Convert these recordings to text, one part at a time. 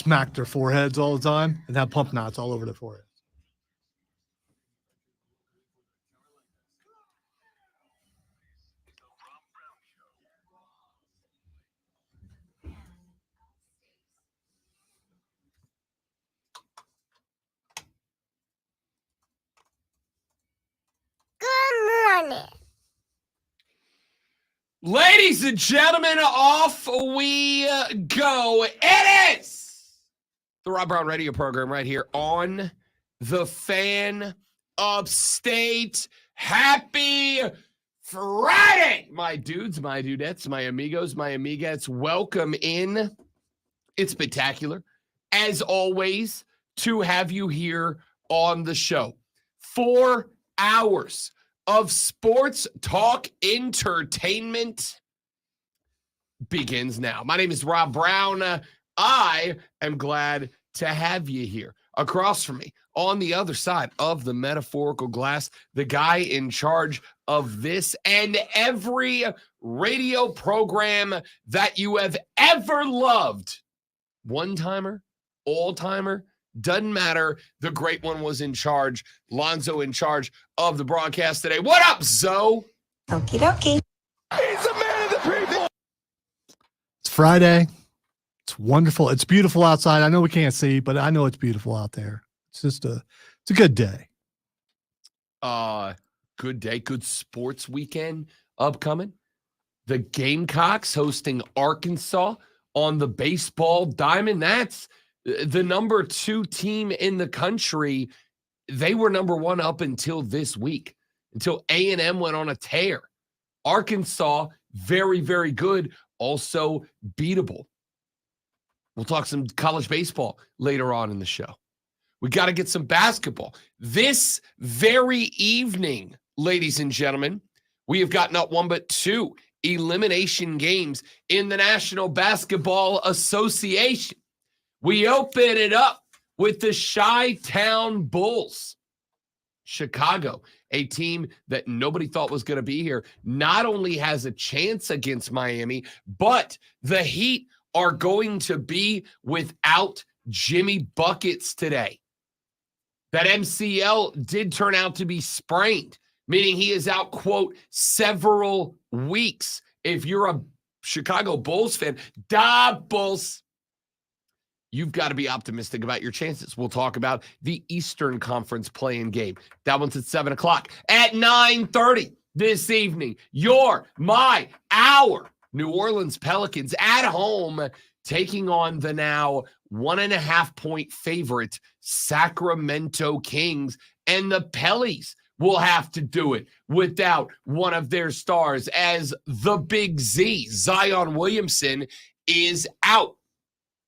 smack their foreheads all the time and have pump knots all over their forehead. Good morning. Ladies and gentlemen, off we go. It is the Rob Brown radio program right here on the Fan Upstate. Happy Friday, my dudes, my dudettes, my amigos, my amigas. Welcome in. It's spectacular, as always, to have you here on the show. 4 hours of sports talk entertainment begins now. My name is Rob Brown. I am glad to have you here. Across from me, on the other side of the metaphorical glass, the guy in charge of this and every radio program that you have ever loved. One-timer, all-timer, doesn't matter. The great one was in charge. Lonzo in charge of the broadcast today. What up, Zoe? Okie dokie. He's a man of the people. It's Friday. It's wonderful. It's beautiful outside. I know we can't see, but I know it's beautiful out there. It's just it's a good day. Good day. Good sports weekend upcoming. The Gamecocks hosting Arkansas on the baseball diamond. That's the number 2 team in the country. They were number 1 up until this week, until A&M went on a tear. Arkansas, very, very good, also beatable. We'll talk some college baseball later on in the show. We got to get some basketball. This very evening, ladies and gentlemen, we have got not one but 2 elimination games in the National Basketball Association. We open it up with the Chi-Town Bulls. Chicago, a team that nobody thought was going to be here, not only has a chance against Miami, but the Heat are going to be without Jimmy Buckets today. That MCL did turn out to be sprained, meaning he is out, quote, several weeks. If you're a Chicago Bulls fan, da Bulls, you've got to be optimistic about your chances. We'll talk about the Eastern Conference play-in game. That one's at 7 o'clock. At 9:30 this evening, our New Orleans Pelicans at home taking on the now 1.5-point favorite Sacramento Kings. And the Pellies will have to do it without one of their stars, as the Big Z, Zion Williamson, is out.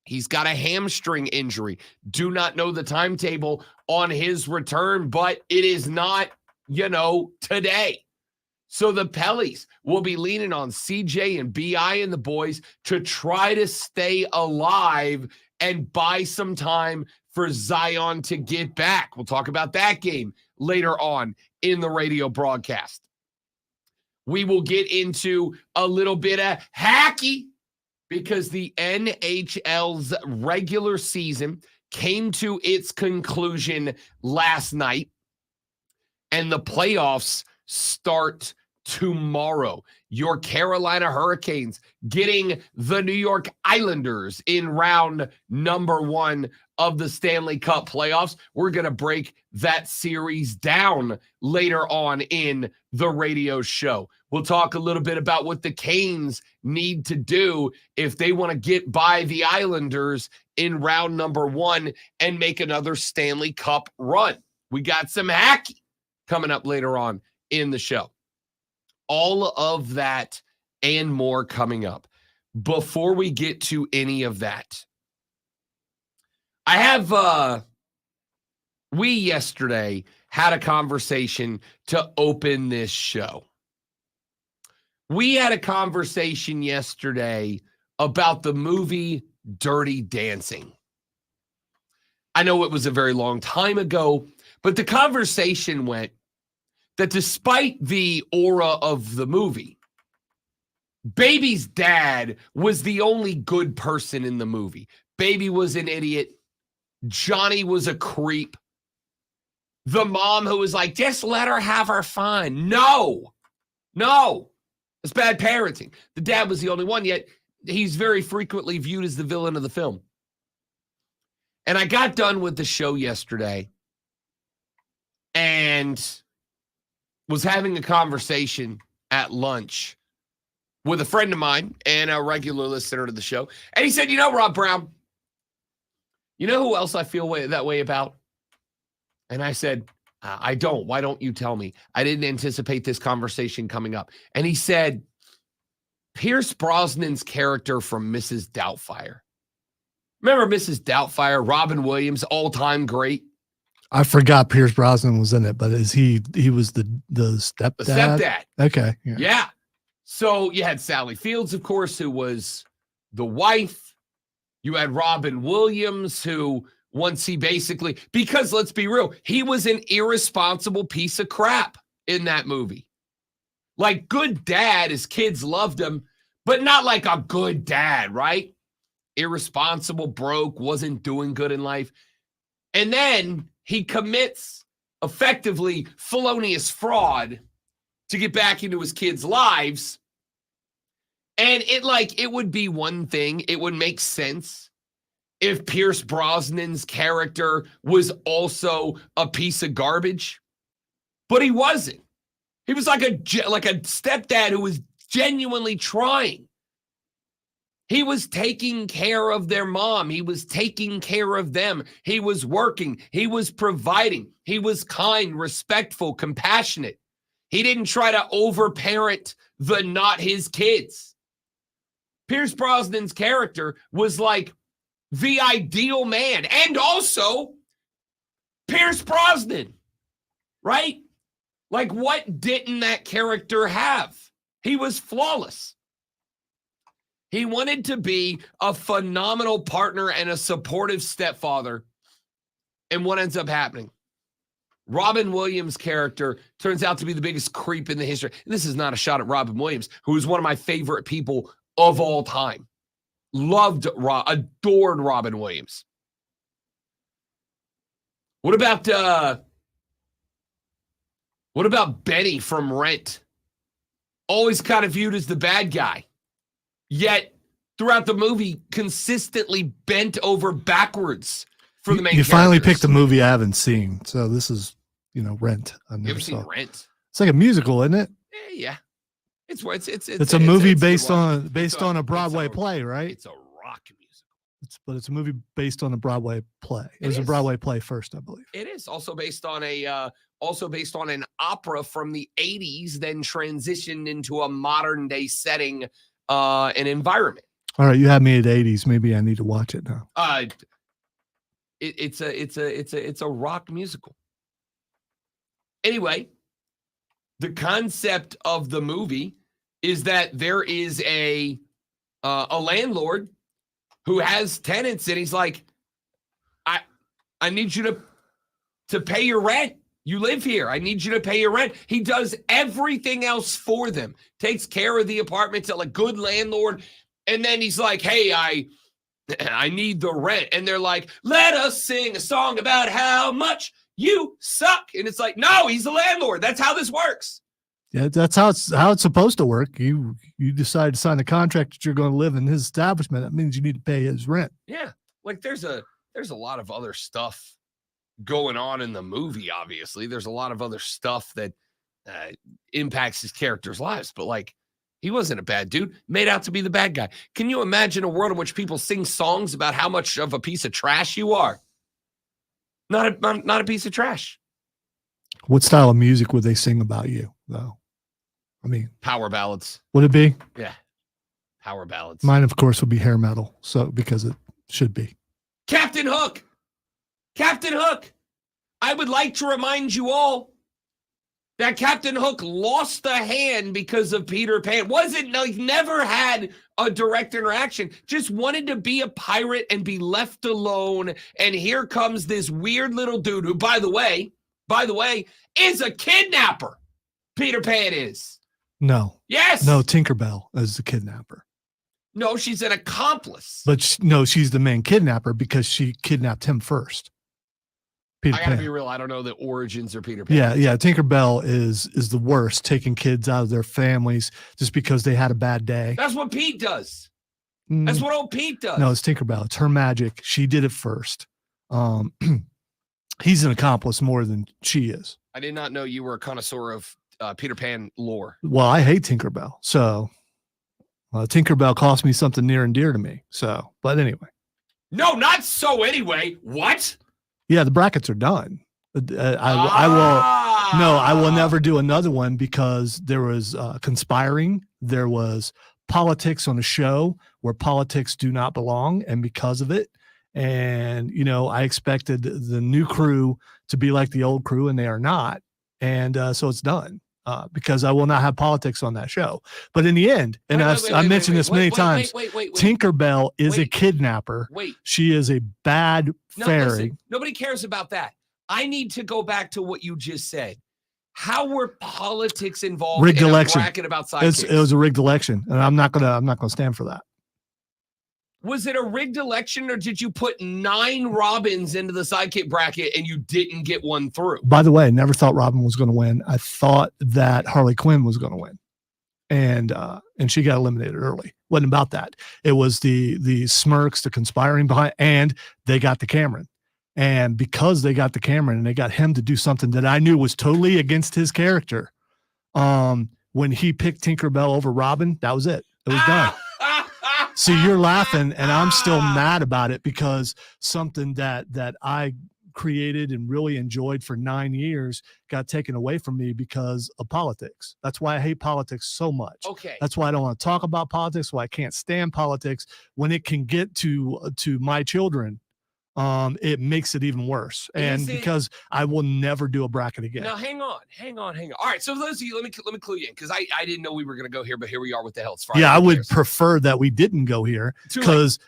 He's got a hamstring injury. Do not know the timetable on his return, but it is not, today. So the Pellies will be leaning on CJ and BI and the boys to try to stay alive and buy some time for Zion to get back. We'll talk about that game later on in the radio broadcast. We will get into a little bit of hacky because the NHL's regular season came to its conclusion last night, and the playoffs start tomorrow. Your Carolina Hurricanes getting the New York Islanders in round number 1 of the Stanley Cup playoffs. We're going to break that series down later on in the radio show. We'll talk a little bit about what the Canes need to do if they want to get by the Islanders in round number 1 and make another Stanley Cup run. We got some hacky coming up later on in the show. All of that and more coming up. Before we get to any of that, I have, we yesterday had a conversation to open this show. We had a conversation yesterday about the movie Dirty Dancing. I know it was a very long time ago, but the conversation went that despite the aura of the movie, Baby's dad was the only good person in the movie. Baby was an idiot. Johnny was a creep. The mom who was like, just let her have her fun. No. It's bad parenting. The dad was the only one, yet he's very frequently viewed as the villain of the film. And I got done with the show yesterday and was having a conversation at lunch with a friend of mine and a regular listener to the show. And he said, Rob Brown, you know who else I feel that way about? And I said, I don't. Why don't you tell me? I didn't anticipate this conversation coming up. And he said, Pierce Brosnan's character from Mrs. Doubtfire. Remember Mrs. Doubtfire, Robin Williams, all-time great? I forgot Pierce Brosnan was in it, but he was the stepdad? The stepdad. Okay. Yeah. So you had Sally Fields, of course, who was the wife. You had Robin Williams, who once he basically, because let's be real, he was an irresponsible piece of crap in that movie. Like good dad, his kids loved him, but not like a good dad, right? Irresponsible, broke, wasn't doing good in life. And then he commits effectively felonious fraud to get back into his kids' lives. And it would be one thing, it would make sense if Pierce Brosnan's character was also a piece of garbage, but he wasn't. He was like a stepdad who was genuinely trying. He was taking care of their mom. He was taking care of them. He was working. He was providing. He was kind, respectful, compassionate. He didn't try to overparent the not his kids. Pierce Brosnan's character was like the ideal man, and also Pierce Brosnan, right? Like, what didn't that character have? He was flawless. He wanted to be a phenomenal partner and a supportive stepfather. And what ends up happening? Robin Williams' character turns out to be the biggest creep in the history. And this is not a shot at Robin Williams, who is one of my favorite people of all time. Adored Robin Williams. What about Benny from Rent? Always kind of viewed as the bad guy. Yet throughout the movie, consistently bent over backwards for the main You finally characters. picked a movie I haven't seen. So this is, Rent. You ever seen Rent? It's like a musical, isn't it? Yeah. It's a movie it's based a on a Broadway play, right? It's a rock musical. But it's a movie based on a Broadway play. It was a is. Broadway play first, I believe. It is also based on an opera from the 80s, then transitioned into a modern day setting, and environment. All right, you had me at 80s. Maybe I need to watch it now. It's a rock musical. Anyway, the concept of the movie is that there is a landlord who has tenants, and he's like, I need you to pay your rent. You live here. I need you to pay your rent. He does everything else for them. Takes care of the apartment to a good landlord. And then he's like, hey, I need the rent. And they're like, let us sing a song about how much you suck. And it's like, no, he's the landlord. That's how this works. Yeah, that's how it's supposed to work. You decide to sign a contract that you're going to live in his establishment. That means you need to pay his rent. Yeah. Like there's a lot of other stuff going on in the movie. Obviously, there's a lot of other stuff that impacts his characters' lives, but like he wasn't a bad dude, made out to be the bad guy. Can you imagine a world in which people sing songs about how much of a piece of trash you are? Not a piece of trash. What style of music would they sing about you, though? I mean, Power ballads. would it be? Yeah. Power ballads. Mine, of course, would be hair metal. So because it should be. Captain Hook. Captain Hook. I would like to remind you all that Captain Hook lost a hand because of Peter Pan. Wasn't like never had a direct interaction. Just wanted to be a pirate and be left alone. And here comes this weird little dude who, by the way, is a kidnapper. Peter Pan is. No. Yes. No, Tinkerbell as the kidnapper. No, she's an accomplice. But no, she's the main kidnapper because she kidnapped him first. Peter I gotta Pan. be real. I don't know the origins of Peter Pan. Yeah. Tinkerbell is the worst, taking kids out of their families just because they had a bad day. That's what Pete does. That's what old Pete does. No, it's Tinkerbell. It's her magic. She did it first. He's an accomplice more than she is. I did not know you were a connoisseur of Peter Pan lore. Well, I hate Tinkerbell. So Tinkerbell cost me something near and dear to me. So, but anyway. No, not so anyway. What? Yeah, the brackets are done. I will never do another one because there was conspiring. There was politics on a show where politics do not belong, and because of it. And, I expected the new crew to be like the old crew, and they are not. And so it's done because I will not have politics on that show. But in the end, and I mentioned this many times, Tinkerbell is a kidnapper. She is a bad fairy. Listen, nobody cares about that. I need to go back to what you just said. How were politics involved rigged in election. A bracket about sidekicks? It was a rigged election, and I'm not gonna stand for that. Was it a rigged election, or did you put 9 Robins into the sidekick bracket and you didn't get one through? By the way, I never thought Robin was going to win. I thought that Harley Quinn was going to win, and she got eliminated early. Wasn't about that. It was the smirks, the conspiring behind, and they got the Cameron. And because they got the Cameron and they got him to do something that I knew was totally against his character, when he picked Tinkerbell over Robin, that was it. It was done. See, you're laughing, and I'm still mad about it because something that I created and really enjoyed for 9 years got taken away from me because of politics. That's why I hate politics so much. Okay. That's why I don't want to talk about politics, why I can't stand politics. When it can get to my children, it makes it even worse. And because I will never do a bracket again. Now, hang on. All right, so for those of you, let me clue you in, because I didn't know we were going to go here, but here we are with the Hell's Friday. Yeah, I would prefer that we didn't go here because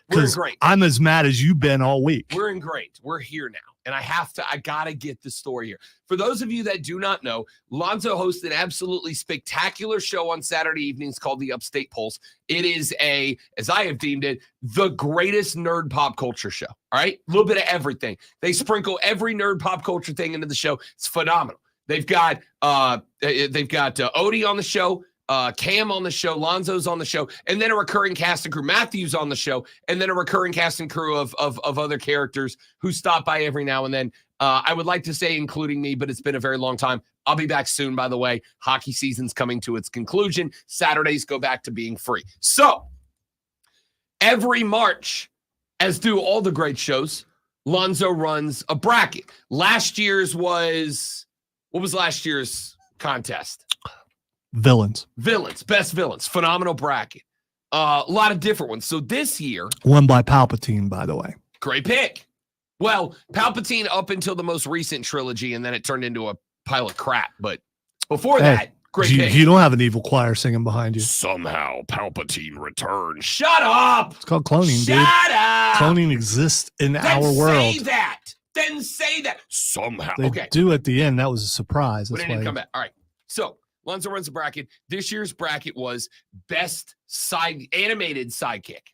I'm as mad as you've been all week. We're ingrained. We're here now. And I gotta get the story here. For those of you that do not know, Lonzo hosts an absolutely spectacular show on Saturday evenings called the Upstate Pulse. It is as I have deemed it, the greatest nerd pop culture show. All right. A little bit of everything. They sprinkle every nerd pop culture thing into the show. It's phenomenal. They've got Odie on the show, Cam on the show, Lonzo's on the show, and then a recurring cast and crew. Matthew's on the show, and then a recurring cast and crew of other characters who stop by every now and then. I would like to say including me, but it's been a very long time. I'll be back soon, by the way. Hockey season's coming to its conclusion. Saturdays go back to being free. So every March, as do all the great shows, Lonzo runs a bracket. What was last year's contest? Villains. Best villains. Phenomenal bracket. A lot of different ones. So this year, won by Palpatine, by the way. Great pick. Well, Palpatine up until the most recent trilogy, and then it turned into a pile of crap. But before that, great pick. You don't have an evil choir singing behind you. Somehow Palpatine returns. Shut up. It's called cloning, dude. Shut up. Cloning exists in our world. Then say that. Somehow. They do at the end. That was a surprise. That's why. Come back. All right. So Lonzo runs a bracket. This year's bracket was best animated sidekick.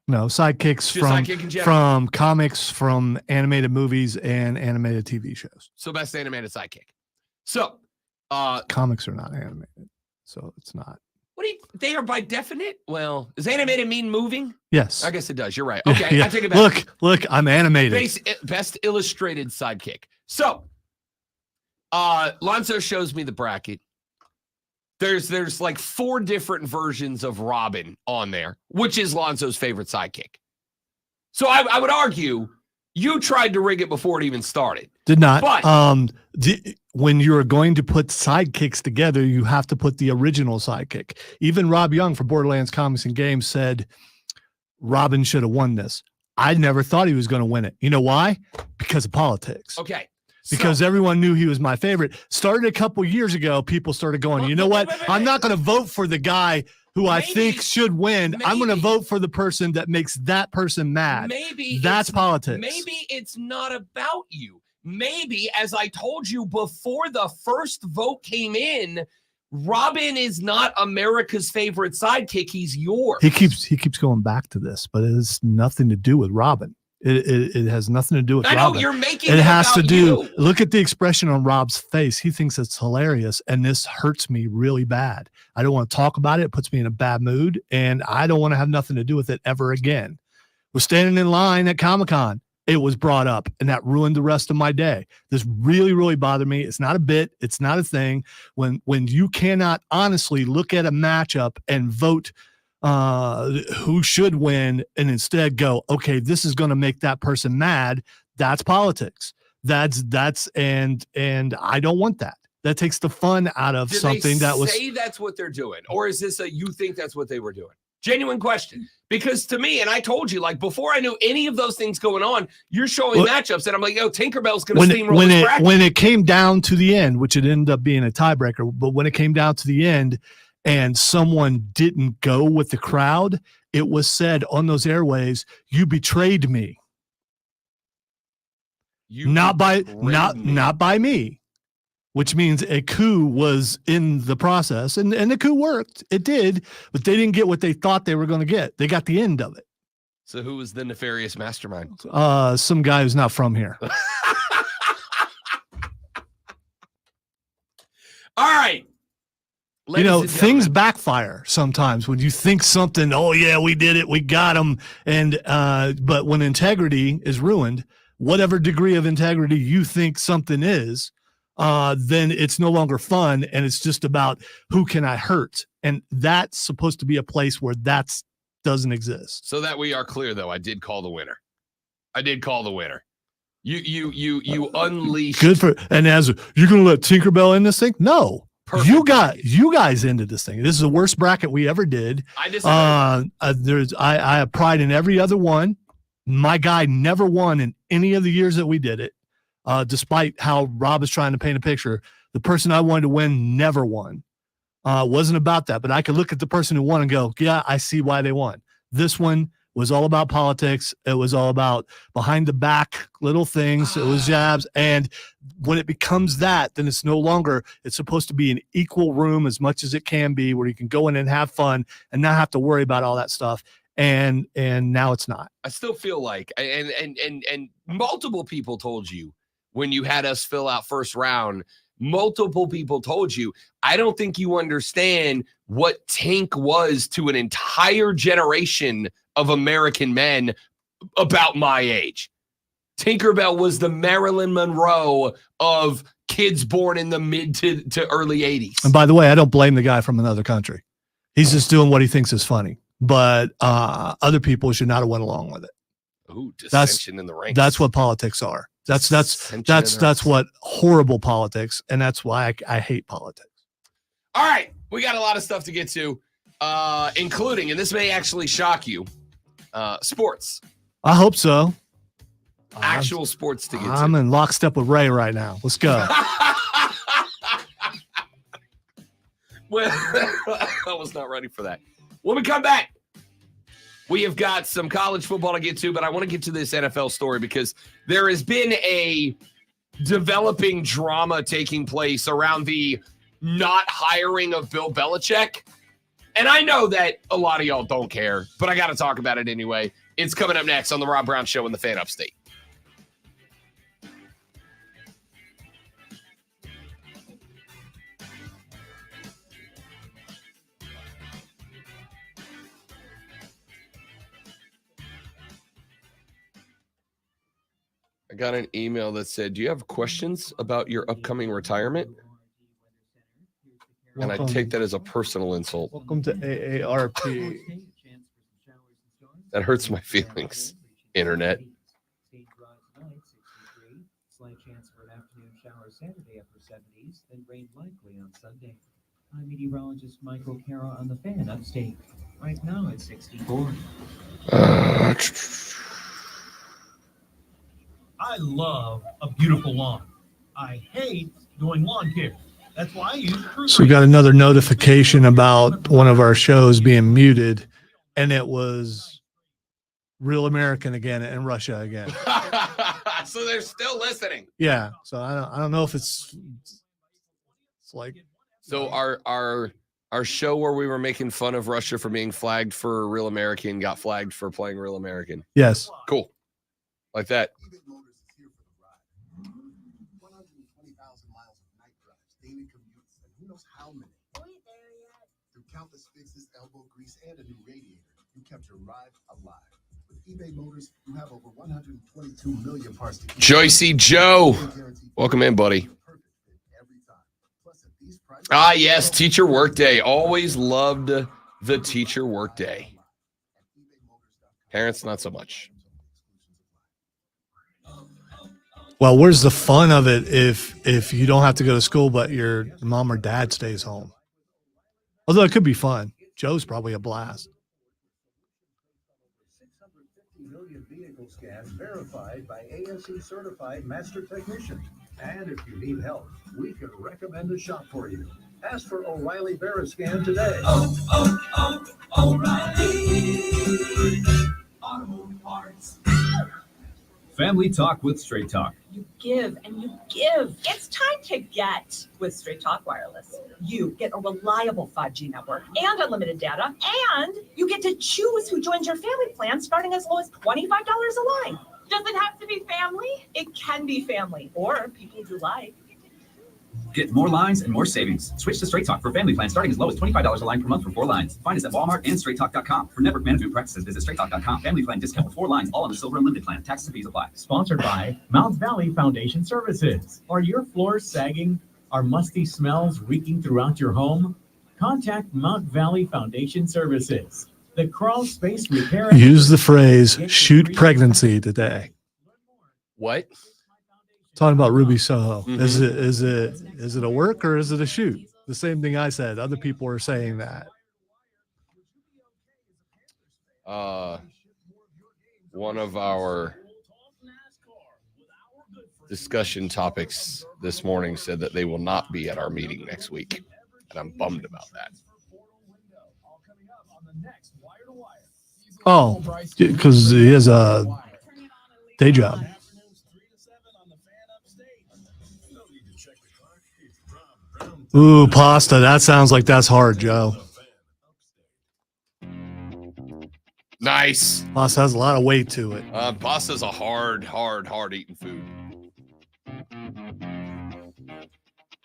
No, sidekicks from comics, from animated movies, and animated TV shows. So best animated sidekick. So comics are not animated, so it's not. They are by definite? Well, does animated mean moving? Yes. I guess it does. You're right. Okay, yeah. I take it back. Look, I'm animated. Best illustrated sidekick. So Lonzo shows me the bracket. There's like 4 different versions of Robin on there, which is Lonzo's favorite sidekick. So I would argue you tried to rig it before it even started. Did not. But when you're going to put sidekicks together, you have to put the original sidekick. Even Rob Young from Borderlands Comics and Games said Robin should have won this. I never thought he was going to win it. You know why? Because of politics. Okay. Because everyone knew he was my favorite. Started a couple years ago, people started going, you know what? I'm not going to vote for the guy who I think should win. I'm going to vote for the person that makes that person mad. Maybe that's politics. Maybe it's not about you. Maybe, as I told you before the first vote came in, Robin is not America's favorite sidekick. He's yours. He keeps going back to this, but it has nothing to do with Robin. It has nothing to do with I know Robin. you're making It has to about do. you. Look at the expression on Rob's face. He thinks it's hilarious, and this hurts me really bad. I don't want to talk about it. It puts me in a bad mood, and I don't want to have nothing to do with it ever again. We're standing in line at Comic-Con. It was brought up, and that ruined the rest of my day. This really, really bothered me. It's not a bit. It's not a thing. When you cannot honestly look at a matchup and vote who should win and instead go, okay, this is going to make that person mad. That's politics. That's and I don't want that. That takes the fun out of Did something they that was. say that's what they're doing, or is this a you think that's what they were doing? Genuine question. Because to me, and I told you, like before I knew any of those things going on, you're showing matchups, and I'm like, yo, Tinkerbell's going to steamroll this bracket. When it came down to the end, which it ended up being a tiebreaker, but when it came down to the end, and someone didn't go with the crowd, it was said on those airwaves, "You betrayed me." Not by me, which means a coup was in the process, and the coup worked. It did, but they didn't get what they thought they were going to get. They got the end of it. So who was the nefarious mastermind? Some guy who's not from here. All right. Things backfire sometimes when you think something, oh yeah, we did it, we got them. And, but when integrity is ruined, whatever degree of integrity you think something is, then it's no longer fun. And it's just about who can I hurt? And that's supposed to be a place where that doesn't exist. So that we are clear though, I did call the winner. You unleashed. Good for, and as you're going to let Tinkerbell in this thing? No. Perfect. You guys into this thing. This is the worst bracket we ever did. I have pride in every other one. My guy never won in any of the years that we did it. Despite how Rob is trying to paint a picture, the person I wanted to win never won. Wasn't about that, but I could look at the person who won and go, yeah, I see why they won. This one was all about politics. It was all about behind the back little things. It was jabs. And when it becomes that, then it's no longer, it's supposed to be an equal room as much as it can be, where you can go in and have fun and not have to worry about all that stuff. And now it's not. I still feel like, and multiple people told you when you had us fill out first round, multiple people told you, I don't think you understand what Tink was to an entire generation of American men about my age. Tinkerbell was the Marilyn Monroe of kids born in the mid to early 80s. And by the way, I don't blame the guy from another country. He's just doing what he thinks is funny. But other people should not have went along with it. Ooh, dissension in the ranks. That's what politics are. That's what horrible politics, and that's why I hate politics. All right, we got a lot of stuff to get to, including, and this may actually shock you, sports. I hope so. Actual sports to get to. I'm in lockstep with Ray right now. Let's go. Well, I was not ready for that. When we come back, we have got some college football to get to, but I want to get to this NFL story because there has been a developing drama taking place around the not hiring of Bill Belichick. And I know that a lot of y'all don't care, but I got to talk about it anyway. It's coming up next on the Rob Brown Show in the Fan Upstate. I got an email that said, do you have questions about your upcoming retirement? And I take that as a personal insult. Welcome to AARP. That hurts my feelings, internet. Slight chance for an afternoon shower Saturday, upper 70s, then rain likely on Sunday. I'm meteorologist Michael Carroll on the Fan Upstate. Right now it's 64. I love a beautiful lawn. I hate doing lawn care. That's why I use True So we got another notification about one of our shows being muted, and it was Real American again and Russia again. So they're still listening. Yeah. So I don't know if it's like So our show where we were making fun of Russia for being flagged for Real American got flagged for playing Real American. Yes. Cool. Like that. eBay Motors is here for the ride. 120,000 miles of night drives, daily commutes, and who knows how many. Through countless fixes, elbow grease, and a new radiator, you kept your ride alive. With eBay Motors, you have over 122 million parts to keep. Joycey Joe. Welcome in, buddy. Perfect fit every time. Plus, at these prices, Ah, yes, Teacher Workday. Always loved the Teacher Workday. Parents, not so much. Well, where's the fun of it if you don't have to go to school, but your mom or dad stays home? Although it could be fun. Joe's probably a blast. 650 million vehicle scans verified by ASE certified master technicians. And if you need help, we can recommend a shop for you. Ask for O'Reilly Veriscan today. Family Talk with Straight Talk. You give and you give. It's time to get with Straight Talk Wireless. You get a reliable 5G network and unlimited data, and you get to choose who joins your family plan starting as low as $25 a line. Does it have to be family? It can be family, or people who like. Get more lines and more savings. Switch to Straight Talk for family plans starting as low as $25 a line per month for 4 lines. Find us at Walmart and StraightTalk.com. For network management practices, visit StraightTalk.com. Family plan discount with 4 lines, all on the Silver Unlimited plan. Taxes and fees apply. Sponsored by Mount Valley Foundation Services. Are your floors sagging? Are musty smells reeking throughout your home? Contact Mount Valley Foundation Services. The crawl space repair. Use the phrase shoot pregnancy today. What? Talking about Ruby Soho. Mhm. Is it a work or is it a shoot? The same thing I said. Other people are saying that. One of our discussion topics this morning said that they will not be at our meeting next week, and I'm bummed about that. Oh, because he has a day job. Ooh, pasta. That sounds like that's hard, Joe. Nice. Pasta has a lot of weight to it. Pasta's a hard eating food.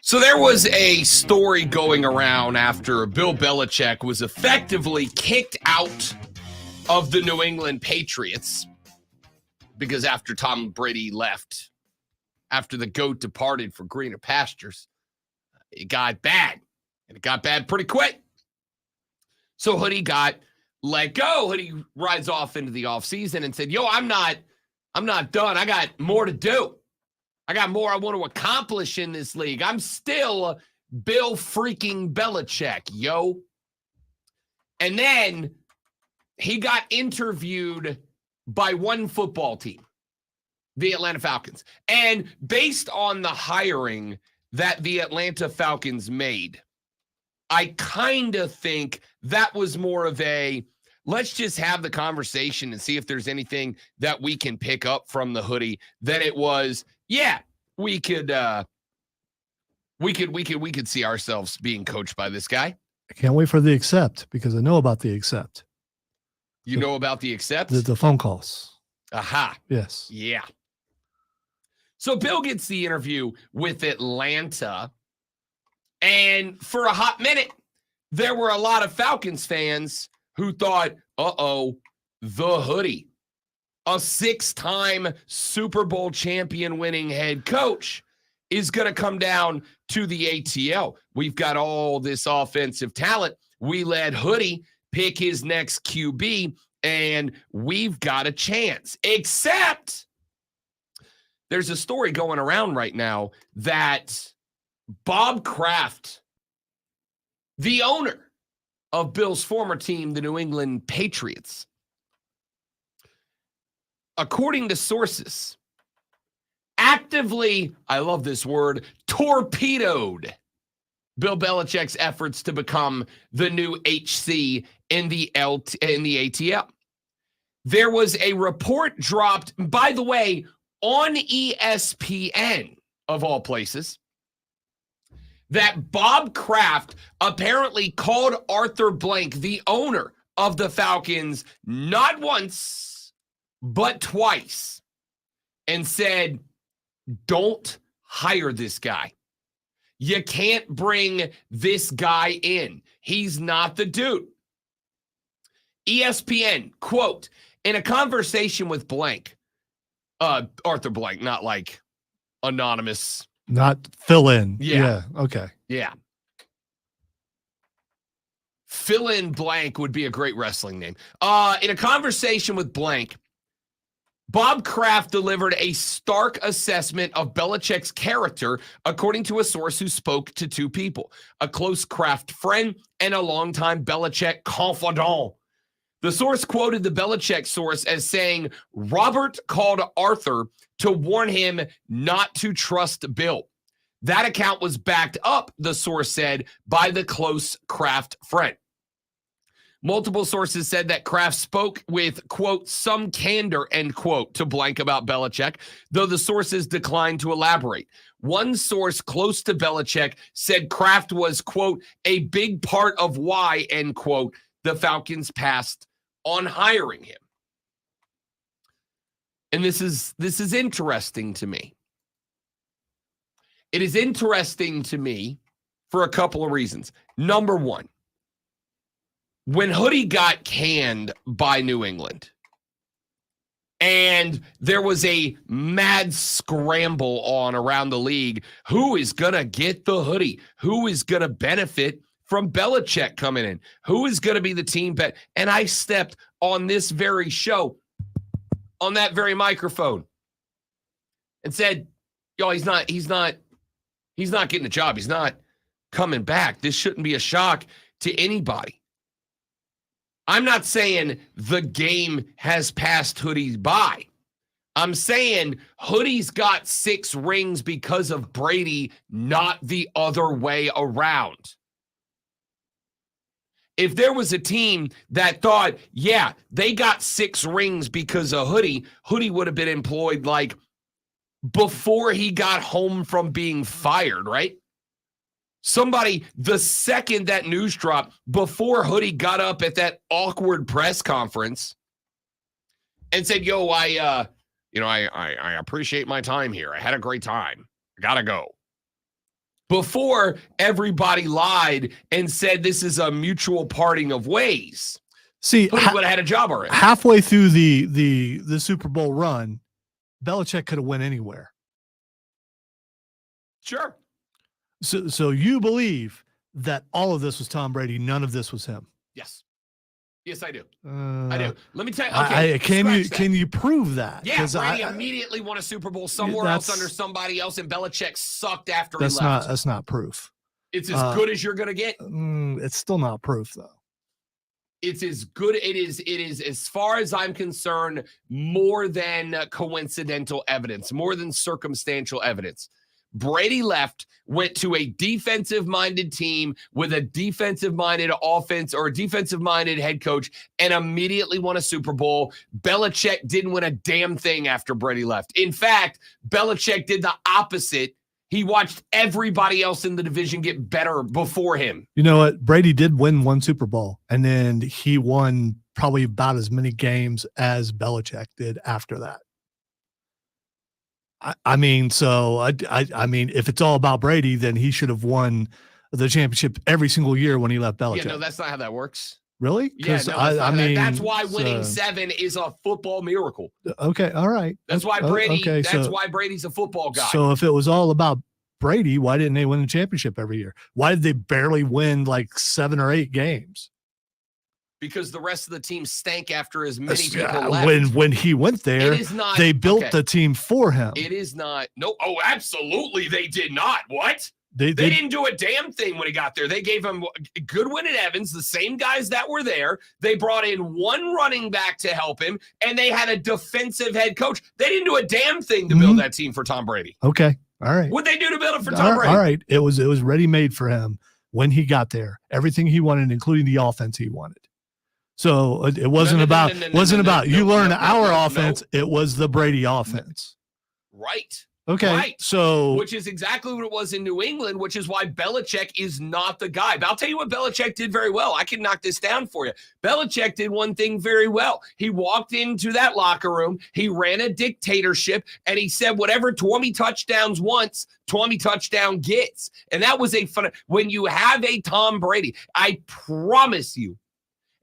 So there was a story going around after Bill Belichick was effectively kicked out of the New England Patriots because after Tom Brady left, after the GOAT departed for greener pastures, it got bad, and it got bad pretty quick. So Hoodie got let go. Hoodie rides off into the offseason and said, yo, I'm not done. I got more to do. I got more I want to accomplish in this league. I'm still Bill freaking Belichick, yo. And then he got interviewed by one football team, the Atlanta Falcons. And based on the hiring that the Atlanta Falcons made, I kind of think that was more of a, let's just have the conversation and see if there's anything that we can pick up from the Hoodie, than it was, yeah, we could see ourselves being coached by this guy. I can't wait for the accept because I know about the accept. You know about the accept? The phone calls. Aha. Yes. Yeah. So Bill gets the interview with Atlanta, and for a hot minute, there were a lot of Falcons fans who thought, the Hoodie, a 6-time Super Bowl champion winning head coach, is going to come down to the ATL. We've got all this offensive talent. We let Hoodie pick his next QB, and we've got a chance. Except there's a story going around right now that Bob Kraft, the owner of Bill's former team, the New England Patriots, according to sources, actively, I love this word, torpedoed Bill Belichick's efforts to become the new HC in the ATL. There was a report dropped, by the way, on ESPN, of all places, that Bob Kraft apparently called Arthur Blank, the owner of the Falcons, not once, but twice, and said, don't hire this guy. You can't bring this guy in. He's not the dude. ESPN, quote, in a conversation with Blank, Arthur Blank, not like anonymous. Not fill in. Yeah. Okay. Yeah. Fill in Blank would be a great wrestling name. In a conversation with Blank, Bob Kraft delivered a stark assessment of Belichick's character, according to a source who spoke to two people, a close Kraft friend and a longtime Belichick confidant. The source quoted the Belichick source as saying, Robert called Arthur to warn him not to trust Bill. That account was backed up, the source said, by the close Kraft friend. Multiple sources said that Kraft spoke with, quote, some candor, end quote, to Blank about Belichick, though the sources declined to elaborate. One source close to Belichick said Kraft was, quote, a big part of why, end quote, the Falcons passed on hiring him. And this is interesting to me. It is interesting to me for a couple of reasons. Number one, when Hoodie got canned by New England and there was a mad scramble on around the league, who is going to get the Hoodie? Who is going to benefit from Belichick coming in? Who is going to be the team bet? And I stepped on this very show, on that very microphone, and said, yo, he's not getting the job. He's not coming back. This shouldn't be a shock to anybody. I'm not saying the game has passed Hoodie by. I'm saying Hoodie's got 6 rings because of Brady, not the other way around. If there was a team that thought, yeah, they got 6 rings because of Hoodie, Hoodie would have been employed like before he got home from being fired, right? Somebody, the second that news dropped, before Hoodie got up at that awkward press conference and said, yo, I appreciate my time here. I had a great time. I gotta go. Before everybody lied and said this is a mutual parting of ways. See, Hoodie would have had a job already. Halfway through the Super Bowl run, Belichick could have went anywhere. Sure. So you believe that all of this was Tom Brady, none of this was him? Yes. Yes, I do. I do. Let me tell you. Okay, can you prove that? Yeah, Brady immediately won a Super Bowl somewhere else under somebody else, and Belichick sucked after he left. That's not proof. It's as good as you're going to get. It's still not proof, though. It's as good. It is, as far as I'm concerned, more than coincidental evidence, more than circumstantial evidence. Brady left, went to a defensive-minded team with a defensive-minded offense or a defensive-minded head coach and immediately won a Super Bowl. Belichick didn't win a damn thing after Brady left. In fact, Belichick did the opposite. He watched everybody else in the division get better before him. You know what? Brady did win 1 Super Bowl, and then he won probably about as many games as Belichick did after that. I mean, if it's all about Brady, then he should have won the championship every single year when he left Belichick. Yeah, no, that's not how that works. Really? Yeah, no, that's why winning 7 is a football miracle. Okay, all right. That's why Brady. Okay, that's why Brady's a football guy. So if it was all about Brady, why didn't they win the championship every year? Why did they barely win like 7 or 8 games? Because the rest of the team stank after as many people left. When he went there, they built the team for him. It is not. No. Oh, absolutely. They did not. What? They didn't do a damn thing when he got there. They gave him Goodwin and Evans, the same guys that were there. They brought in 1 running back to help him, and they had a defensive head coach. They didn't do a damn thing to build that team for Tom Brady. Okay. All right. What'd they do to build it for Tom Brady? All right. It was ready-made for him when he got there. Everything he wanted, including the offense he wanted. So it wasn't about you learn our offense. It was the Brady offense. Right. Okay. Right. So Which is exactly what it was in New England, which is why Belichick is not the guy. But I'll tell you what Belichick did very well. I can knock this down for you. Belichick did one thing very well. He walked into that locker room, he ran a dictatorship, and he said, whatever Tommy touchdowns wants, Tommy touchdown gets. And that was a fun. When you have a Tom Brady, I promise you,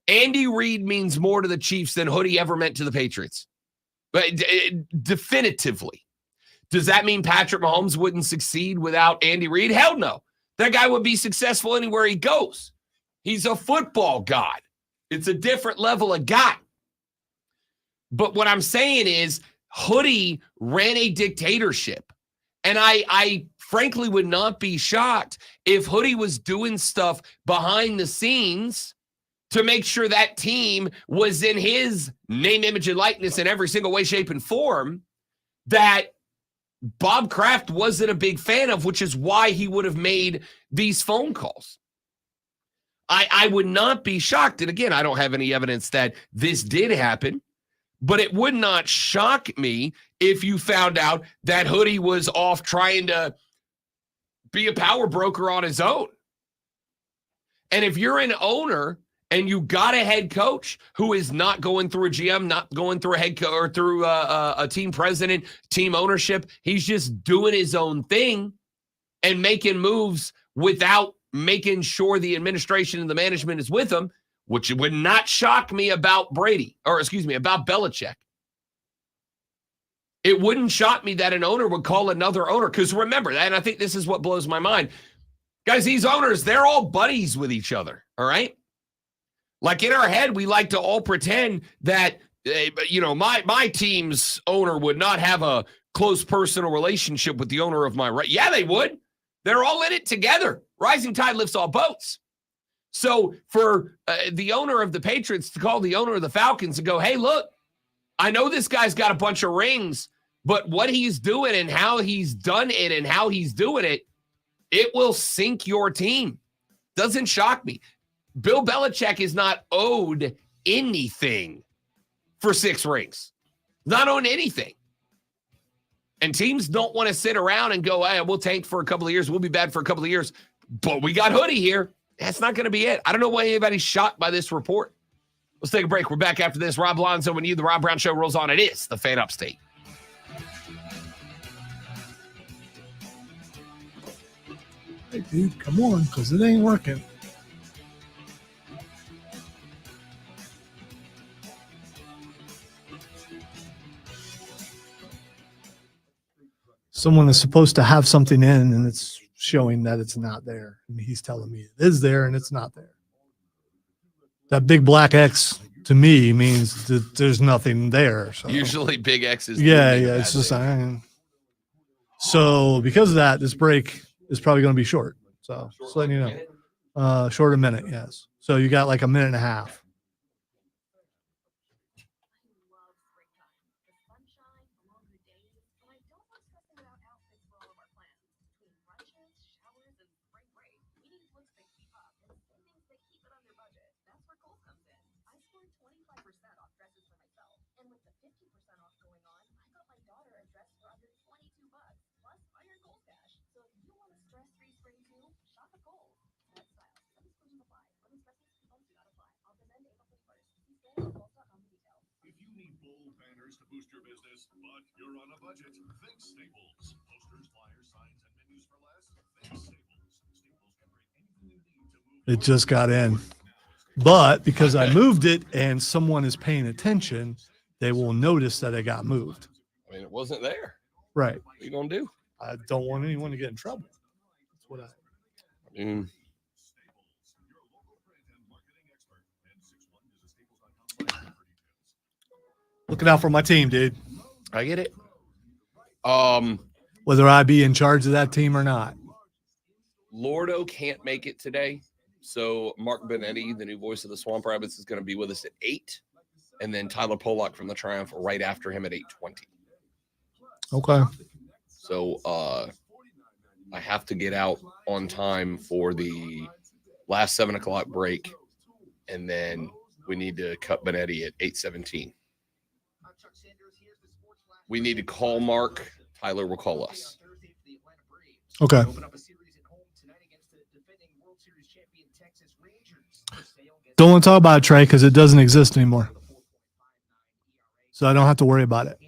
Andy Reid means more to the Chiefs than Hoodie ever meant to the Patriots. But definitively. Does that mean Patrick Mahomes wouldn't succeed without Andy Reid? Hell no. That guy would be successful anywhere he goes. He's a football god. It's a different level of guy. But what I'm saying is Hoodie ran a dictatorship. And I frankly would not be shocked if Hoodie was doing stuff behind the scenes to make sure that team was in his name, image, and likeness in every single way, shape, and form that Bob Kraft wasn't a big fan of, which is why he would have made these phone calls. I would not be shocked. And again, I don't have any evidence that this did happen, but it would not shock me if you found out that Hoodie was off trying to be a power broker on his own. And if you're an owner and you got a head coach who is not going through a GM, not going through a head coach or through a team president, team ownership, he's just doing his own thing and making moves without making sure the administration and the management is with him, which would not shock me about about Belichick. It wouldn't shock me that an owner would call another owner. Because remember, and I think this is what blows my mind. Guys, these owners, they're all buddies with each other, all right? Like in our head, we like to all pretend that, my team's owner would not have a close personal relationship with the owner of my right. Yeah, they would. They're all in it together. Rising tide lifts all boats. So for the owner of the Patriots to call the owner of the Falcons and go, hey, look, I know this guy's got a bunch of rings, but what he's doing and how he's done it and how he's doing it, it will sink your team. Doesn't shock me. Bill Belichick is not owed anything for 6 rings. Not owed anything. And teams don't want to sit around and go, hey, we'll tank for a couple of years. We'll be bad for a couple of years. But we got Hoodie here. That's not going to be it. I don't know why anybody's shocked by this report. Let's take a break. We're back after this. Rob Lonzo and you. The Rob Brown Show rolls on. It is the Fan Upstate. Hey, dude, come on, because it ain't working. Someone is supposed to have something in, and it's showing that it's not there. And he's telling me it is there, and it's not there. That big black X to me means that there's nothing there. So. Usually big X's. Yeah. It's just so because of that, this break is probably going to be short. So just letting you know, short a minute. Yes. So you got like a minute and a half. To boost your business, but you're on a budget. Think Staples. Posters, flyers, signs, and menus for less. Think Staples. Staples can bring anything you need to move. It just got in. But because I moved it and someone is paying attention, they will notice that it got moved. I mean, it wasn't there. Right. What are you going to do? I don't want anyone to get in trouble. That's what Looking out for my team, dude. I get it. Whether I be in charge of that team or not. Lordo can't make it today. So Mark Benetti, the new voice of the Swamp Rabbits, is going to be with us at 8. And then Tyler Pollock from the Triumph right after him at 8:20. Okay. So I have to get out on time for the last 7 o'clock break. And then we need to cut Benetti at 8:17. We need to call Mark, Tyler will call us. Okay. Don't want to talk about it, Trey, because it doesn't exist anymore. So I don't have to worry about it.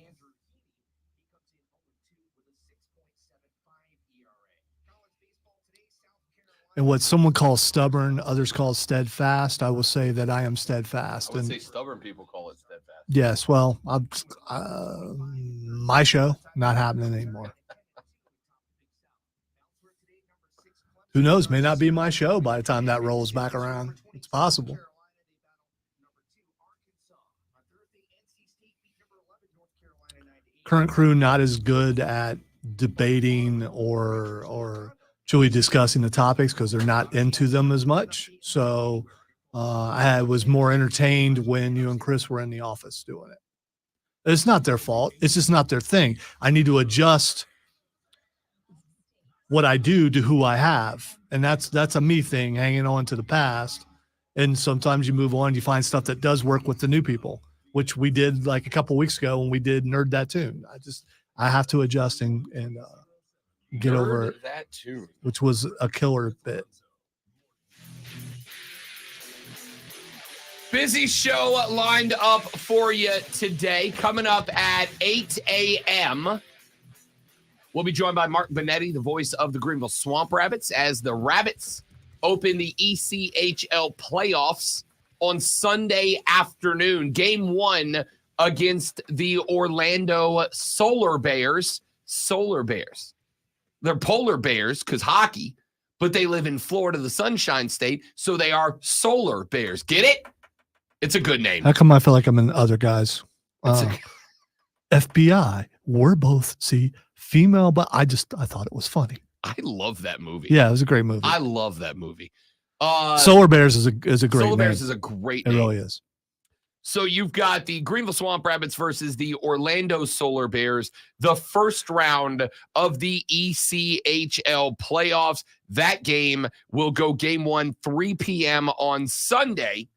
And what someone calls stubborn, others call steadfast, I will say that I am steadfast. I would And say stubborn people call it steadfast. yes, well, my show, not happening anymore. Who knows? May not be my show by the time that rolls back around. It's possible. Current crew not as good at debating or truly discussing the topics because they're not into them as much. So I was more entertained when you and Chris were in the office doing it. It's not their fault. It's just not their thing. I need to adjust what I do to who I have. And that's a me thing, hanging on to the past. And sometimes you move on, you find stuff that does work with the new people, which we did like a couple weeks ago when we did Nerd That Tune. I have to adjust and get Nerd over it, that tune. which was a killer bit. Busy show lined up for you today. Coming up at 8 a.m., we'll be joined by Mark Benetti, the voice of the Greenville Swamp Rabbits, as the Rabbits open the ECHL playoffs on Sunday afternoon. Game 1 against the Orlando Solar Bears. Solar Bears. They're polar bears because hockey, but they live in Florida, the Sunshine State, so they are Solar Bears. Get it? It's a good name. How come I feel like I'm in other guys? FBI, we're both, female, but I thought it was funny. I love that movie. Yeah, it was a great movie. I love that movie. Solar Bears is a great Solar name. Bears is a great It name. really is. So you've got the Greenville Swamp Rabbits versus the Orlando Solar Bears, the first round of the ECHL playoffs. That game will go game 1, 3 p.m. on Sunday,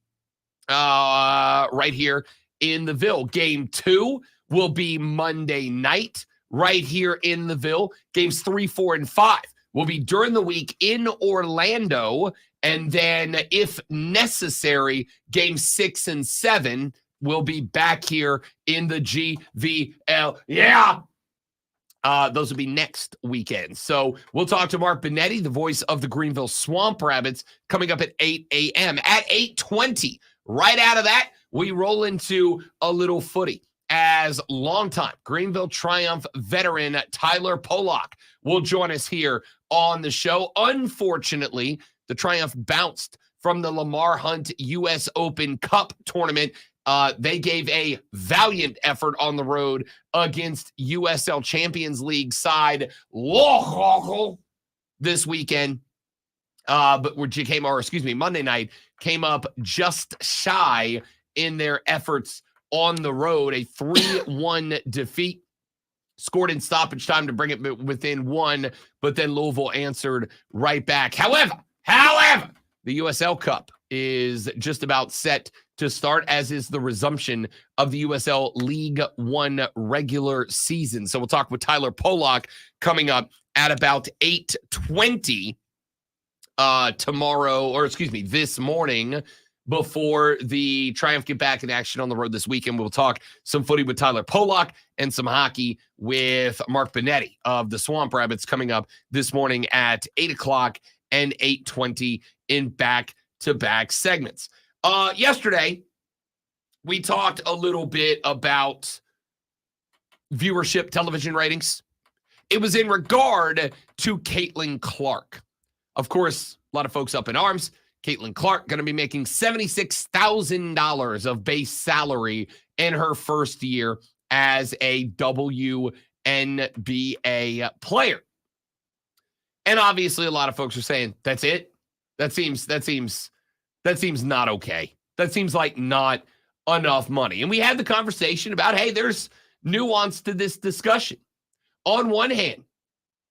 right here in the Ville. Game 2 will be Monday night right here in the Ville. Games 3, 4, and 5 will be during the week in Orlando. And then, if necessary, game 6 and 7 will be back here in the GVL. Yeah. Those will be next weekend. So we'll talk to Mark Benetti, the voice of the Greenville Swamp Rabbits, coming up at 8 a.m. At 8:20, right out of that, we roll into a little footy as longtime Greenville Triumph veteran Tyler Polak will join us here on the show. Unfortunately, the Triumph bounced from the Lamar Hunt U.S. Open Cup tournament. They gave a valiant effort on the road against USL Champions League side this weekend. But Monday night came up just shy in their efforts on the road. A 3-1 defeat. Scored in stoppage time to bring it within 1, but then Louisville answered right back. However, the USL Cup is just about set to start, as is the resumption of the USL League One regular season. So we'll talk with Tyler Polak coming up at about 8:20 this morning, before the Triumph get back in action on the road this weekend. We'll talk some footy with Tyler Polak and some hockey with Mark Benetti of the Swamp Rabbits coming up this morning at 8 o'clock and 8:20 in back-to-back segments. Yesterday, we talked a little bit about viewership, television ratings. It was in regard to Caitlin Clark. Of course, a lot of folks up in arms. Caitlin Clark going to be making $76,000 of base salary in her first year as a WNBA player. And obviously a lot of folks are saying, that's it? That seems not okay. That seems like not enough money. And we had the conversation about, hey, there's nuance to this discussion. On one hand,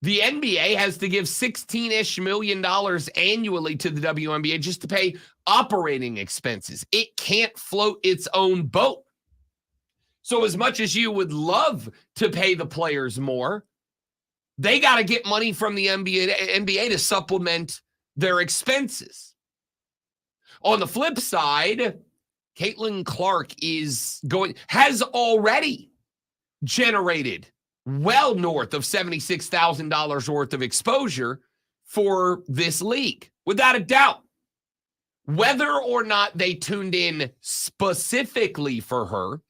the NBA has to give $16-ish million annually to the WNBA just to pay operating expenses. It can't float its own boat. So as much as you would love to pay the players more, They got to get money from the NBA to supplement their expenses. On the flip side, Caitlin Clark has already generated well north of $76,000 worth of exposure for this league, without a doubt. Whether or not they tuned in specifically for her,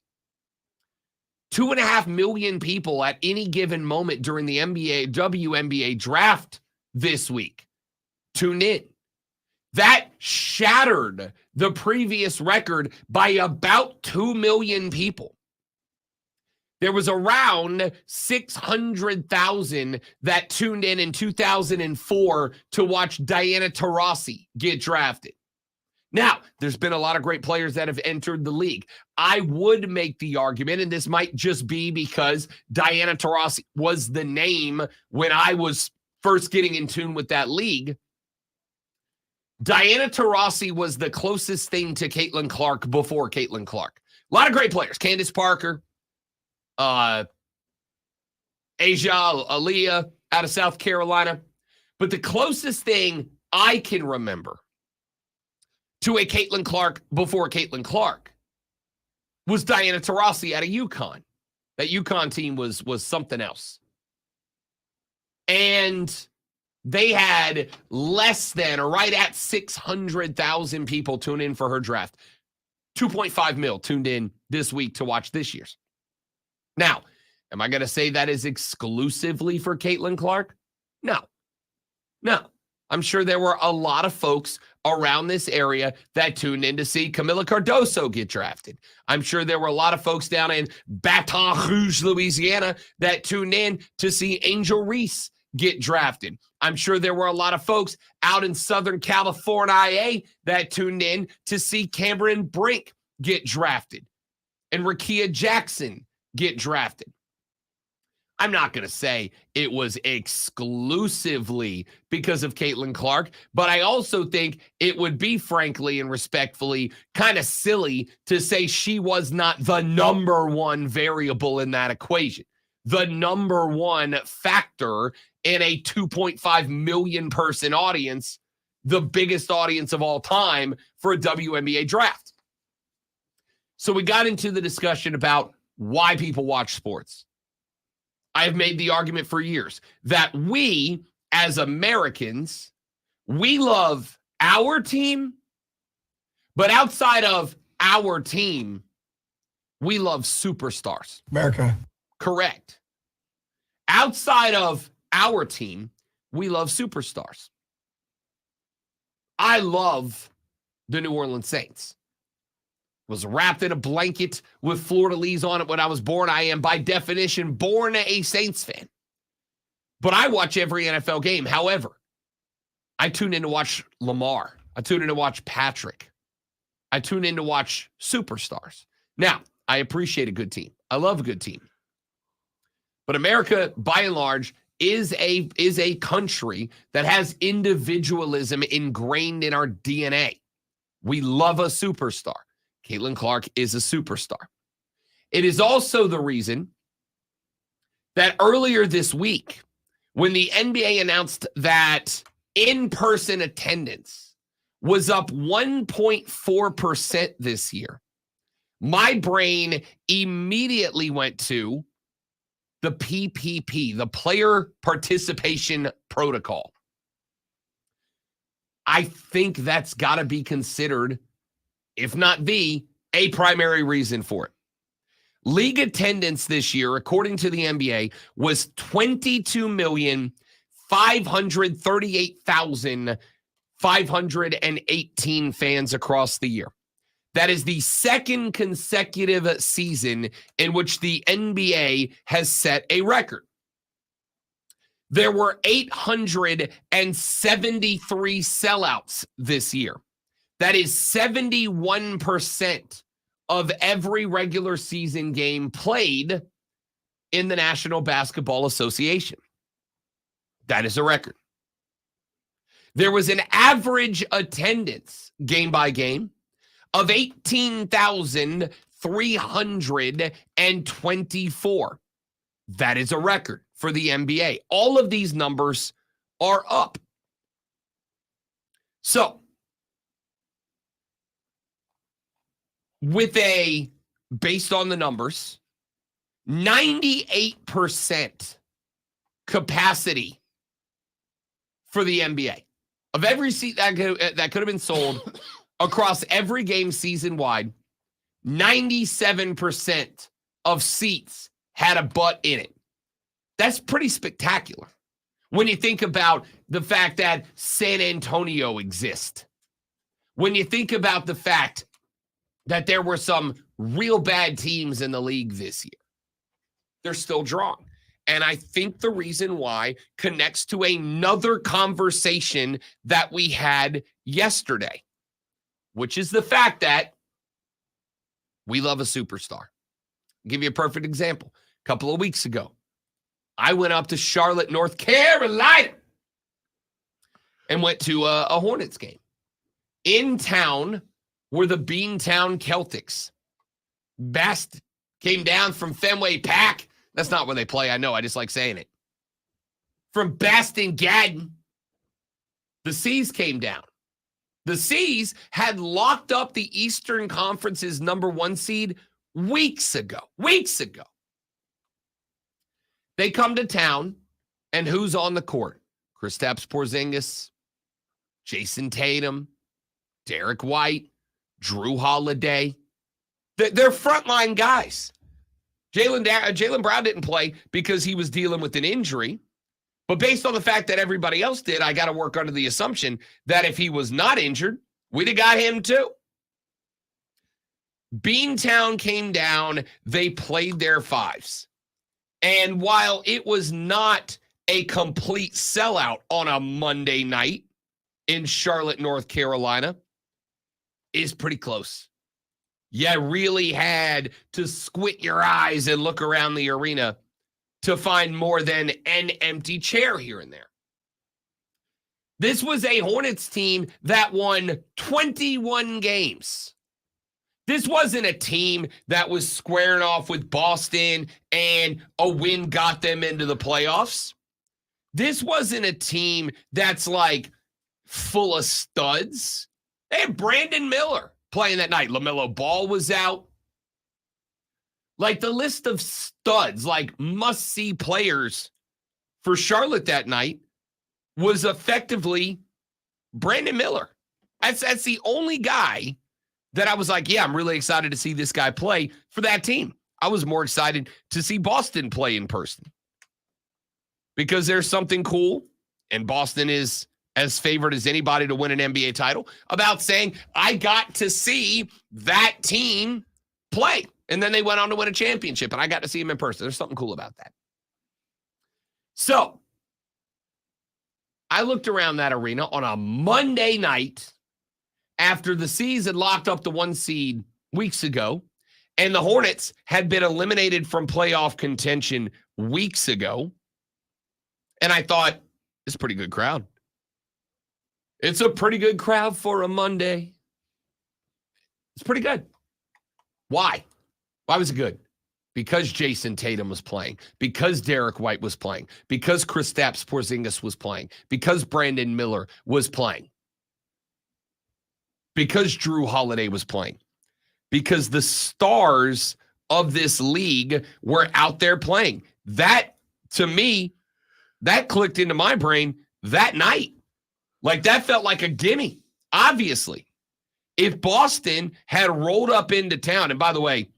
2.5 million people at any given moment during the WNBA draft this week tuned in. That shattered the previous record by about 2 million people. There was around 600,000 that tuned in 2004 to watch Diana Taurasi get drafted. Now, there's been a lot of great players that have entered the league. I would make the argument, and this might just be because Diana Taurasi was the name when I was first getting in tune with that league. Diana Taurasi was the closest thing to Caitlin Clark before Caitlin Clark. A lot of great players. Candace Parker, Asia Aaliyah out of South Carolina. But the closest thing I can remember to a Caitlin Clark before Caitlin Clark was Diana Taurasi out of UConn. That UConn team was something else. And they had less than or right at 600,000 people tune in for her draft. 2.5 mil tuned in this week to watch this year's. Now, am I going to say that is exclusively for Caitlin Clark? No. I'm sure there were a lot of folks around this area that tuned in to see Camila Cardoso get drafted. I'm sure there were a lot of folks down in Baton Rouge, Louisiana, that tuned in to see Angel Reese get drafted. I'm sure there were a lot of folks out in Southern California that tuned in to see Cameron Brink get drafted and Rakia Jackson get drafted. I'm not going to say it was exclusively because of Caitlin Clark, but I also think it would be, frankly and respectfully, kind of silly to say she was not the number one variable in that equation, the number one factor in a 2.5 million person audience, the biggest audience of all time for a WNBA draft. So we got into the discussion about why people watch sports. I have made the argument for years that we, as Americans, we love our team, but outside of our team, we love superstars. America. Correct. Outside of our team, we love superstars. I love the New Orleans Saints. Was wrapped in a blanket with fleur-de-lis on it when I was born. I am, by definition, born a Saints fan. But I watch every NFL game. However, I tune in to watch Lamar. I tune in to watch Patrick. I tune in to watch superstars. Now, I appreciate a good team. I love a good team. But America, by and large, is a country that has individualism ingrained in our DNA. We love a superstar. Caitlin Clark is a superstar. It is also the reason that earlier this week, when the NBA announced that in-person attendance was up 1.4% this year, my brain immediately went to the PPP, the Player Participation Protocol. I think that's got to be considered, if not a primary reason for it. League attendance this year, according to the NBA, was 22,538,518 fans across the year. That is the second consecutive season in which the NBA has set a record. There were 873 sellouts this year. That is 71% of every regular season game played in the National Basketball Association. That is a record. There was an average attendance, game by game, of 18,324. That is a record for the NBA. All of these numbers are up. So, based on the numbers, 98% capacity for the NBA. Of every seat that could have been sold across every game season-wide, 97% of seats had a butt in it. That's pretty spectacular when you think about the fact that San Antonio exists. When you think about the fact that there were some real bad teams in the league this year, they're still drawing. And I think the reason why connects to another conversation that we had yesterday, which is the fact that we love a superstar. I'll give you a perfect example. A couple of weeks ago, I went up to Charlotte, North Carolina, and went to a Hornets game. In town were the Beantown Celtics. Best came down from Fenway Park. That's not where they play. I know. I just like saying it. From Baston Gadden, the Seas came down. The Seas had locked up the Eastern Conference's number 1 seed weeks ago. They come to town, and who's on the court? Kristaps Porzingis, Jason Tatum, Derek White, Drew Holiday. They're frontline guys. Jaylen Brown didn't play because he was dealing with an injury. But based on the fact that everybody else did, I got to work under the assumption that if he was not injured, we'd have got him too. Beantown came down. They played their fives. And while it was not a complete sellout on a Monday night in Charlotte, North Carolina, it's pretty close. You really had to squint your eyes and look around the arena to find more than an empty chair here and there. This was a Hornets team that won 21 games. This wasn't a team that was squaring off with Boston and a win got them into the playoffs. This wasn't a team that's like full of studs. They had Brandon Miller playing that night. LaMelo Ball was out. Like the list of studs, like must-see players for Charlotte that night was effectively Brandon Miller. That's the only guy that I was like, yeah, I'm really excited to see this guy play for that team. I was more excited to see Boston play in person because there's something cool, and Boston is as favored as anybody to win an NBA title, about saying, I got to see that team play. And then they went on to win a championship, and I got to see him in person. There's something cool about that. So I looked around that arena on a Monday night after the Seas had locked up the 1 seed weeks ago, and the Hornets had been eliminated from playoff contention weeks ago. And I thought, it's a pretty good crowd. It's a pretty good crowd for a Monday. It's pretty good. Why? Why was it good? Because Jason Tatum was playing, because Derek White was playing, because Kristaps Porzingis was playing, because Brandon Miller was playing, because Drew Holiday was playing, because the stars of this league were out there playing. That, to me, that clicked into my brain that night. Like, that felt like a gimme, obviously. If Boston had rolled up into town, and by the way,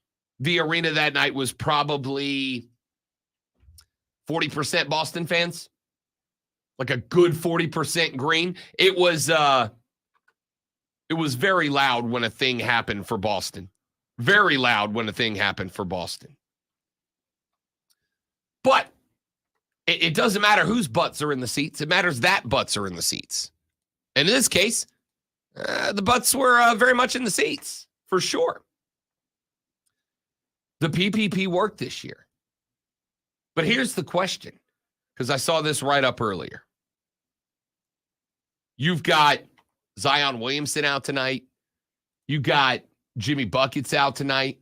the arena that night was probably 40% Boston fans, like a good 40% green. It was very loud when a thing happened for Boston. Very loud when a thing happened for Boston. But it doesn't matter whose butts are in the seats. It matters that butts are in the seats. And in this case, the butts were very much in the seats, for sure. The PPP worked this year. But here's the question, because I saw this right up earlier. You've got Zion Williamson out tonight. You got Jimmy Buckets out tonight.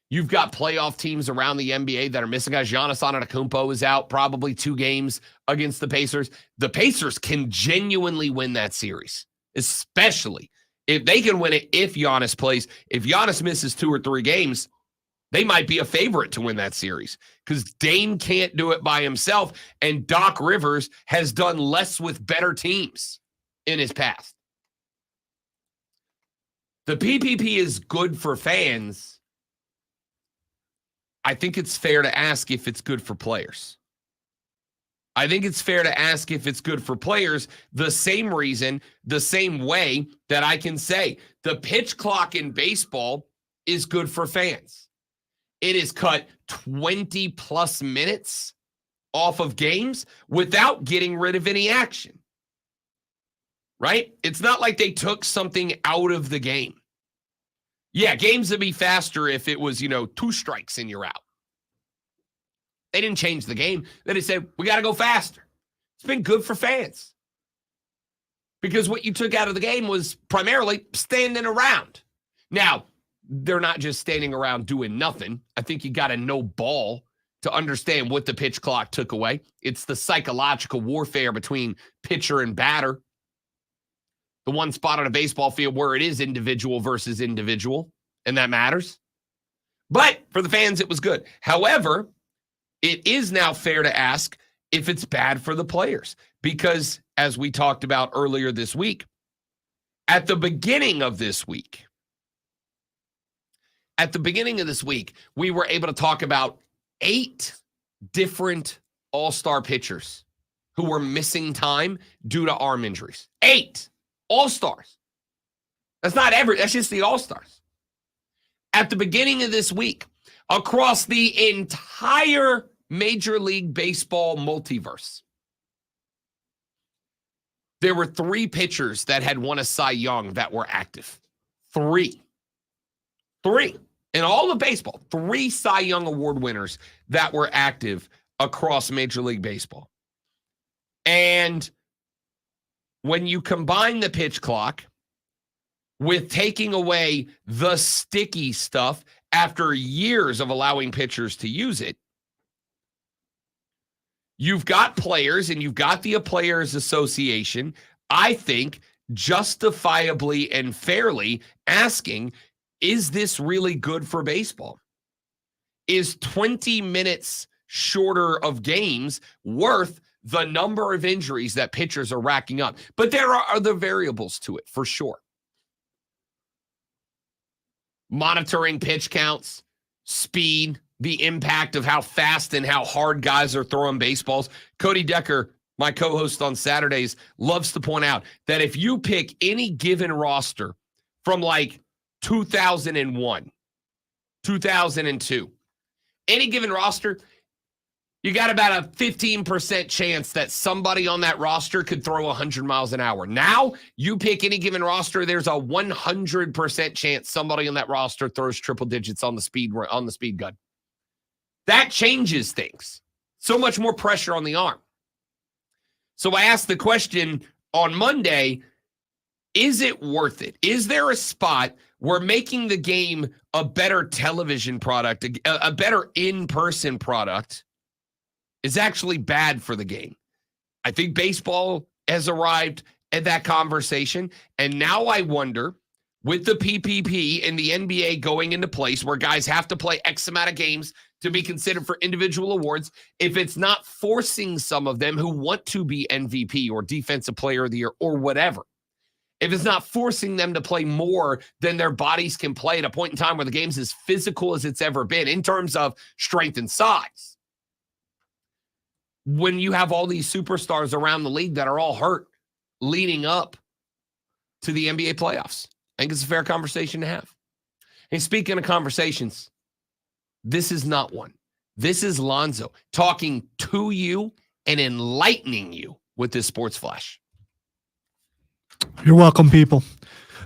You've got playoff teams around the NBA that are missing guys. Giannis Antetokounmpo is out probably 2 games against the Pacers. The Pacers can genuinely win that series, especially if they can win it if Giannis plays. If Giannis misses 2 or 3 games, they might be a favorite to win that series because Dame can't do it by himself, and Doc Rivers has done less with better teams in his past. The PPP is good for fans. I think it's fair to ask if it's good for players. I think it's fair to ask if it's good for players the same reason, the same way that I can say the pitch clock in baseball is good for fans. It is cut 20 plus minutes off of games without getting rid of any action. Right? It's not like they took something out of the game. Yeah, games would be faster if it was, 2 strikes and you're out. They didn't change the game. Then they said, we got to go faster. It's been good for fans. Because what you took out of the game was primarily standing around. Now, they're not just standing around doing nothing. I think you got to know ball to understand what the pitch clock took away. It's the psychological warfare between pitcher and batter. The one spot on a baseball field where it is individual versus individual, and that matters. But for the fans, it was good. However, it is now fair to ask if it's bad for the players because, as we talked about earlier this week, at the beginning of this week, we were able to talk about 8 different all-star pitchers who were missing time due to arm injuries. 8 all-stars. That's just the all-stars. At the beginning of this week, across the entire Major League Baseball multiverse, there were 3 pitchers that had won a Cy Young that were active. 3. In all of baseball, 3 Cy Young Award winners that were active across Major League Baseball. And when you combine the pitch clock with taking away the sticky stuff after years of allowing pitchers to use it, you've got players and you've got the Players Association, I think, justifiably and fairly asking, is this really good for baseball? Is 20 minutes shorter of games worth the number of injuries that pitchers are racking up? But there are other variables to it, for sure. Monitoring pitch counts, speed, the impact of how fast and how hard guys are throwing baseballs. Cody Decker, my co-host on Saturdays, loves to point out that if you pick any given roster from like 2001, 2002, any given roster, you got about a 15% chance that somebody on that roster could throw 100 miles an hour. Now, you pick any given roster, there's a 100% chance somebody on that roster throws triple digits on the speed gun. That changes things. So much more pressure on the arm. So I asked the question on Monday, is it worth it? Is there a spot where making the game a better television product, a better in-person product, is actually bad for the game? I think baseball has arrived at that conversation. And now I wonder, with the PPP and the NBA going into place where guys have to play X amount of games to be considered for individual awards, if it's not forcing some of them who want to be MVP or Defensive Player of the Year or whatever, if it's not forcing them to play more than their bodies can play at a point in time where the game's as physical as it's ever been in terms of strength and size, when you have all these superstars around the league that are all hurt leading up to the NBA playoffs, I think it's a fair conversation to have. And speaking of conversations, this is not one. This is Lonzo talking to you and enlightening you with this Sports Flash. You're welcome, people.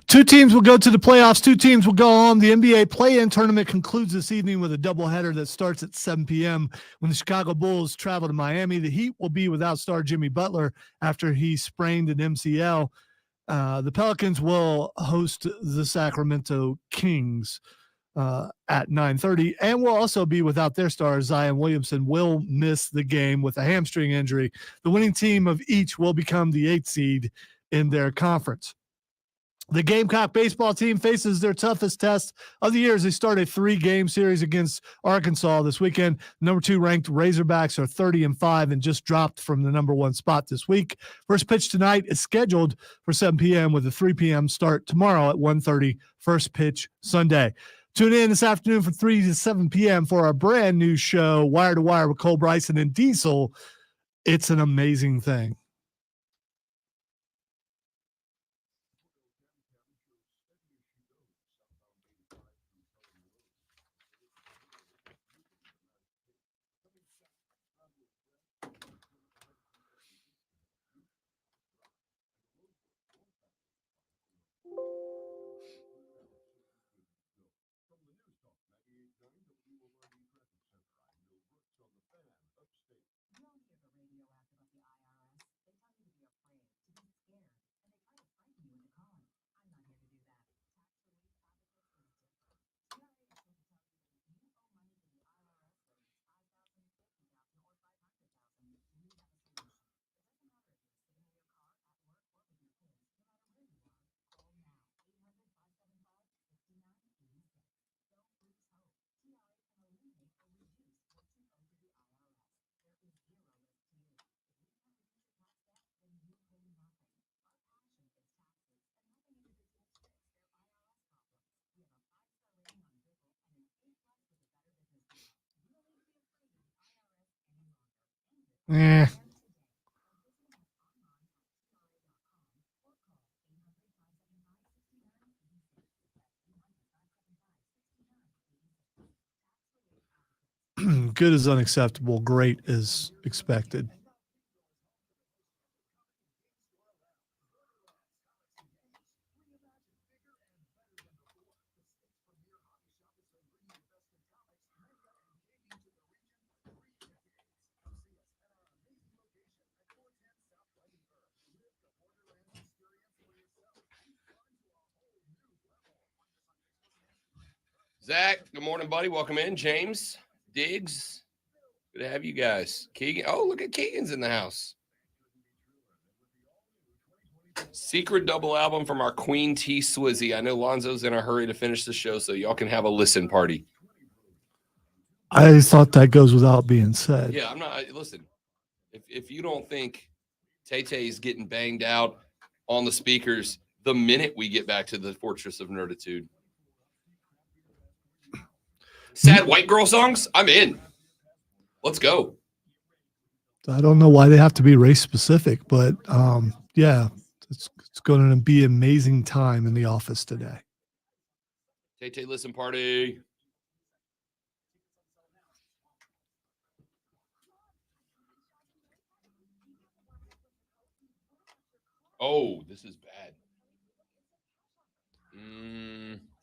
2 teams will go to the playoffs. 2 teams will go on. The NBA play-in tournament concludes this evening with a doubleheader that starts at 7 p.m. when the Chicago Bulls travel to Miami. The Heat will be without star Jimmy Butler after he sprained an MCL. The Pelicans will host the Sacramento Kings. at 9:30, and will also be without their star. Zion Williamson will miss the game with a hamstring injury. The winning team of each will become the 8th seed in their conference. The Gamecock baseball team faces their toughest test of the year as they start a 3-game series against Arkansas this weekend. Number 2 ranked Razorbacks are 30-5 and just dropped from the number 1 spot this week. First pitch tonight is scheduled for 7 p.m. with a 3 p.m. start tomorrow at 1:30. First pitch Sunday. Tune in this afternoon from 3 to 7 p.m. for our brand new show, Wire to Wire with Cole Bryson and Diesel. It's an amazing thing. Good is unacceptable. Great is expected. Zach, good morning, buddy. Welcome in. James, Diggs, good to have you guys. Keegan, oh, look at Keegan's in the house. Secret double album from our Queen T Swizzy. I know Lonzo's in a hurry to finish the show, so y'all can have a listen party. I thought that goes without being said. Yeah, I'm not. Listen, if you don't think Tay-Tay's getting banged out on the speakers the minute we get back to the Fortress of Nerditude. Sad white girl songs? I'm in. Let's go. I don't know why they have to be race specific, but yeah, it's going to be an amazing time in the office today. Tay-Tay listen party. Oh, this is bad.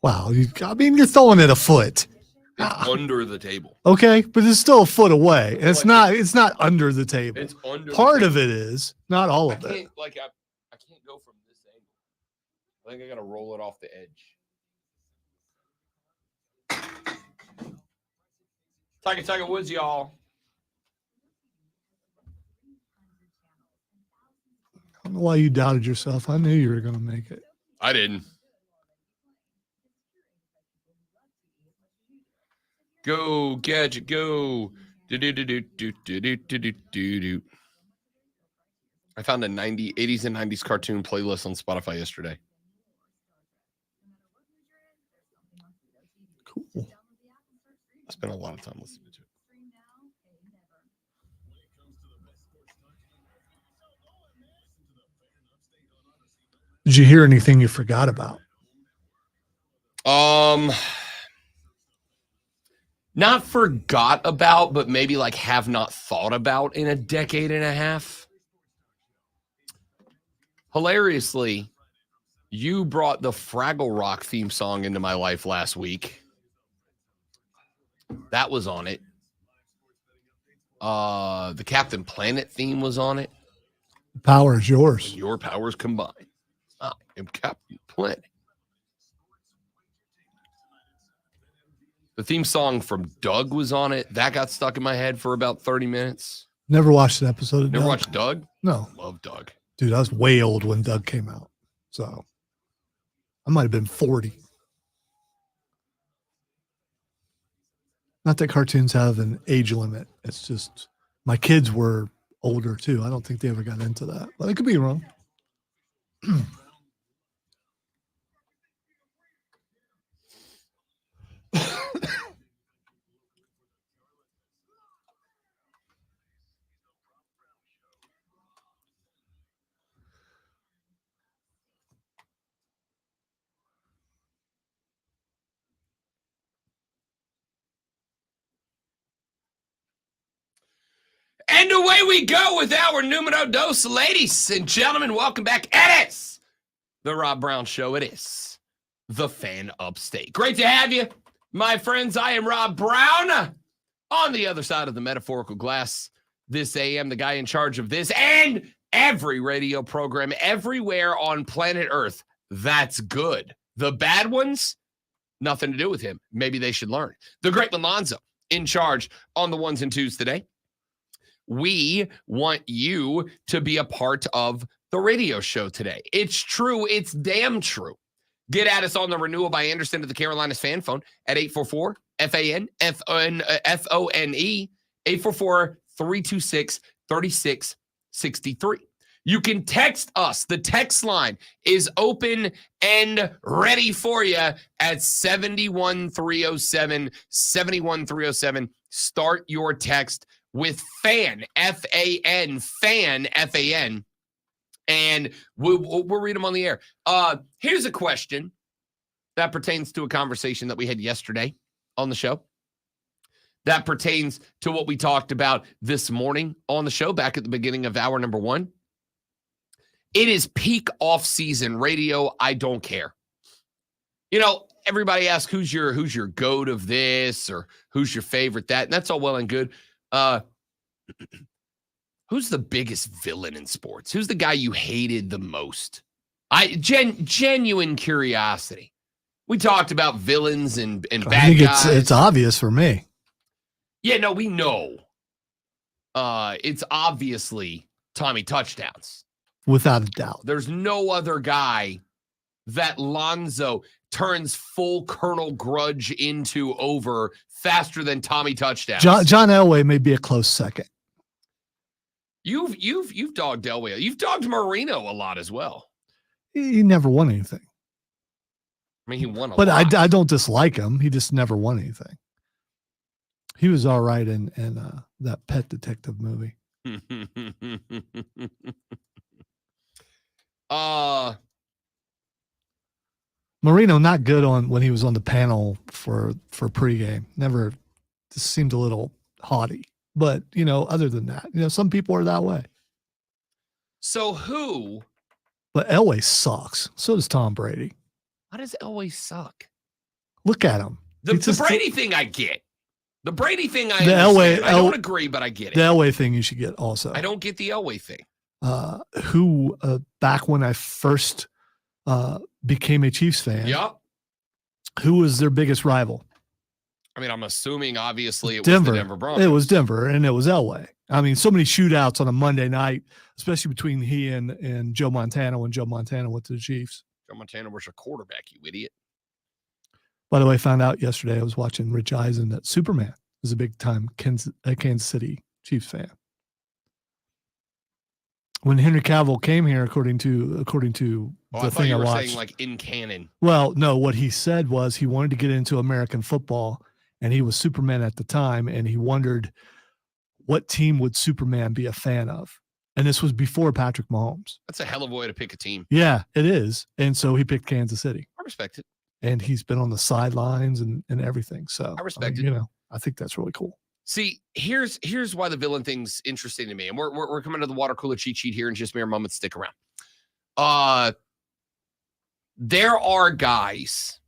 Wow, I mean, you're throwing it a foot. It's under the table. Okay, but it's still a foot away. It's not. It's not under the table. It's under. Part of it is, not all of it. I can't go from this angle. I think I got to roll it off the edge. Tiger Woods, y'all. I don't know why you doubted yourself. I knew you were going to make it. I didn't. Go, Gadget, go. Do. I found a 80s and 90s cartoon playlist on Spotify yesterday. Cool. I spent a lot of time listening to it. Did you hear anything you forgot about? Not forgot about, but maybe like have not thought about in a decade and a half. Hilariously, you brought the Fraggle Rock theme song into my life last week. That was on it. The Captain Planet theme was on it. Power is yours. Your powers combined. I am Captain Planet. The theme song from Doug was on it. That got stuck in my head for about 30 minutes. Never watched an episode of Never Doug. watched Doug? No. Love Doug. Dude, I was way old when Doug came out. So I might have been 40. Not that cartoons have an age limit. It's just my kids were older too. I don't think they ever got into that. But I could be wrong. And away we go with our numero dos. Ladies and gentlemen, welcome back. It is the Rob Brown Show. It is the Fan Upstate. Great to have you, my friends. I am Rob Brown. On the other side of the metaphorical glass this AM, the guy in charge of this and every radio program everywhere on planet Earth. That's good. The bad ones, nothing to do with him. Maybe they should learn. The great Malonzo in charge on the ones and twos today. We want you to be a part of the radio show today. It's true. It's damn true. Get at us on the Renewal by Anderson to the Carolinas fan phone at 844-FAN, F-O-N-E, 844-326-3663. You can text us. The text line is open and ready for you at 71307, 71307. Start your text with FAN, F-A-N, FAN, F-A-N, and we'll read them on the air. Here's a question that pertains to a conversation that we had yesterday on the show, that pertains to what we talked about this morning on the show back at the beginning of hour number 1. It is peak off-season radio. I don't care. You know, everybody asks who's your goat of this or who's your favorite that, and that's all well and good. Who's the biggest villain in sports? Who's the guy you hated the most? Genuine curiosity. We talked about villains and bad I think guys. it's obvious for me. Yeah, no, we know. It's obviously Tommy Touchdowns. Without a doubt. There's no other guy that Lonzo turns full Colonel Grudge into over faster than Tommy Touchdowns. John Elway may be a close second. You've dogged Elway. You've dogged Marino a lot as well. He never won anything. I mean, he won a But lot. I don't dislike him. He just never won anything. He was all right in that Pet Detective movie. Marino not good on when he was on the panel for pregame. Never, just seemed a little haughty. But other than that, some people are that way. So who? But Elway sucks. So does Tom Brady. How does Elway suck? Look at him. The Brady thing I get. The Brady thing I understand. Elway, I don't agree, but I get it. The Elway thing you should get also. I don't get the Elway thing. Who back when I first became a Chiefs fan, Yep. who was their biggest rival? I mean, I'm assuming obviously it Denver. was the Denver Broncos. It was Denver, and it was Elway. I mean, so many shootouts on a Monday night, especially between he and Joe Montana when Joe Montana went to the Chiefs. Joe Montana was your quarterback, you idiot. By the way, I found out yesterday I was watching Rich Eisen that Superman is a big-time Kansas City Chiefs fan. When Henry Cavill came here, according to Oh, the I thought thing you I were watched. saying like in canon. Well, no, what he said was he wanted to get into American football, and he was Superman at the time, and he wondered what team would Superman be a fan of. And this was before Patrick Mahomes. That's a hell of a way to pick a team. Yeah, it is. And so he picked Kansas City. I respect it. And he's been on the sidelines and everything. So I respect it. I think that's really cool. See, here's why the villain thing's interesting to me. And we're coming to the water cooler cheat sheet here in just mere moments. Stick around. There are guys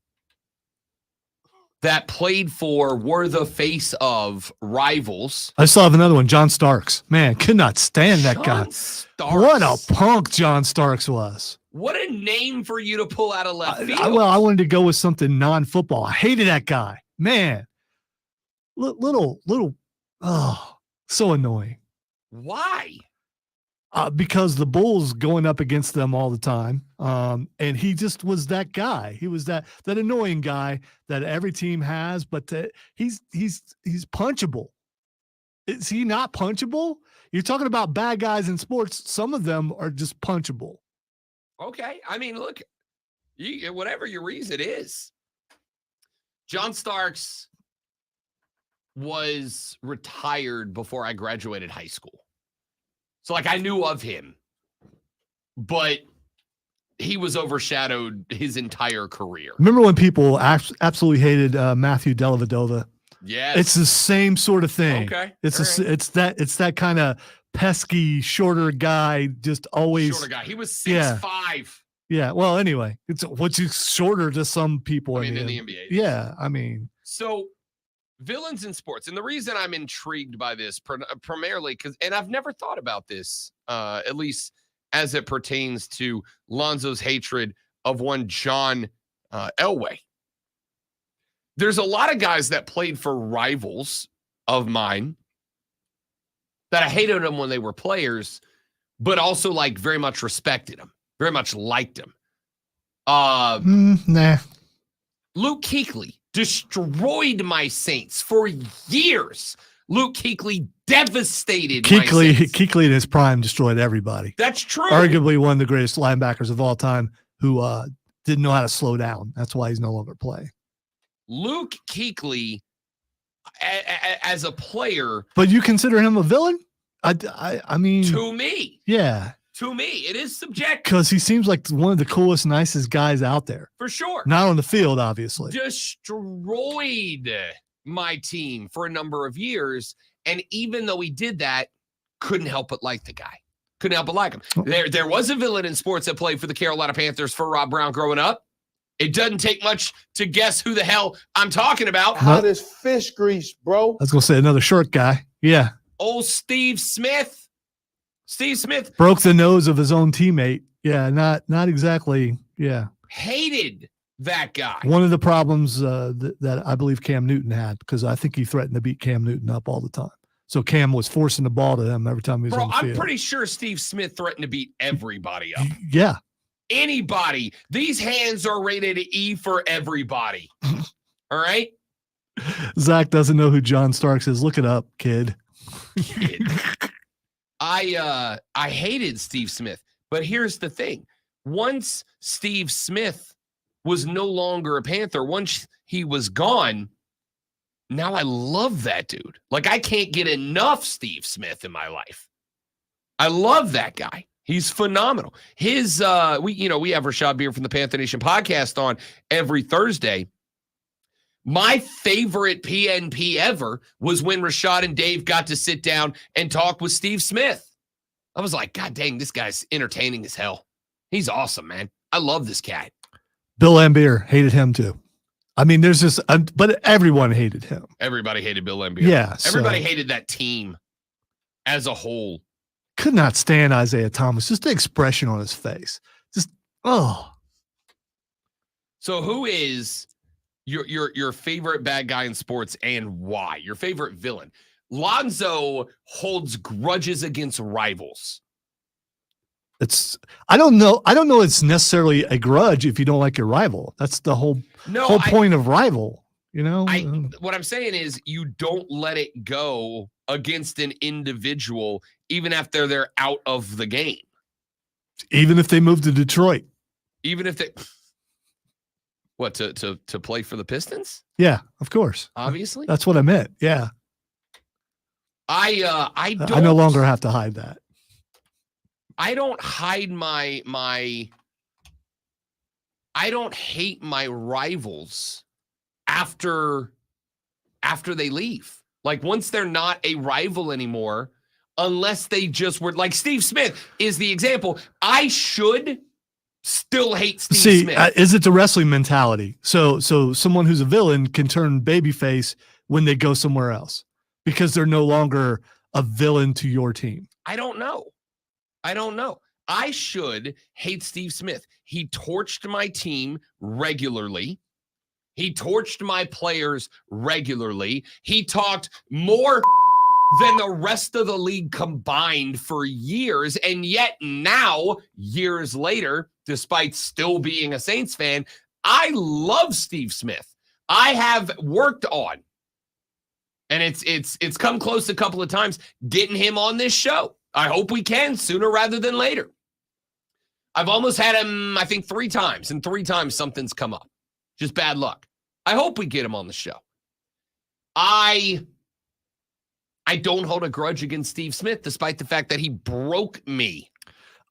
that were the face of rivals. I still have another one, John Starks. Man, could not stand that guy. John Starks. What a punk John Starks was. What a name for you to pull out of left field. I wanted to go with something non-football. I hated that guy. Man, little, oh, so annoying. Why? Because the Bulls going up against them all the time. And he just was that guy. He was that annoying guy that every team has, but he's punchable. Is he not punchable? You're talking about bad guys in sports. Some of them are just punchable. Okay. I mean, look, whatever your reason is. John Starks was retired before I graduated high school. So, like, I knew of him, but he was overshadowed his entire career. Remember when people absolutely hated Matthew Dellavedova? Yes. It's the same sort of thing. Okay. It's All right. it's that kind of pesky, shorter guy, just always Shorter guy. He was 6'5". Yeah. Well, anyway, which is shorter to some people. I mean, in the NBA. Yeah. I mean, so villains in sports. And the reason I'm intrigued by this primarily and I've never thought about this, at least as it pertains to Lonzo's hatred of one John Elway. There's a lot of guys that played for rivals of mine that I hated them when they were players, but also like very much respected them, very much liked them. nah. Luke Kuechly destroyed my Saints for years. Luke Kuechly devastated my Saints. Kuechly in his prime destroyed everybody. That's true. Arguably one of the greatest linebackers of all time who didn't know how to slow down. That's why he's no longer playing. Luke Kuechly, as a player, but you consider him a villain? I mean, to me, yeah, to me, it is subjective because he seems like one of the coolest, nicest guys out there. for sure. Not on the field, obviously. Destroyed my team for a number of years, and even though he did that, couldn't help but like the guy. Couldn't help but like him. There was a villain in sports that played for the Carolina Panthers for Rob Brown growing up. It doesn't take much to guess who the hell I'm talking about. Hot as fish grease, bro. I was gonna say another short guy. Yeah, Old Steve Smith. Steve Smith broke the nose of his own teammate. Yeah, not exactly. Yeah, hated that guy. one of the problems that I believe Cam Newton had, because I think he threatened to beat Cam Newton up all the time. So Cam was forcing the ball to him every time he was on the field. I'm pretty sure Steve Smith threatened to beat everybody up. Yeah. Anybody. These hands are rated E for everybody. All right? Zach doesn't know who John Starks is. Look it up, kid. I hated Steve Smith. But here's the thing. Once Steve Smith was no longer a Panther, once he was gone, now I love that dude. Like, I can't get enough Steve Smith in my life. I love that guy. He's phenomenal. His we have Rashad Beer from the Panther Nation podcast on every Thursday. My favorite PNP ever was when Rashad and Dave got to sit down and talk with Steve Smith. I was like, God dang, this guy's entertaining as hell. He's awesome, man. I love this cat. Bill Laimbeer hated him too. I mean, there's this, but everyone hated him. Everybody hated Bill Laimbeer. Yeah. Everybody hated that team as a whole. Could not stand Isaiah Thomas. Just the expression on his face. Just, oh. So who is your favorite bad guy in sports and why? Your favorite villain? Lonzo holds grudges against rivals. I don't know it's necessarily a grudge if you don't like your rival. That's the whole point of rival, you know? What I'm saying is you don't let it go against an individual even after they're out of the game. Even if they move to Detroit. Even if they what to play for the Pistons? Yeah, of course. Obviously. That's what I meant. Yeah. I no longer have to hide that. I don't hide I don't hate my rivals after they leave. Like, once they're not a rival anymore, unless they just were, like Steve Smith is the example. I should still hate Steve Smith. Is it the wrestling mentality? So someone who's a villain can turn babyface when they go somewhere else because they're no longer a villain to your team. I don't know. I should hate Steve Smith. He torched my team regularly. He torched my players regularly. He talked more than the rest of the league combined for years. And yet now, years later, despite still being a Saints fan, I love Steve Smith. I have worked on, and it's come close a couple of times, getting him on this show. I hope we can sooner rather than later. I've almost had him, I think, 3 times, and 3 times something's come up. Just bad luck. I hope we get him on the show. I don't hold a grudge against Steve Smith, despite the fact that he broke me.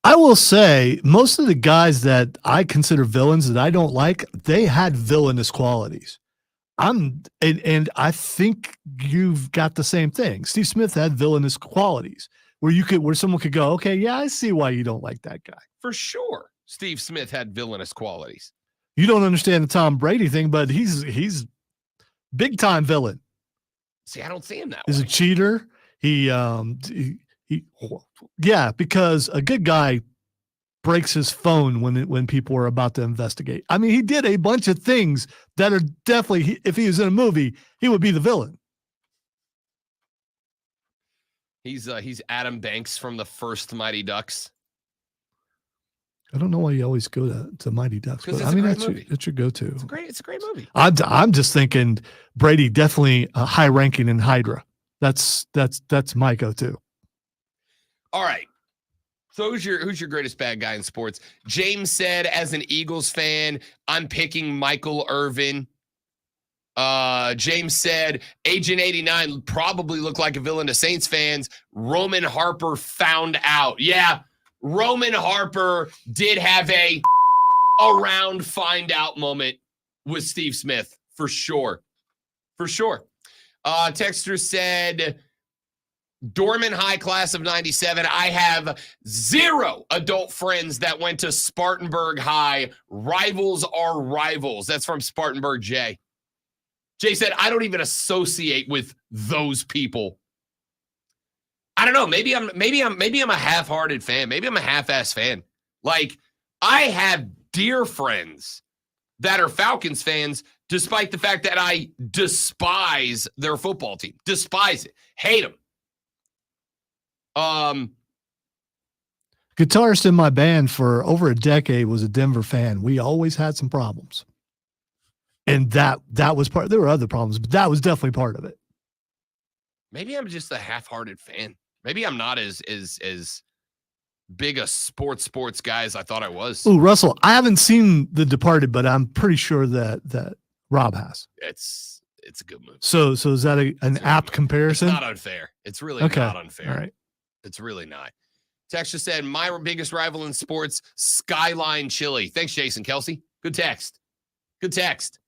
I will say most of the guys that I consider villains that I don't like, they had villainous qualities. And I think you've got the same thing. Steve Smith had villainous qualities where someone could go, okay, yeah, I see why you don't like that guy. For sure, Steve Smith had villainous qualities. You don't understand the Tom Brady thing, but he's big time villain. See, I don't see him that He's way. a cheater. Yeah, because a good guy breaks his phone when people are about to investigate. I mean, he did a bunch of things that are definitely, if he was in a movie, he would be the villain. He's Adam Banks from the first Mighty Ducks. I don't know why you always go to Mighty Ducks, but I mean that's your go-to. It's a great movie. I'm just thinking Brady definitely high ranking in Hydra. That's my go-to. All right. So who's your greatest bad guy in sports? James said, as an Eagles fan, I'm picking Michael Irvin. James said, Agent 89 probably looked like a villain to Saints fans. Roman Harper found out. Yeah, Roman Harper did have a around find out moment with Steve Smith, for sure. For sure. Texter said, Dorman High class of 97. I have 0 adult friends that went to Spartanburg High. Rivals are rivals. That's from Spartanburg Jay. Jay said, I don't even associate with those people. I don't know. Maybe I'm a half-hearted fan. Maybe I'm a half-ass fan. Like, I have dear friends that are Falcons fans, despite the fact that I despise their football team. Despise it. Hate them. Guitarist in my band for over a decade was a Denver fan. We always had some problems. And that was part. There were other problems, but that was definitely part of it. Maybe I'm just a half-hearted fan. Maybe I'm not as big a sports guy as I thought I was. Ooh, Russell, I haven't seen The Departed, but I'm pretty sure that Rob has. It's a good movie. So is that an apt comparison? It's not unfair. It's really not unfair. All right. It's really not. Text just said, my biggest rival in sports, Skyline Chili. Thanks, Jason Kelsey. Good text. Good text.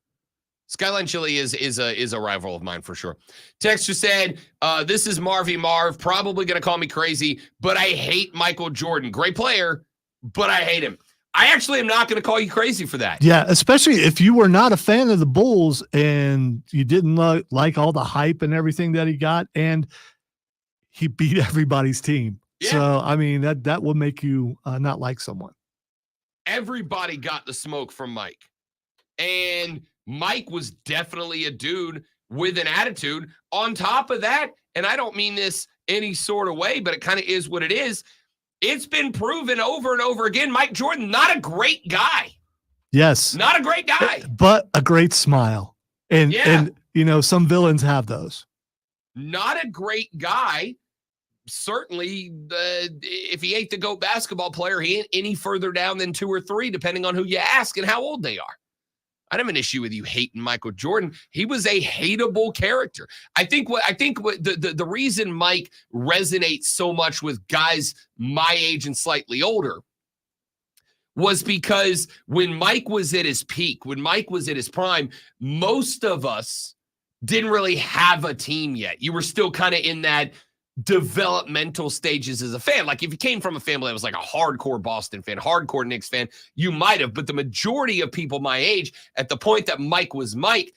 Skyline Chili is a rival of mine for sure. Text just said, this is Marvy Marv, probably going to call me crazy, but I hate Michael Jordan. Great player, but I hate him. I actually am not going to call you crazy for that. Yeah, especially if you were not a fan of the Bulls and you didn't like all the hype and everything that he got, and he beat everybody's team. Yeah. So, I mean, that would make you not like someone. Everybody got the smoke from Mike. And Mike was definitely a dude with an attitude. On top of that, and I don't mean this any sort of way, but it kind of is what it is. It's been proven over and over again. Mike Jordan, not a great guy. Yes. Not a great guy. But a great smile. And you know, some villains have those. Not a great guy. Certainly, if he ain't the GOAT basketball player, he ain't any further down than 2 or 3, depending on who you ask and how old they are. I don't have an issue with you hating Michael Jordan. He was a hateable character. I think the reason Mike resonates so much with guys my age and slightly older was because when Mike was at his peak, when Mike was at his prime, most of us didn't really have a team yet. You were still kind of in that developmental stages as a fan. Like if you came from a family that was like a hardcore Boston fan, hardcore Knicks fan, you might have, but the majority of people my age at the point that Mike was Mike,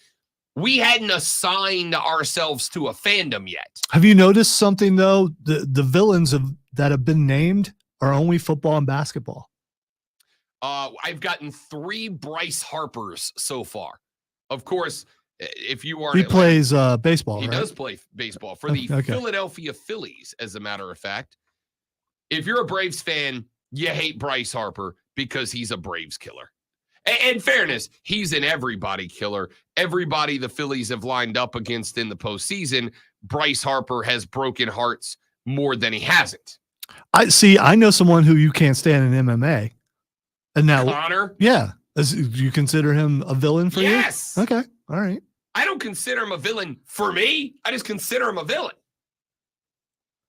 we hadn't assigned ourselves to a fandom yet. Have you noticed something though? The villains that have been named are only football and basketball. I've gotten 3 Bryce Harpers so far. of course, if you are He an Atlanta- plays baseball, he right? does play baseball for the Okay. Philadelphia Phillies, as a matter of fact. If you're a Braves fan, you hate Bryce Harper because he's a Braves killer. In fairness, he's an everybody killer. Everybody the Phillies have lined up against in the postseason, Bryce Harper has broken hearts more than he hasn't. I know someone who you can't stand in MMA. And now, Connor? yeah. Do you consider him a villain for Yes. you? Okay. All right. I don't consider him a villain for me. I just consider him a villain.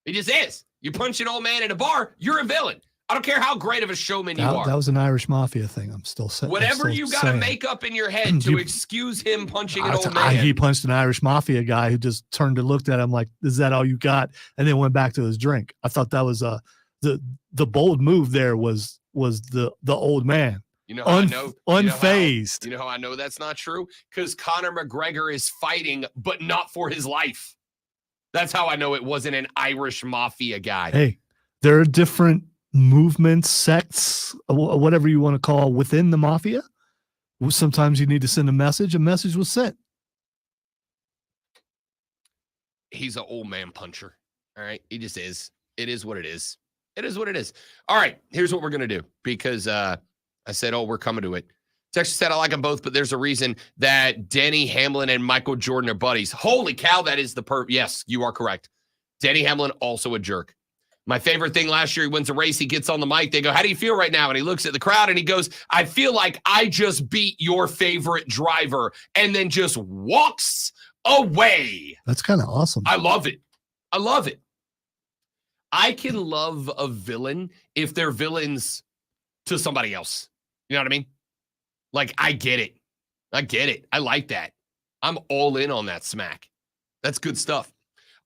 He just is. You punch an old man in a bar, you're a villain. I don't care how great of a showman you are. That was an Irish mafia thing. I'm still saying. Whatever you got to make up in your head to excuse him punching an old man. He punched an Irish mafia guy who just turned and looked at him like, "Is that all you got?" And then went back to his drink. I thought that was the bold move. There was the old man. You know how I know? Unfazed. You know how I know that's not true? Because Conor McGregor is fighting, but not for his life. That's how I know it wasn't an Irish mafia guy. Hey, there are different movements, sects, whatever you want to call within the mafia. Sometimes you need to send a message. A message was sent. He's an old man puncher. All right. He just is. It is what it is. It is what it is. All right. Here's what we're going to do because I said, we're coming to it. Texas said, I like them both, but there's a reason that Denny Hamlin and Michael Jordan are buddies. Holy cow, that is the Yes, you are correct. Denny Hamlin, also a jerk. My favorite thing last year, he wins a race, he gets on the mic, they go, how do you feel right now? And he looks at the crowd and he goes, I feel like I just beat your favorite driver, and then just walks away. That's kind of awesome. I love it. I love it. I can love a villain if they're villains to somebody else. You know what I mean? Like, I get it. I get it. I like that. I'm all in on that smack. That's good stuff.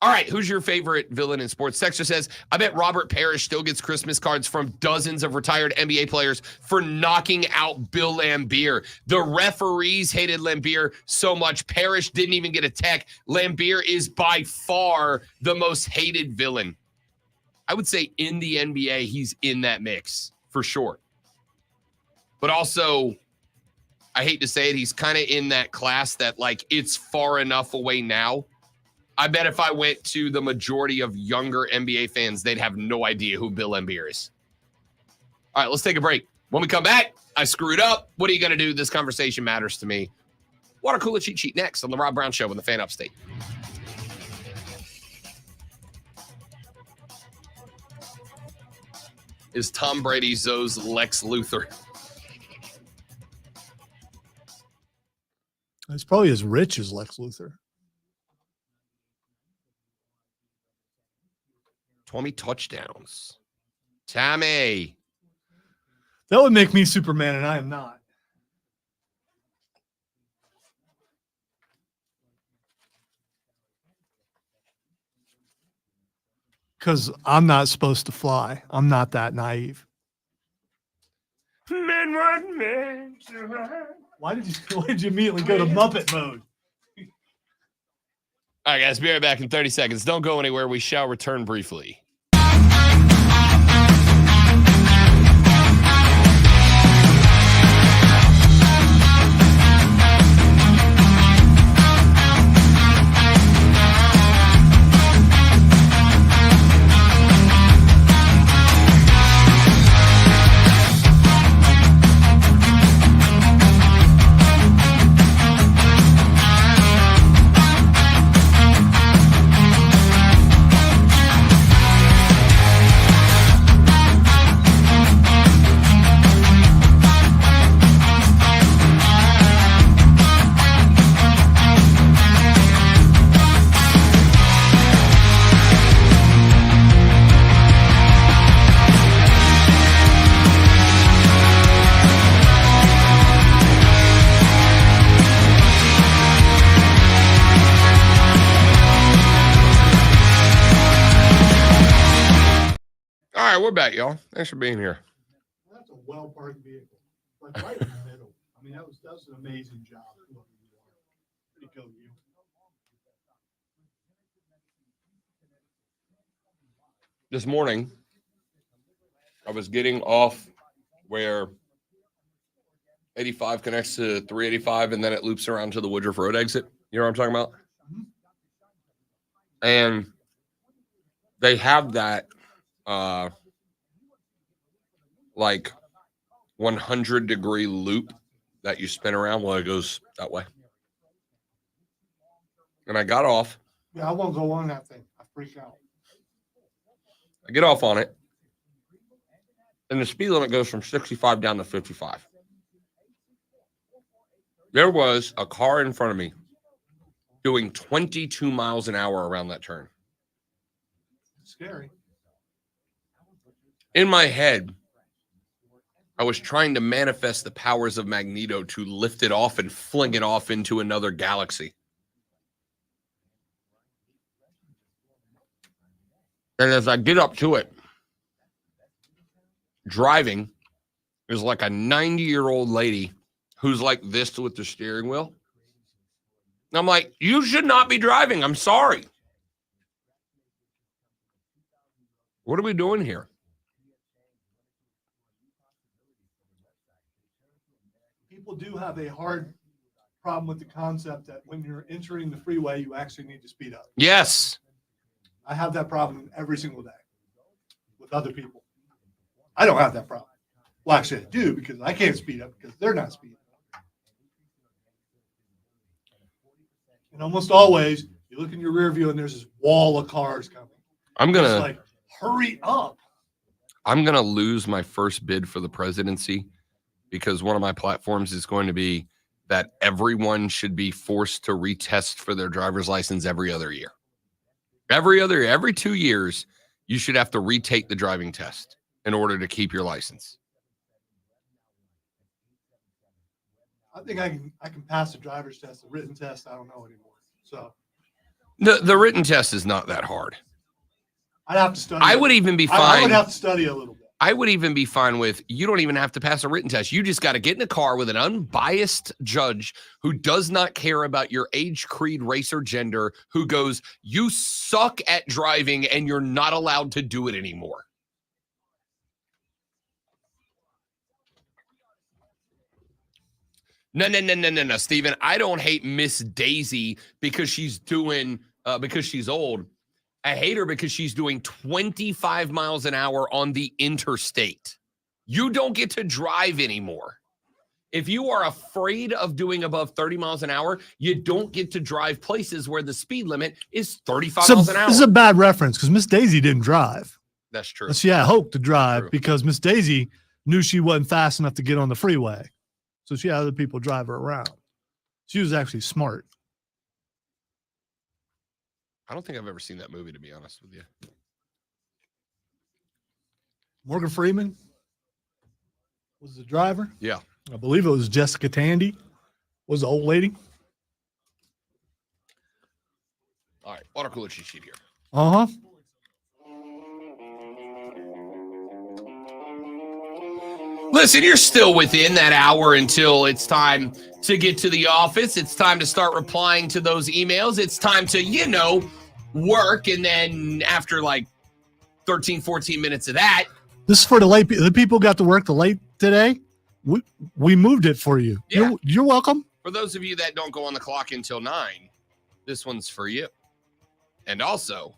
All right, who's your favorite villain in sports? Texter says, I bet Robert Parrish still gets Christmas cards from dozens of retired NBA players for knocking out Bill Laimbeer. The referees hated Laimbeer so much, Parrish didn't even get a tech. Laimbeer is by far the most hated villain. I would say in the NBA, he's in that mix for sure. But also, I hate to say it, he's kind of in that class that, like, it's far enough away now. I bet if I went to the majority of younger NBA fans, they'd have no idea who Bill Laimbeer is. All right, let's take a break. When we come back, I screwed up. What are you going to do? This conversation matters to me. Water cooler cheat sheet next on the Rob Brown Show on the Fan Upstate. Is Tom Brady Zoe's Lex Luthor? He's probably as rich as Lex Luthor. 20 touchdowns. Tommy. That would make me Superman, and I am not. Because I'm not supposed to fly. I'm not that naive. Why did you immediately go to Muppet mode? All right, guys, be right back in 30 seconds. Don't go anywhere. We shall return briefly. All right, we're back, y'all. Thanks for being here. That's a well-parked vehicle. Like right in the middle. I mean, that was an amazing job. Pretty go, you. This morning, I was getting off where 85 connects to 385, and then it loops around to the Woodruff Road exit. You know what I'm talking about? And they have that like 100-degree loop that you spin around while it goes that way. And I got off. Yeah, I won't go on that thing. I freak out. I get off on it. And the speed limit goes from 65 down to 55. There was a car in front of me doing 22 miles an hour around that turn. Scary. In my head, I was trying to manifest the powers of Magneto to lift it off and fling it off into another galaxy. And as I get up to it, driving is like a 90-year-old lady who's like this with the steering wheel. And I'm like, you should not be driving. I'm sorry. What are we doing here? People do have a hard problem with the concept that when you're entering the freeway, you actually need to speed up. Yes. I have that problem every single day with other people. I don't have that problem. Well, actually, I do because I can't speed up because they're not speeding. And almost always, you look in your rear view and there's this wall of cars coming. I'm going to like, hurry up. I'm going to lose my first bid for the presidency because one of my platforms is going to be that everyone should be forced to retest for their driver's license every other year. Every 2 years, you should have to retake the driving test in order to keep your license. I think I can pass the driver's test. The written test, I don't know anymore. So the written test is not that hard. I'd have to study. I would even be fine. I would have to study a little bit. I would even be fine with, you don't even have to pass a written test. You just got to get in a car with an unbiased judge who does not care about your age, creed, race, or gender, who goes, you suck at driving and you're not allowed to do it anymore. No, Steven. I don't hate Miss Daisy because she's because she's old. I hate her because she's doing 25 miles an hour on the interstate. You don't get to drive anymore. If you are afraid of doing above 30 miles an hour, you don't get to drive places where the speed limit is 35 miles an hour. This is a bad reference because Miss Daisy didn't drive. That's true. But she had hope to drive True. because Miss Daisy knew she wasn't fast enough to get on the freeway. So she had other people drive her around. She was actually smart. I don't think I've ever seen that movie, to be honest with you. Morgan Freeman was the driver. Yeah. I believe it was Jessica Tandy was the old lady. All right. Water cooler cheat sheet here. Uh-huh. Listen, you're still within that hour until it's time to get to the office. It's time to start replying to those emails. It's time to, work. And then after like 13, 14 minutes of that. This is for the late people. The people got to work the late today. We moved it for you. Yeah. You're welcome. For those of you that don't go on the clock until 9, this one's for you. And also,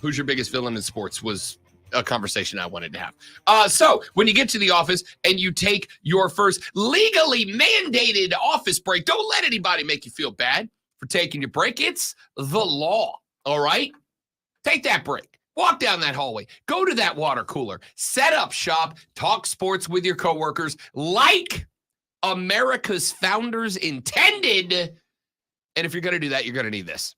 who's your biggest villain in sports was a conversation I wanted to have. So when you get to the office and you take your first legally mandated office break, don't let anybody make you feel bad for taking your break. It's the law. All right. Take that break. Walk down that hallway. Go to that water cooler. Set up shop. Talk sports with your coworkers like America's founders intended. And if you're going to do that, you're going to need this.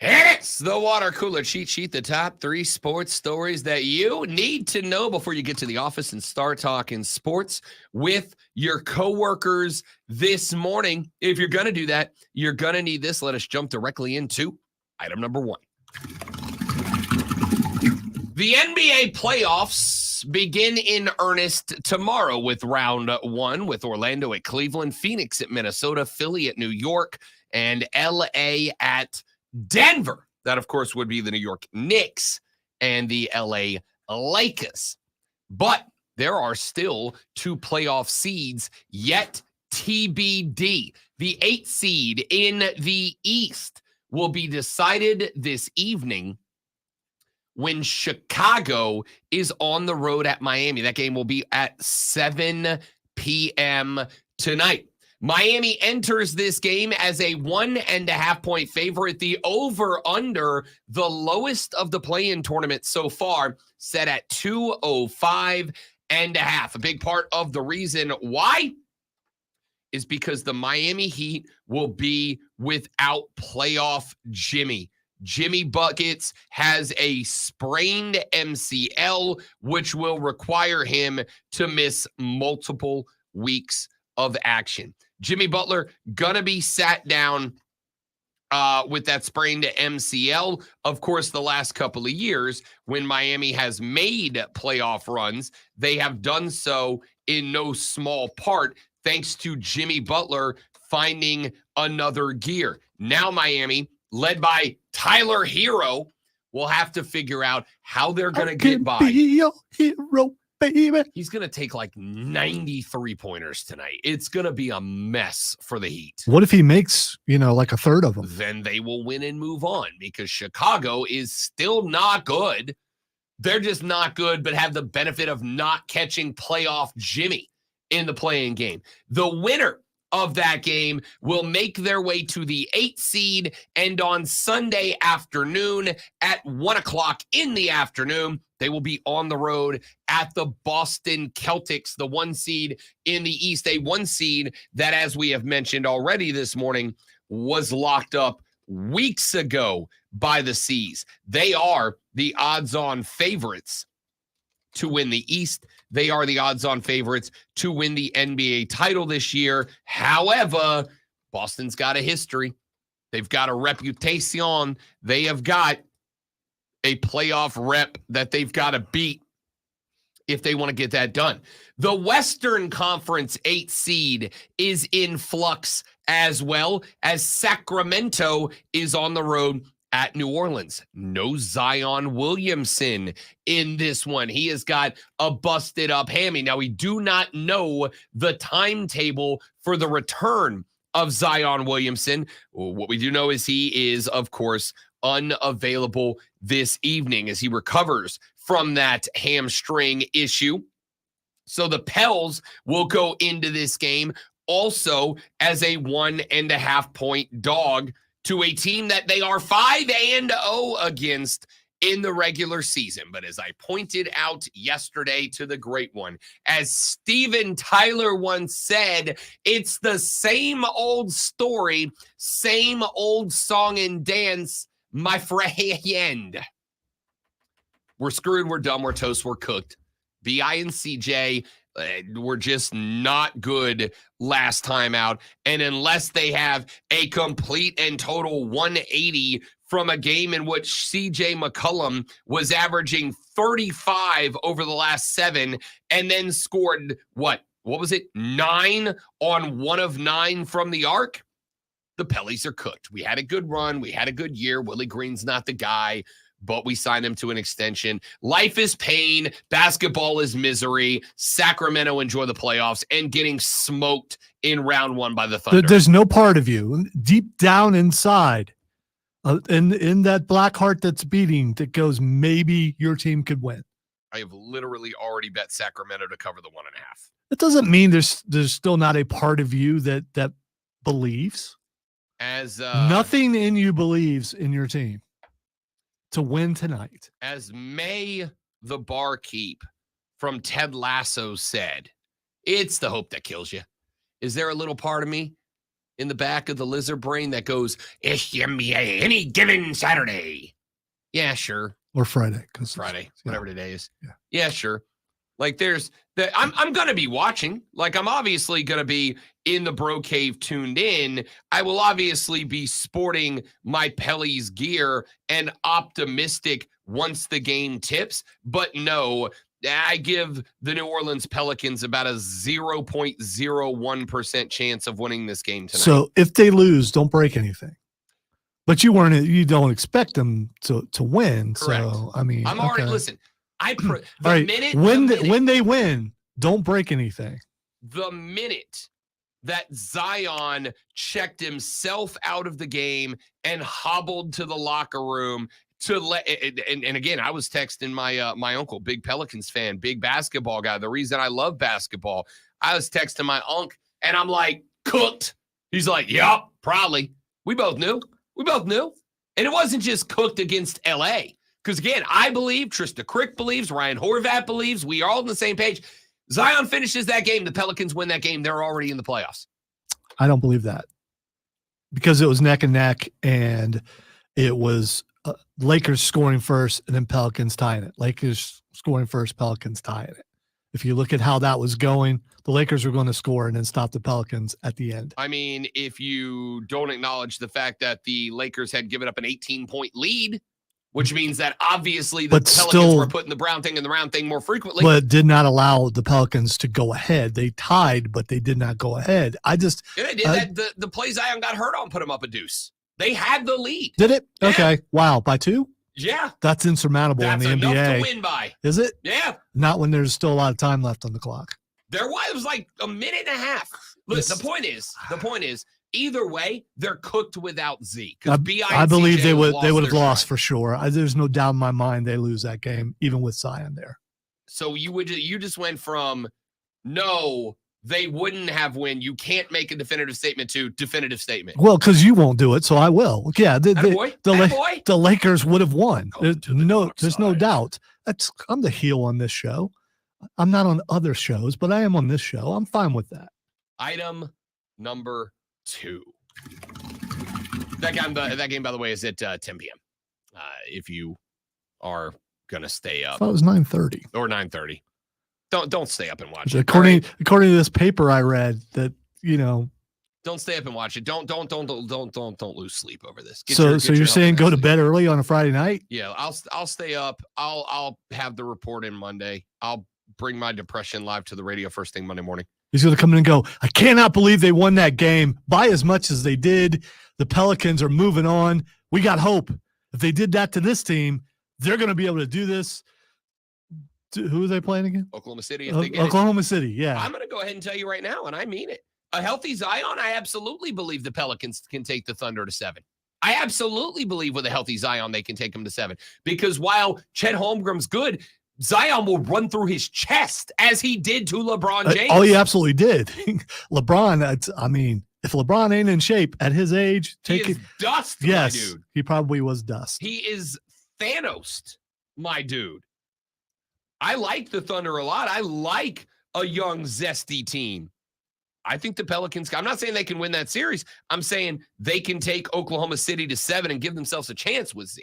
It's the water cooler cheat sheet, the top 3 sports stories that you need to know before you get to the office and start talking sports with your coworkers this morning. If you're going to do that, you're going to need this. Let us jump directly into Item number 1. The NBA playoffs begin in earnest tomorrow with round 1 with Orlando at Cleveland, Phoenix at Minnesota, Philly at New York, and LA at Denver. That, of course, would be the New York Knicks and the LA Lakers. But there are still 2 playoff seeds yet TBD. The 8th seed in the East will be decided this evening when Chicago is on the road at Miami. That game will be at 7 p.m. tonight. Miami enters this game as a 1.5-point favorite. The over-under, the lowest of the play-in tournament so far, set at 205.5. A big part of the reason why is because the Miami Heat will be without playoff Jimmy. Jimmy Buckets has a sprained MCL, which will require him to miss multiple weeks of action. Jimmy Butler gonna be sat down with that sprained MCL. Of course, the last couple of years when Miami has made playoff runs, they have done so in no small part thanks to Jimmy Butler finding another gear. Now Miami, led by Tyler Hero, will have to figure out how they're going to get by. Be your hero, baby. He's going to take like 93 pointers tonight. It's going to be a mess for the Heat. What if he makes, like a third of them? Then they will win and move on because Chicago is still not good. They're just not good, but have the benefit of not catching playoff Jimmy in the playing game. The winner of that game will make their way to the 8th seed, and on Sunday afternoon at 1 o'clock in the afternoon, they will be on the road at the Boston Celtics, the 1 seed in the East, a 1 seed that, as we have mentioned already this morning, was locked up weeks ago by the C's. They are the odds-on favorites to win the East. They are the odds-on favorites to win the NBA title this year. However, Boston's got a history. They've got a reputation. They have got a playoff rep that they've got to beat if they want to get that done. The Western Conference 8th seed is in flux as well, as Sacramento is on the road at New Orleans. No Zion Williamson in this one. He has got a busted up hammy. Now, we do not know the timetable for the return of Zion Williamson. What we do know is he is, of course, unavailable this evening as he recovers from that hamstring issue. So the Pels will go into this game also as a 1.5-point dog to a team that they are 5-0 against in the regular season. But as I pointed out yesterday to the great one, as Steven Tyler once said, it's the same old story, same old song and dance, my friend. We're screwed, we're done, we're toast, we're cooked. B.I. and CJ were just not good last time out. And unless they have a complete and total 180 from a game in which CJ McCollum was averaging 35 over the last 7 and then scored, what was it, 9 on 1 of 9 from the arc? The Pellies are cooked. We had a good run. We had a good year. Willie Green's not the guy, but we signed him to an extension. Life is pain. Basketball is misery. Sacramento enjoy the playoffs and getting smoked in round 1 by the Thunder. There's no part of you deep down inside, in that black heart that's beating, that goes, maybe your team could win. I have literally already bet Sacramento to cover the 1.5. That doesn't mean there's still not a part of you that believes. As nothing in you believes in your team to win tonight. As May the Barkeep from Ted Lasso said, it's the hope that kills you. Is there a little part of me in the back of the lizard brain that goes, it's the NBA any given Saturday? Yeah, sure. Or Friday. Friday, whatever today is. Yeah, sure. Like I'm going to be watching. Like I'm obviously going to be in the Bro Cave tuned in, I will obviously be sporting my Pelly's gear and optimistic once the game tips. But no, I give the New Orleans Pelicans about a 0.01% chance of winning this game tonight. So if they lose, don't break anything. But you don't expect them to win. Correct. So I mean, I'm already listen. The right. minute when they win, don't break anything. The minute that Zion checked himself out of the game and hobbled to the locker room to let and again, I was texting my uncle, big Pelicans fan, big basketball guy. The reason I love basketball, I was texting my uncle and I'm like, cooked. He's like, yep, probably. We both knew. And it wasn't just cooked against LA. Because again, I believe, Trista Crick believes, Ryan Horvath believes, we are all on the same page. Zion finishes that game, the Pelicans win that game, they're already in the playoffs. I don't believe that. Because it was neck and neck, and it was Lakers scoring first and then Pelicans tying it. Lakers scoring first, Pelicans tying it. If you look at how that was going, the Lakers were going to score and then stop the Pelicans at the end. I mean, if you don't acknowledge the fact that the Lakers had given up an 18-point lead, which means that obviously the Pelicans were putting the brown thing and the round thing more frequently. But did not allow the Pelicans to go ahead. They tied, but they did not go ahead. Yeah, they did. The play Zion got hurt on put them up a deuce. They had the lead. Did it? Yeah. Okay. Wow. By 2? Yeah. That's insurmountable That's in the enough NBA. to win by. Is it? Yeah. Not when there's still a lot of time left on the clock. There was like a minute and a half. Look, the point is, either way, they're cooked without Z. I believe they would have lost for sure. There's no doubt in my mind they lose that game, even with Zion there. So you just went from no, they wouldn't have win. You can't make a definitive statement to definitive statement. Well, because you won't do it, so I will. Yeah, the Lakers would have won. There's no doubt. I'm the heel on this show. I'm not on other shows, but I am on this show. I'm fine with that. Item number 2. That game, by the way, is at 10 p.m. If you are gonna stay up, I thought it was 9:30 or 9:30. Don't stay up and watch it. According to this paper I read, that don't stay up and watch it. Don't lose sleep over this. So you're saying go to bed early on a Friday night? Yeah, I'll stay up. I'll have the report in Monday. I'll bring my depression live to the radio first thing Monday morning. He's going to come in and go, I cannot believe they won that game by as much as they did. The Pelicans are moving on. We got hope. If they did that to this team, they're going to be able to do this. Who are they playing again? Oklahoma City. Oklahoma City, yeah. I'm going to go ahead and tell you right now, and I mean it. A healthy Zion, I absolutely believe the Pelicans can take the Thunder to 7. I absolutely believe with a healthy Zion, they can take him to 7. Because while Chet Holmgren's good, Zion will run through his chest as he did to LeBron James. Oh, he absolutely did. LeBron, if LeBron ain't in shape at his age, take it. Dust, yes, my dude. He probably was dust. He is Thanos, my dude. I like the Thunder a lot. I like a young, zesty team. I think the Pelicans, I'm not saying they can win that series. I'm saying they can take Oklahoma City to 7 and give themselves a chance with Z.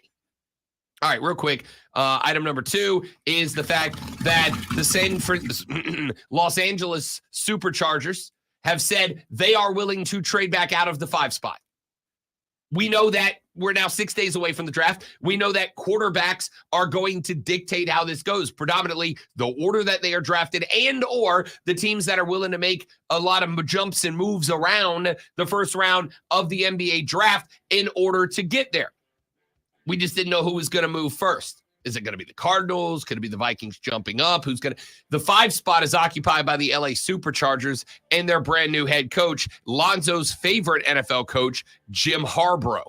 All right, real quick. Item number 2 is the fact that the Los Angeles Superchargers have said they are willing to trade back out of the 5 spot. We know that we're now 6 days away from the draft. We know that quarterbacks are going to dictate how this goes, predominantly the order that they are drafted and or the teams that are willing to make a lot of jumps and moves around the first round of the NBA draft in order to get there. We just didn't know who was going to move first. Is it going to be the Cardinals? Could it be the Vikings jumping up? The 5 spot is occupied by the LA Superchargers and their brand new head coach, Lonzo's favorite NFL coach, Jim Harbaugh.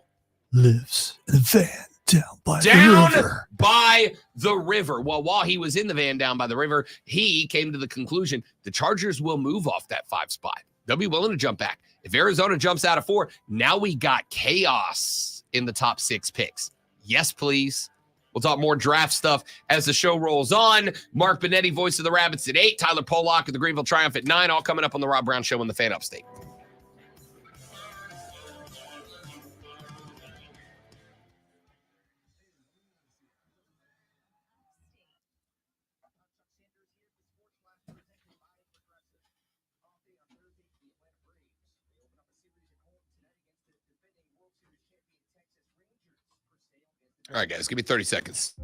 Lives in a van down by the river. Well, while he was in the van down by the river, he came to the conclusion the Chargers will move off that 5 spot. They'll be willing to jump back. If Arizona jumps out of 4, now we got chaos in the top 6 picks. Yes, please. We'll talk more draft stuff as the show rolls on. Mark Benetti, voice of the Rabbits, at 8. Tyler Pollock of the Greenville Triumph at 9. All coming up on the Rob Brown Show in the Fan Upstate. All right, guys, give me 30 seconds.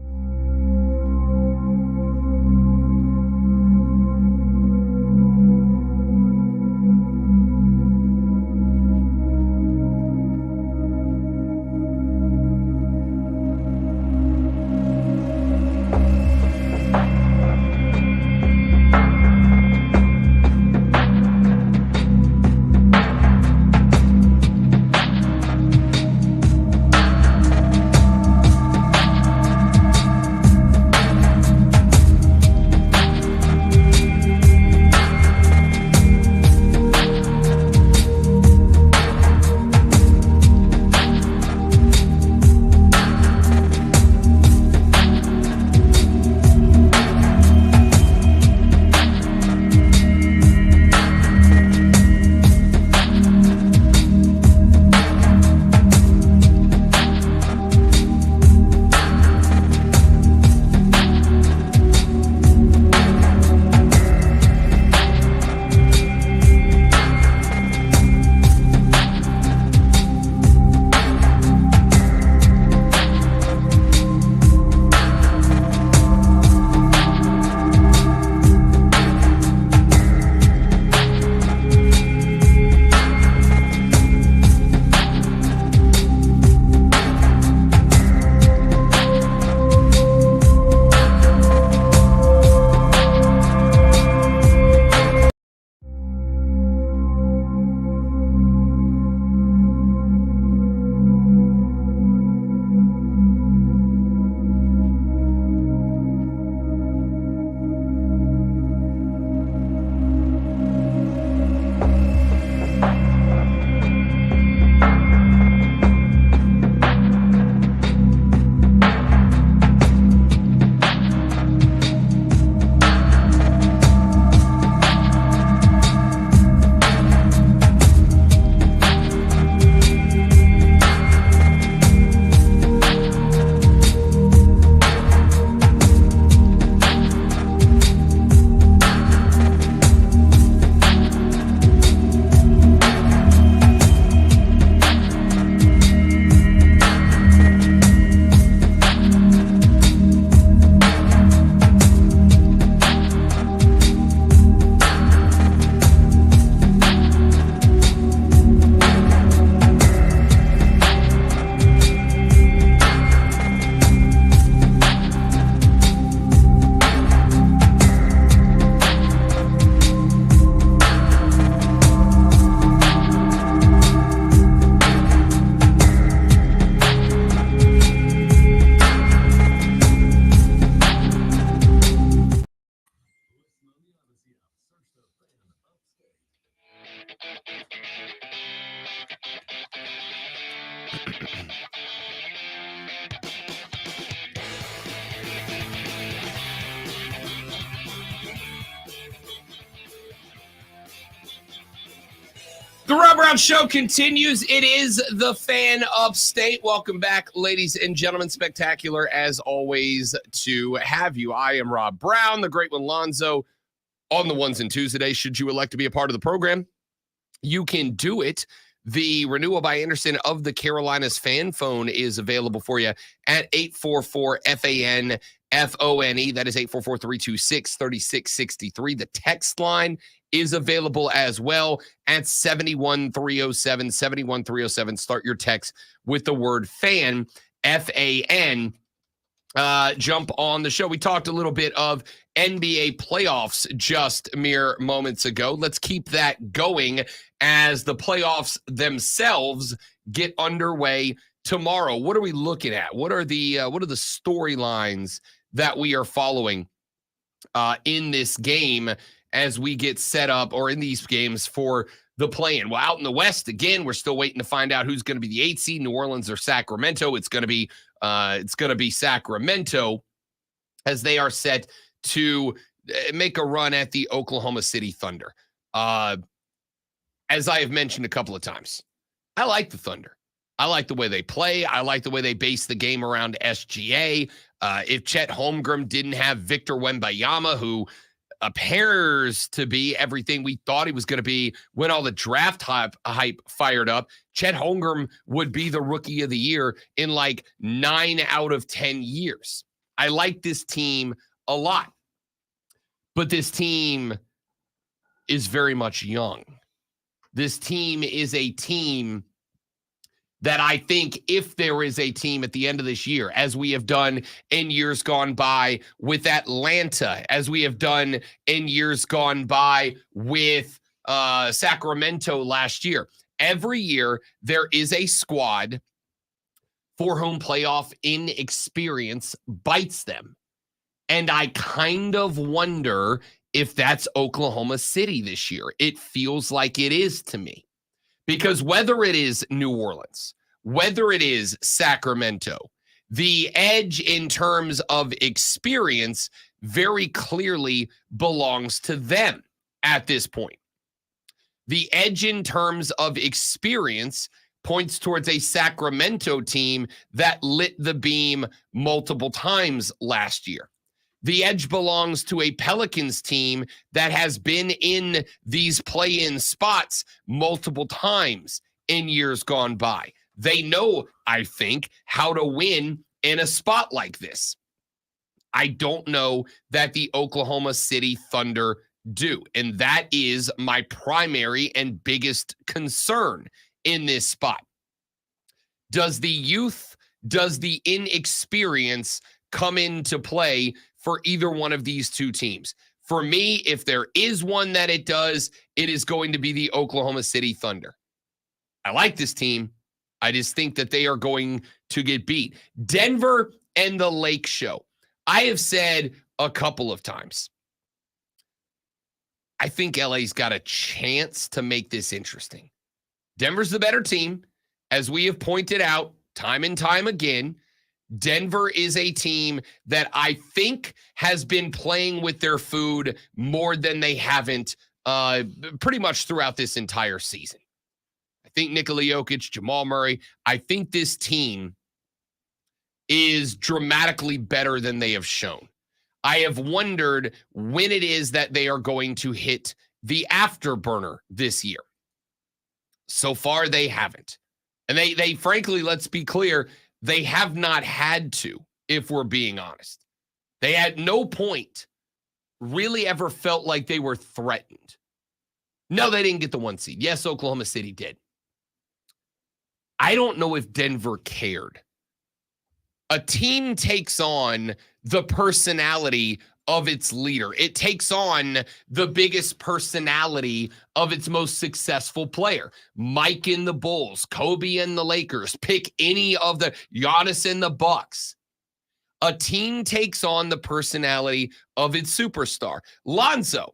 The Rob Brown Show continues. It is the Fan Upstate. Welcome back, ladies and gentlemen. Spectacular, as always, to have you. I am Rob Brown, the great one Lonzo, on the ones and twos today. Should you elect to be a part of the program, you can do it. The Renewal by Anderson of the Carolinas fan phone is available for you at 844-FAN-FONE. That is 844-326-3663. The text line is available as well at 71307. 71307. Start your text with the word fan, F-A-N. Jump on the show. We talked a little bit of NBA playoffs just mere moments ago. Let's keep that going as the playoffs themselves get underway tomorrow. What are we looking at? What are the storylines that we are following in this game as we get set up, or in these games for the play-in? Well, out in the West, again, we're still waiting to find out who's going to be the 8th seed, New Orleans or Sacramento. It's going to be Sacramento, as they are set to make a run at the Oklahoma City Thunder. As I have mentioned a couple of times, I like the Thunder. I like the way they play. I like the way they base the game around SGA. If Chet Holmgren didn't have Victor Wembanyama, who appears to be everything we thought he was going to be when all the draft hype fired up. Chet Holmgren would be the rookie of the year in like 9 out of 10 years. I like this team a lot, but this team is very much young. This team is a team that I think if there is a team at the end of this year, as we have done in years gone by with Atlanta, as we have done in years gone by with Sacramento last year, every year there is a squad for whom playoff inexperience bites them. And I kind of wonder if that's Oklahoma City this year. It feels like it is to me. Because whether it is New Orleans, whether it is Sacramento, the edge in terms of experience very clearly belongs to them at this point. The edge in terms of experience points towards a Sacramento team that lit the beam multiple times last year. The edge belongs to a Pelicans team that has been in these play-in spots multiple times in years gone by. They know, I think, how to win in a spot like this. I don't know that the Oklahoma City Thunder do, and that is my primary and biggest concern in this spot. Does the youth, does the inexperience come into play for either one of these two teams? For me, if there is one that it does, it is going to be the Oklahoma City Thunder. I like this team. I just think that they are going to get beat. Denver and the Lake Show. I have said a couple of times, I think LA's got a chance to make this interesting. Denver's the better team. As we have pointed out time and time again, Denver is a team that I think has been playing with their food more than they haven't pretty much throughout this entire season. I think Nikola Jokic, Jamal Murray, I think this team is dramatically better than they have shown. I have wondered when it is that they are going to hit the afterburner this year. So far, they haven't. And they frankly, let's be clear, they have not had to, if we're being honest. They at no point really ever felt like they were threatened. No, they didn't get the 1 seed. Yes, Oklahoma City did. I don't know if Denver cared. A team takes on the personality of its leader. It takes on the biggest personality of its most successful player. Mike in the Bulls, Kobe in the Lakers, pick any of the Giannis in the Bucks. A team takes on the personality of its superstar. Lonzo,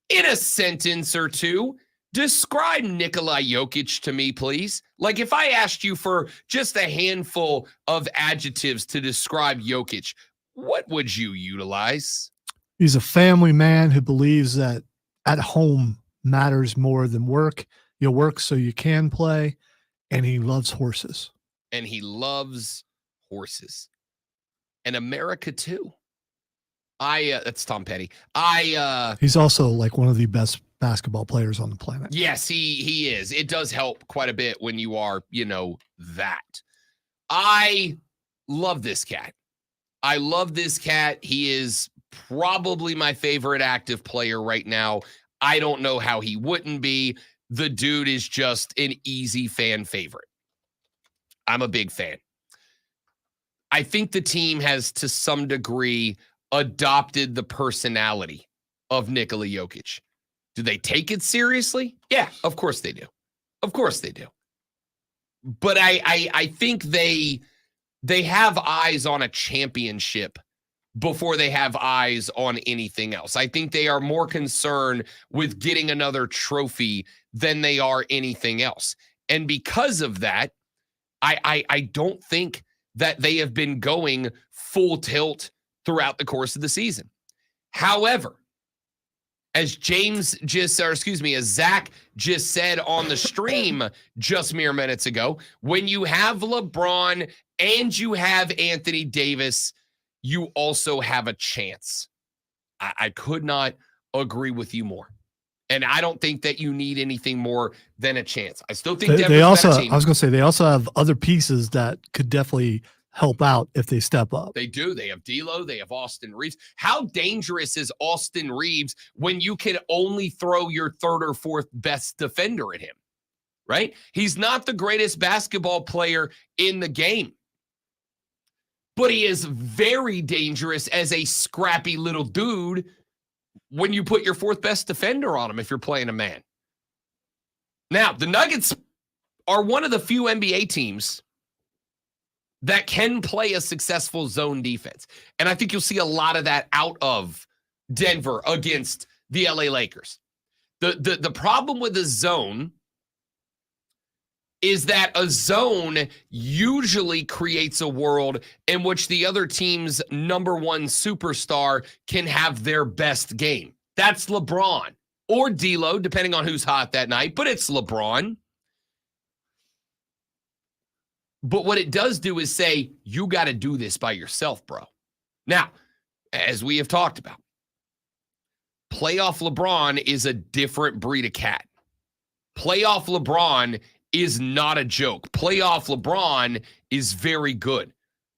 in a sentence or two, describe Nikola Jokic to me, please. Like if I asked you for just a handful of adjectives to describe Jokic, what would you utilize? He's a family man who believes that at home matters more than work. You work so you can play, and he loves horses. And he loves horses. And America too. That's Tom Petty. He's also like one of the best basketball players on the planet. Yes, he is. It does help quite a bit when you are, that. I love this cat. I love this cat. He is probably my favorite active player right now. I don't know how he wouldn't be. The dude is just an easy fan favorite. I'm a big fan. I think the team has, to some degree, adopted the personality of Nikola Jokic. Do they take it seriously? Yeah, of course they do. Of course they do. But I think they have eyes on a championship before they have eyes on anything else. I think they are more concerned with getting another trophy than they are anything else. And because of that, I don't think that they have been going full tilt throughout the course of the season. However, as Zach just said on the stream just mere minutes ago, when you have LeBron and you have Anthony Davis, you also have a chance. I could not agree with you more. And I don't think that you need anything more than a chance. I still think They Denver's also, a better team. I was going to say, they also have other pieces that could definitely help out if they step up. They do. They have D'Lo. They have Austin Reeves. How dangerous is Austin Reeves when you can only throw your third or fourth best defender at him, right? He's not the greatest basketball player in the game, but he is very dangerous as a scrappy little dude when you put your fourth best defender on him if you're playing a man. Now, the Nuggets are one of the few NBA teams that can play a successful zone defense. And I think you'll see a lot of that out of Denver against the LA Lakers. The problem with the zone is that a zone usually creates a world in which the other team's number one superstar can have their best game. That's LeBron or D'Lo, depending on who's hot that night, but it's LeBron. But what it does do is say, you got to do this by yourself, bro. Now, as we have talked about, playoff LeBron is a different breed of cat. Playoff LeBron is not a joke. Playoff LeBron is very good.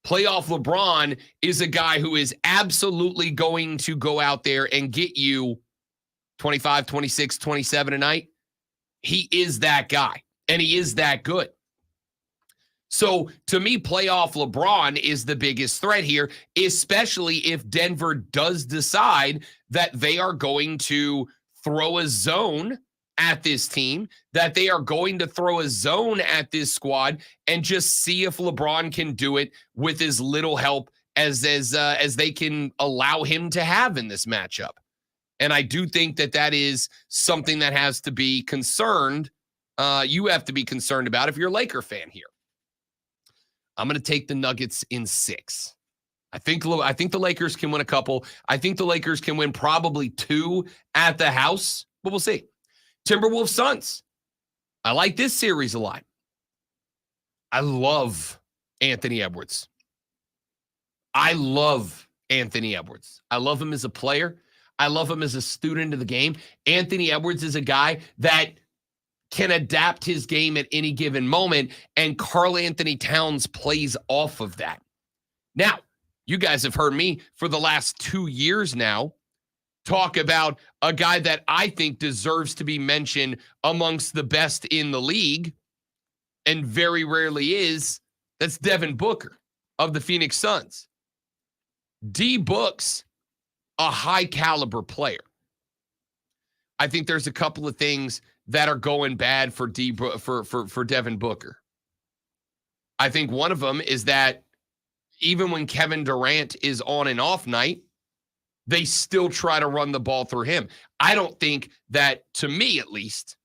Playoff LeBron is a guy who is absolutely going to go out there and get you 25, 26, 27 a night. He is that guy, and he is that good. So, to me, playoff LeBron is the biggest threat here, especially if Denver does decide that they are going to throw a zone at this team, that they are going to throw a zone at this squad and just see if LeBron can do it with as little help as they can allow him to have in this matchup. And I do think that is something that has to be concerned. You have to be concerned about if you're a Laker fan here. I'm going to take the Nuggets in 6. I think the Lakers can win a couple. I think the Lakers can win probably 2 at the house, but we'll see. Timberwolves Suns. I like this series a lot. I love Anthony Edwards. I love Anthony Edwards. I love him as a player. I love him as a student of the game. Anthony Edwards is a guy that can adapt his game at any given moment, and Karl Anthony Towns plays off of that. Now, you guys have heard me for the last 2 years now talk about a guy that I think deserves to be mentioned amongst the best in the league, and very rarely is. That's Devin Booker of the Phoenix Suns. D Book's a high caliber player. I think there's a couple of things that are going bad for Devin Booker. I think one of them is that even when Kevin Durant is on an off night, they still try to run the ball through him. I don't think that, to me at least,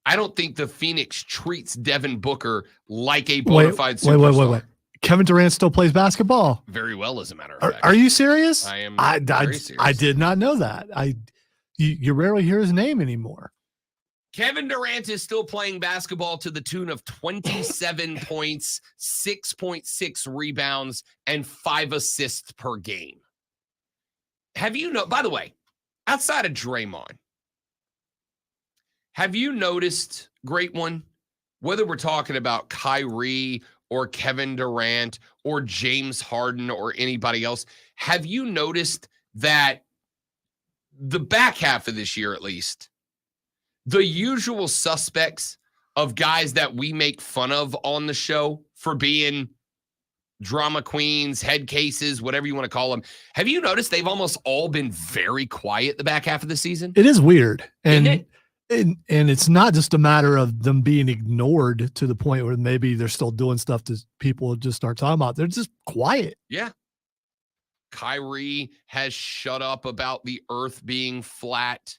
I don't think the Phoenix treats Devin Booker like a bona fide superstar. Wait. Kevin Durant still plays basketball. Very well, as a matter of fact. Are you serious? I am very serious. I did not know that. You rarely hear his name anymore. Kevin Durant is still playing basketball to the tune of 27 points, 6.6 rebounds, and 5 assists per game. By the way, outside of Draymond, have you noticed, great one, whether we're talking about Kyrie or Kevin Durant or James Harden or anybody else, have you noticed that the back half of this year, at least, the usual suspects of guys that we make fun of on the show for being drama queens, head cases, whatever you want to call them, have you noticed they've almost all been very quiet the back half of the season? It is weird. And Isn't it? And it's not just a matter of them being ignored to the point where maybe they're still doing stuff that people just start talking about. They're just quiet. Yeah. Kyrie has shut up about the earth being flat.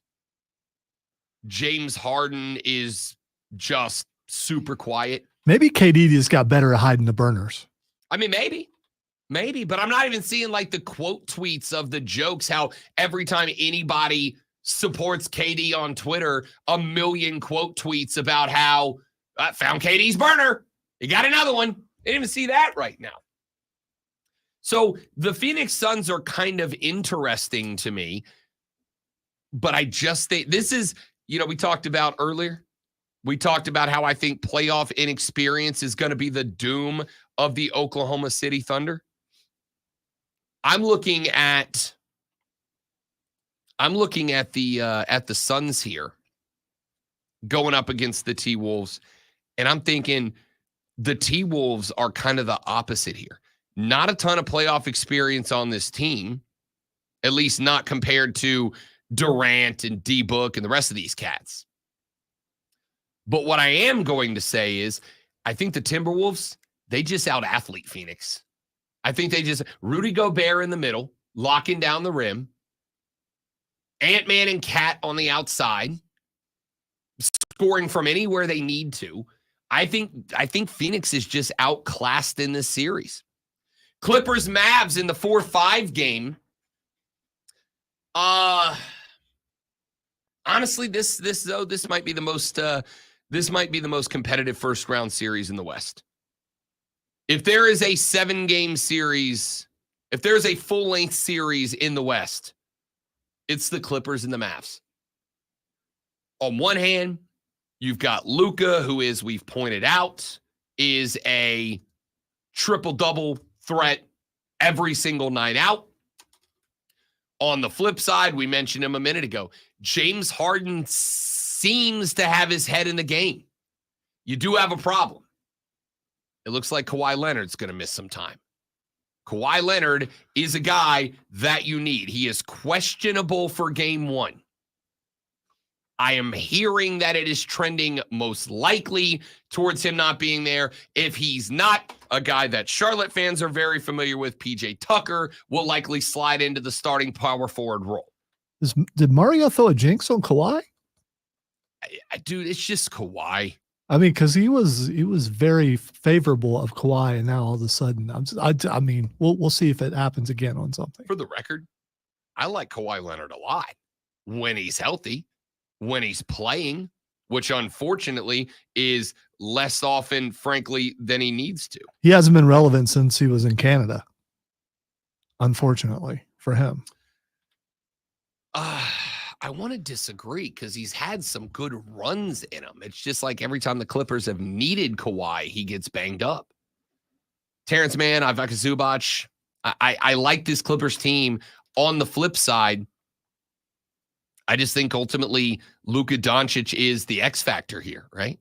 James Harden is just super quiet. Maybe KD just got better at hiding the burners. I mean, maybe, but I'm not even seeing like the quote tweets of the jokes, how every time anybody supports KD on Twitter, a million quote tweets about how I found KD's burner. You got another one. They didn't even see that right now. So the Phoenix Suns are kind of interesting to me But I just think this is, we talked about earlier. We talked about how I think playoff inexperience is going to be the doom of the Oklahoma City Thunder. I'm looking at the Suns here going up against the T-Wolves, and I'm thinking the T-Wolves are kind of the opposite here. Not a ton of playoff experience on this team, at least not compared to Durant and D-Book and the rest of these cats. But what I am going to say is I think the Timberwolves, they just out-athlete Phoenix. I think they just Rudy Gobert in the middle, locking down the rim. Ant-Man and Cat on the outside, scoring from anywhere they need to. I think Phoenix is just outclassed in this series. Clippers Mavs in the 4-5 game. Honestly, this might be the most competitive first round series in the West. If there is a 7-game series, if there's a full-length series in the West, it's the Clippers and the Mavs. On one hand, you've got Luka, who is, we've pointed out, is a triple-double threat every single night out. On the flip side, we mentioned him a minute ago, James Harden seems to have his head in the game. You do have a problem. It looks like Kawhi Leonard's going to miss some time. Kawhi Leonard is a guy that you need. He is questionable for game 1. I am hearing that it is trending most likely towards him not being there. If he's not, a guy that Charlotte fans are very familiar with, PJ Tucker, will likely slide into the starting power forward role. Did Mario throw a jinx on Kawhi? Dude, it's just Kawhi. I mean, because he was very favorable of Kawhi, and now all of a sudden, I mean, we'll see if it happens again on something. For the record, I like Kawhi Leonard a lot when he's healthy, when he's playing, which unfortunately is less often, frankly, than he needs to. He hasn't been relevant since he was in Canada, unfortunately for him. I want to disagree because he's had some good runs in him. It's just like every time the Clippers have needed Kawhi, he gets banged up. Terrence Mann, Ivica Zubac. I like this Clippers team. On the flip side, I just think ultimately Luka Doncic is the X factor here, right?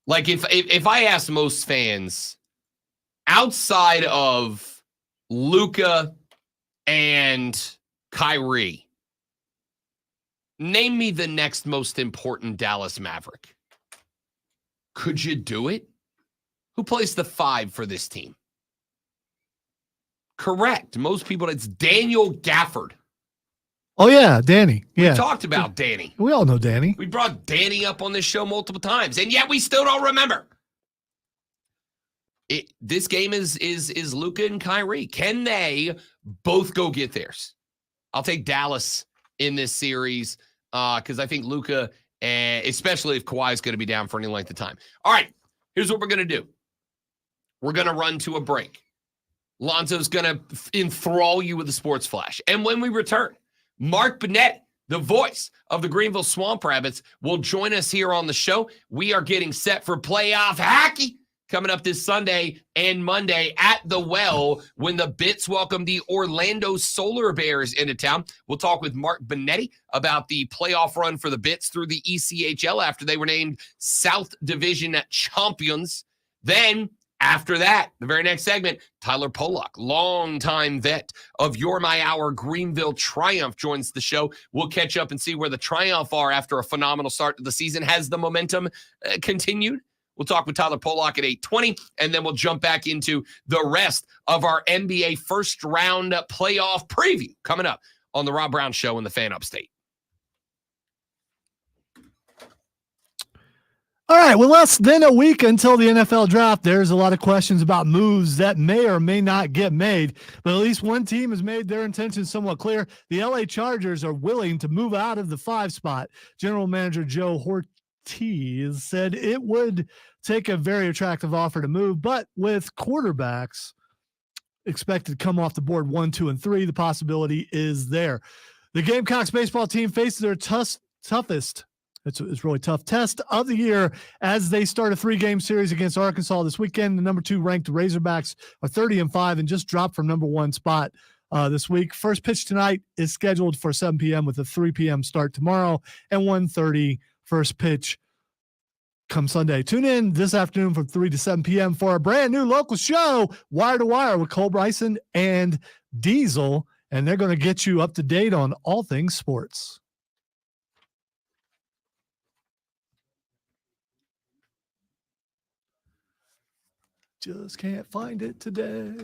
Like if I ask most fans outside of Luka and Kyrie, name me the next most important Dallas Maverick. Could you do it? Who plays the 5 for this team? Correct. Most people, it's Daniel Gafford. Oh, yeah, Danny. Yeah. We talked about Danny. We all know Danny. We brought Danny up on this show multiple times, and yet we still don't remember. This game is Luka and Kyrie. Can they both go get theirs? I'll take Dallas in this series because I think Luka, especially if Kawhi is going to be down for any length of time. All right, here's what we're going to do. We're going to run to a break. Lonzo's going to enthrall you with the sports flash. And when we return, Mark Benetti, the voice of the Greenville Swamp Rabbits, will join us here on the show. We are getting set for playoff hockey coming up this Sunday and Monday at the Well when the Bits welcome the Orlando Solar Bears into town. We'll talk with Mark Benetti about the playoff run for the Bits through the ECHL after they were named South Division champions. Then, after that, the very next segment, Tyler Pollock, longtime vet of You're My Hour Greenville Triumph, joins the show. We'll catch up and see where the Triumph are after a phenomenal start to the season. Has the momentum continued? We'll talk with Tyler Pollock at 8:20, and then we'll jump back into the rest of our NBA first-round playoff preview coming up on the Rob Brown Show in the Fan Upstate. All right, with less than a week until the NFL draft, there's a lot of questions about moves that may or may not get made, but at least one team has made their intentions somewhat clear. The LA Chargers are willing to move out of the 5 spot. General Manager Joe Ortiz said it would take a very attractive offer to move, but with quarterbacks expected to come off the board 1, 2, and 3, the possibility is there. The Gamecocks baseball team faces their toughest, it's really tough, test of the year as they start a 3-game series against Arkansas this weekend. The number 2 ranked Razorbacks are 30-5 and just dropped from number 1 spot this week. First pitch tonight is scheduled for 7 p.m. with a 3 p.m. start tomorrow and 1:30 first pitch come Sunday. Tune in this afternoon from 3 to 7 p.m. for a brand new local show, Wire to Wire, with Cole Bryson and Diesel, and they're going to get you up to date on all things sports. Just can't find it today.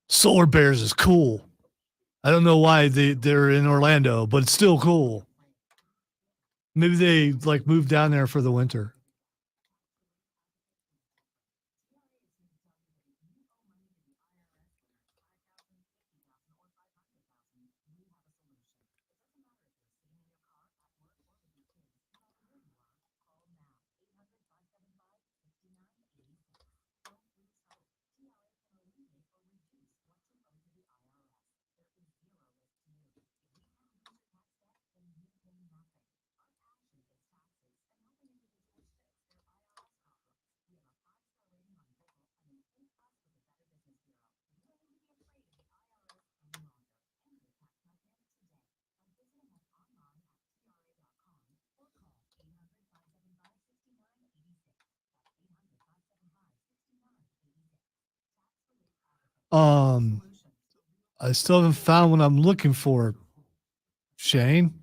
Solar Bears is cool. I don't know why they're in Orlando, but it's still cool. Maybe they like moved down there for the winter. I still haven't found what I'm looking for, Shane.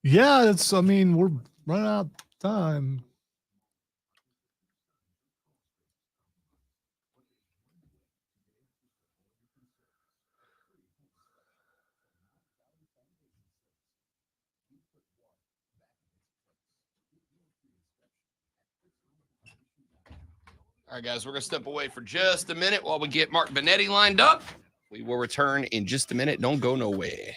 Yeah, we're running out of time. All right, guys, we're going to step away for just a minute while we get Mark Benetti lined up. We will return in just a minute. Don't go nowhere.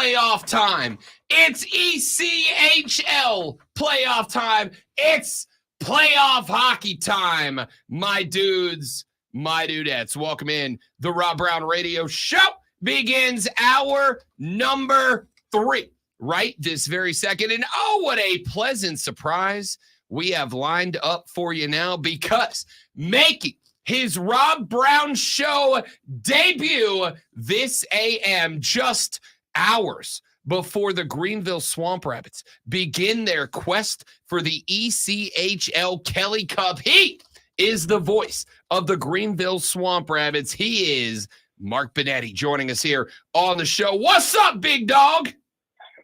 playoff time. It's ECHL playoff time. It's playoff hockey time. My dudes, my dudettes, welcome in. The Rob Brown Radio Show begins hour number 3 right this very second. And oh, what a pleasant surprise we have lined up for you now, because making his Rob Brown Show debut this AM, just hours before the Greenville Swamp Rabbits begin their quest for the ECHL Kelly Cup. He is the voice of the Greenville Swamp Rabbits. He is Mark Benetti, joining us here on the show. What's up, big dog?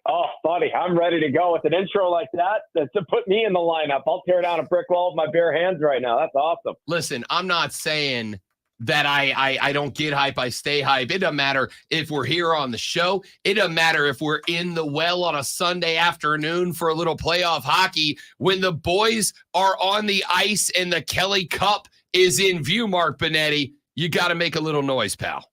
Oh, buddy, I'm ready to go with an intro like that to put me in the lineup. I'll tear down a brick wall with my bare hands right now. That's awesome. Listen, I'm not saying that I don't get hype. I stay hype. It doesn't matter if we're here on the show. It doesn't matter if we're in the well on a Sunday afternoon for a little playoff hockey. When the boys are on the ice and the Kelly Cup is in view, Mark Benetti, you got to make a little noise, pal.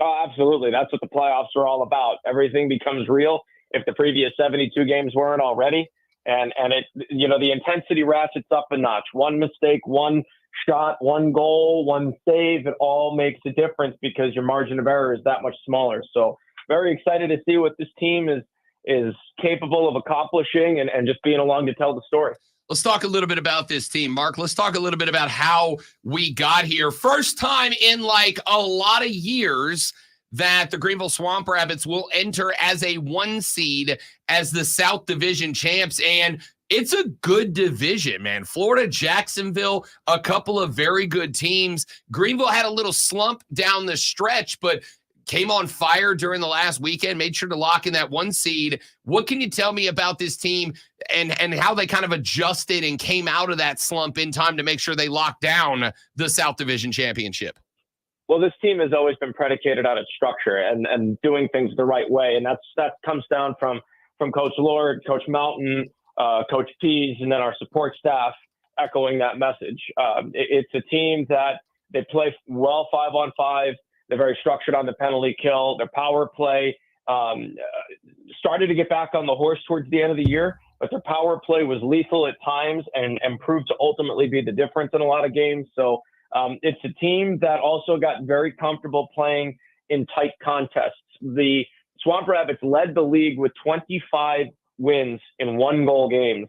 Oh, absolutely. That's what the playoffs are all about. Everything becomes real if the previous 72 games weren't already. And it, the intensity ratchets up a notch. One mistake, one shot, one goal, one save, it all makes a difference because your margin of error is that much smaller. So very excited to see what this team is capable of accomplishing and just being along to tell the story. Let's talk a little bit about this team, Mark. Let's talk a little bit about how we got here. First time in like a lot of years that the Greenville Swamp Rabbits will enter as a 1 seed as the South Division champs. And it's a good division, man. Florida, Jacksonville, a couple of very good teams. Greenville had a little slump down the stretch, but came on fire during the last weekend, made sure to lock in that 1 seed. What can you tell me about this team and how they kind of adjusted and came out of that slump in time to make sure they locked down the South Division championship? Well, this team has always been predicated on its structure and doing things the right way. And that comes down from Coach Lord, Coach Mountain, Coach Pease, and then our support staff echoing that message. It's a team that they play well 5-on-5. They're very structured on the penalty kill. Their power play started to get back on the horse towards the end of the year, but their power play was lethal at times and proved to ultimately be the difference in a lot of games. So it's a team that also got very comfortable playing in tight contests. The Swamp Rabbits led the league with 25 wins in 1-goal games,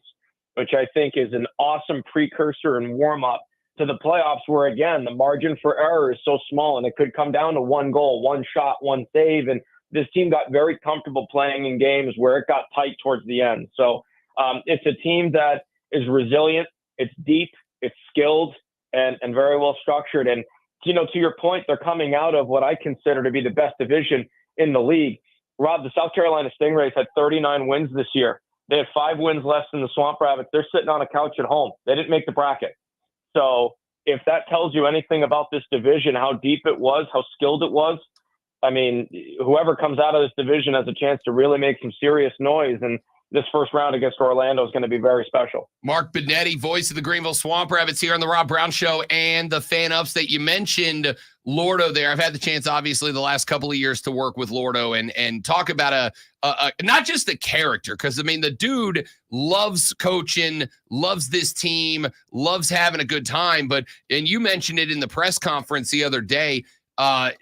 which I think is an awesome precursor and warm-up to the playoffs where, again, the margin for error is so small and it could come down to 1 goal, 1 shot, 1 save. And this team got very comfortable playing in games where it got tight towards the end. So it's a team that is resilient, it's deep, it's skilled, and very well structured. And, to your point, they're coming out of what I consider to be the best division in the league. Rob, the South Carolina Stingrays had 39 wins this year. They had 5 wins less than the Swamp Rabbits. They're sitting on a couch at home. They didn't make the bracket. So if that tells you anything about this division, how deep it was, how skilled it was, I mean, whoever comes out of this division has a chance to really make some serious noise. And this first round against Orlando is going to be very special. Mark Benetti, voice of the Greenville Swamp Rabbits, here on the Rob Brown Show, and the fan ups that you mentioned. Lordo there. I've had the chance, obviously, the last couple of years to work with Lordo and talk about a not just a character, because, I mean, the dude loves coaching, loves this team, loves having a good time. And you mentioned it in the press conference the other day, a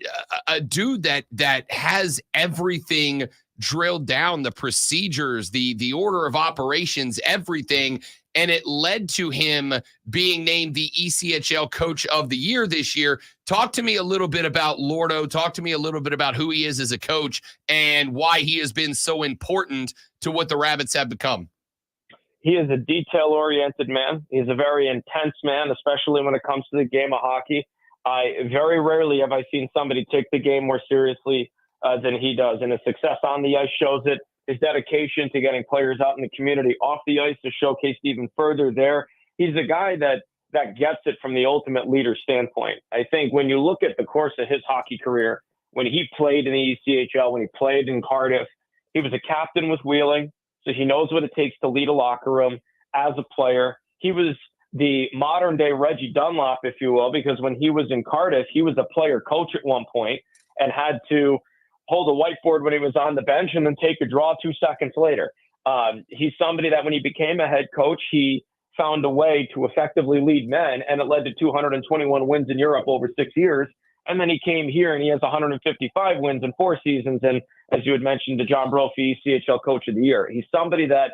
dude that has everything drilled down, the procedures, the order of operations, everything. And it led to him being named the ECHL Coach of the Year this year. Talk to me a little bit about Lordo. Talk to me a little bit about who he is as a coach and why he has been so important to what the Rabbits have become. He is a detail-oriented man. He's a very intense man, especially when it comes to the game of hockey. Very rarely have I seen somebody take the game more seriously than he does. And his success on the ice shows it. His dedication to getting players out in the community off the ice is showcased even further there. He's a guy that gets it from the ultimate leader standpoint. I think when you look at the course of his hockey career, when he played in the ECHL, when he played in Cardiff, he was a captain with Wheeling, so he knows what it takes to lead a locker room as a player. He was the modern-day Reggie Dunlop, if you will, because when he was in Cardiff, he was a player coach at one point and had to hold a whiteboard when he was on the bench and then take a draw 2 seconds later. He's somebody that when he became a head coach, he found a way to effectively lead men, and it led to 221 wins in Europe over 6 years. And then he came here and he has 155 wins in 4 seasons. And as you had mentioned, the John Brophy CHL Coach of the Year. He's somebody that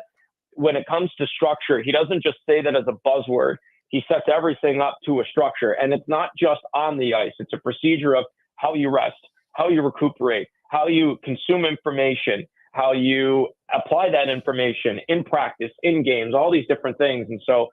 when it comes to structure, he doesn't just say that as a buzzword. He sets everything up to a structure. And it's not just on the ice. It's a procedure of how you rest, how you recuperate, how you consume information, how you apply that information in practice, in games, all these different things. And so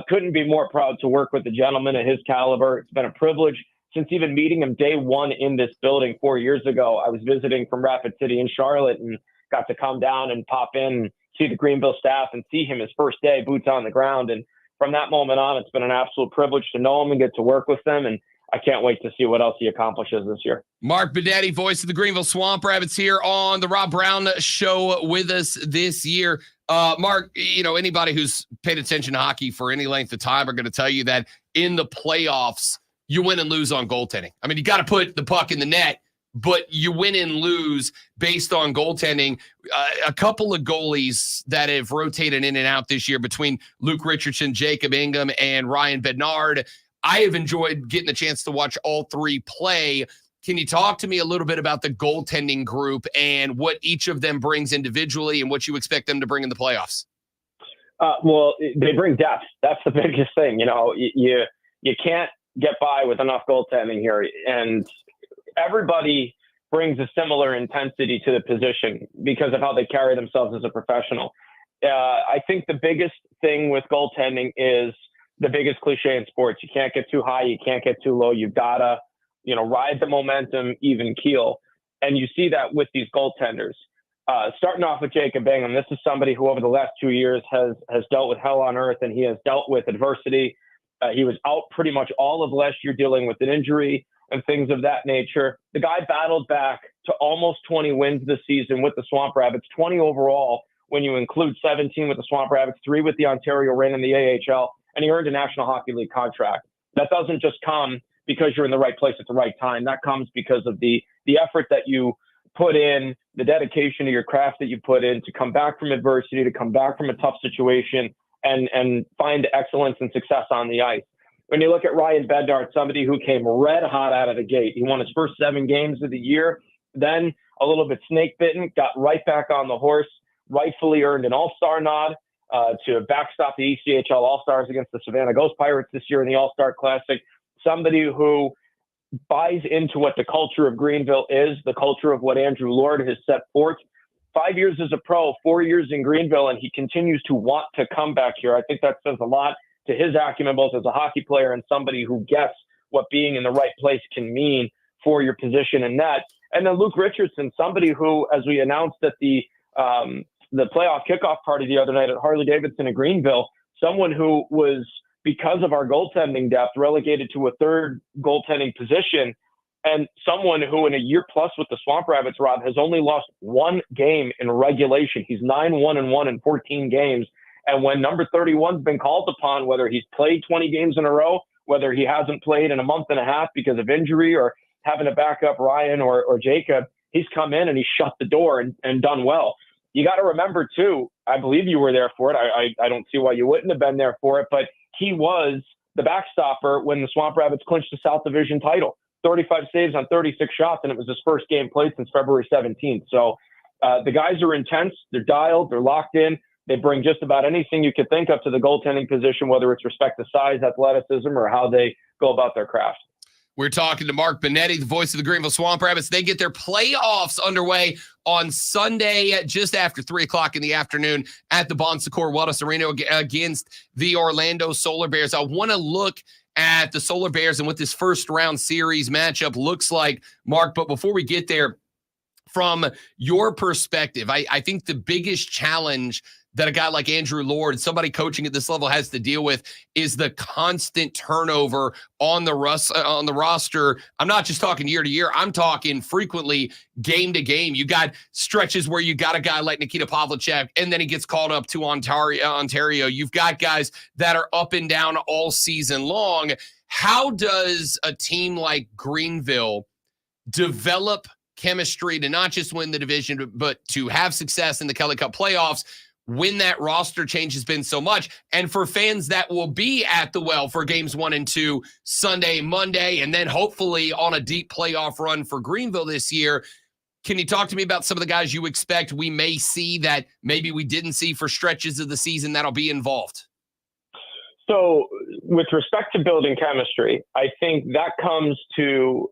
couldn't be more proud to work with a gentleman of his caliber. It's been a privilege since even meeting him day one in this building 4 years ago. I was visiting from Rapid City in Charlotte and got to come down and pop in and see the Greenville staff and see him his first day, boots on the ground. And from that moment on, it's been an absolute privilege to know him and get to work with him. And I can't wait to see what else he accomplishes this year. Mark Benetti, voice of the Greenville Swamp Rabbits, here on the Rob Brown Show with us this year. Mark, anybody who's paid attention to hockey for any length of time are going to tell you that in the playoffs, you win and lose on goaltending. I mean, you got to put the puck in the net, but you win and lose based on goaltending. A couple of goalies that have rotated in and out this year between Luke Richardson, Jacob Ingham, and Ryan Bednard. I have enjoyed getting the chance to watch all three play. Can you talk to me a little bit about the goaltending group and what each of them brings individually and what you expect them to bring in the playoffs? Well, they bring depth. That's the biggest thing. You can't get by with enough goaltending here. And everybody brings a similar intensity to the position because of how they carry themselves as a professional. I think the biggest thing with goaltending is the biggest cliche in sports. You can't get too high. You can't get too low. You've got to, ride the momentum, even keel. And you see that with these goaltenders. Starting off with Jacob Ingham, this is somebody who over the last 2 years has dealt with hell on earth, and he has dealt with adversity. He was out pretty much all of last year dealing with an injury and things of that nature. The guy battled back to almost 20 wins this season with the Swamp Rabbits, 20 overall when you include 17 with the Swamp Rabbits, 3 with the Ontario Reign in the AHL, and he earned a National Hockey League contract. That doesn't just come because you're in the right place at the right time. That comes because of the effort that you put in, the dedication to your craft that you put in to come back from adversity, to come back from a tough situation, and find excellence and success on the ice. When you look at Ryan Bednard, somebody who came red hot out of the gate, he won his first 7 games of the year, then a little bit snake bitten, got right back on the horse, rightfully earned an all-star nod to backstop the ECHL All-Stars against the Savannah Ghost Pirates this year in the All-Star Classic. Somebody who buys into what the culture of Greenville is, the culture of what Andrew Lord has set forth. 5 years as a pro, 4 years in Greenville, and he continues to want to come back here. I think that says a lot to his acumen, both as a hockey player and somebody who gets what being in the right place can mean for your position in net. And then Luke Richardson, somebody who, as we announced at the playoff kickoff party the other night at Harley-Davidson in Greenville, someone who was, because of our goaltending depth, relegated to a third goaltending position, and someone who in a year plus with the Swamp Rabbits, Rob, has only lost 1 game in regulation. He's 9-1-1 in 14 games. And when number 31's been called upon, whether he's played 20 games in a row, whether he hasn't played in a month and a half because of injury or having to back up Ryan or Jacob, he's come in and he's shut the door and done well. You got to remember, too, I believe you were there for it. I don't see why you wouldn't have been there for it, but he was the backstopper when the Swamp Rabbits clinched the South Division title. 35 saves on 36 shots, and it was his first game played since February 17th. So the guys are intense. They're dialed. They're locked in. They bring just about anything you could think of to the goaltending position, whether it's respect to size, athleticism, or how they go about their craft. We're talking to Mark Benetti, the voice of the Greenville Swamp Rabbits. They get their playoffs underway on Sunday just after 3 o'clock in the afternoon at the Bon Secours Wellness Arena against the Orlando Solar Bears. I want to look at the Solar Bears and what this first round series matchup looks like, Mark. But before we get there, from your perspective, I think the biggest challenge that a guy like Andrew Lord, somebody coaching at this level, has to deal with is the constant turnover on the roster. I'm not just talking year to year. I'm talking frequently game to game. You got stretches where you got a guy like Nikita Pavlicek, and then he gets called up to Ontario. You've got guys that are up and down all season long. How does a team like Greenville develop chemistry to not just win the division, but to have success in the Kelly Cup playoffs when that roster change has been so much. And for fans that will be at the Well for games 1 and 2 Sunday, Monday, and then hopefully on a deep playoff run for Greenville this year, can you talk to me about some of the guys you expect we may see that maybe we didn't see for stretches of the season that'll be involved? So with respect to building chemistry, I think that comes to,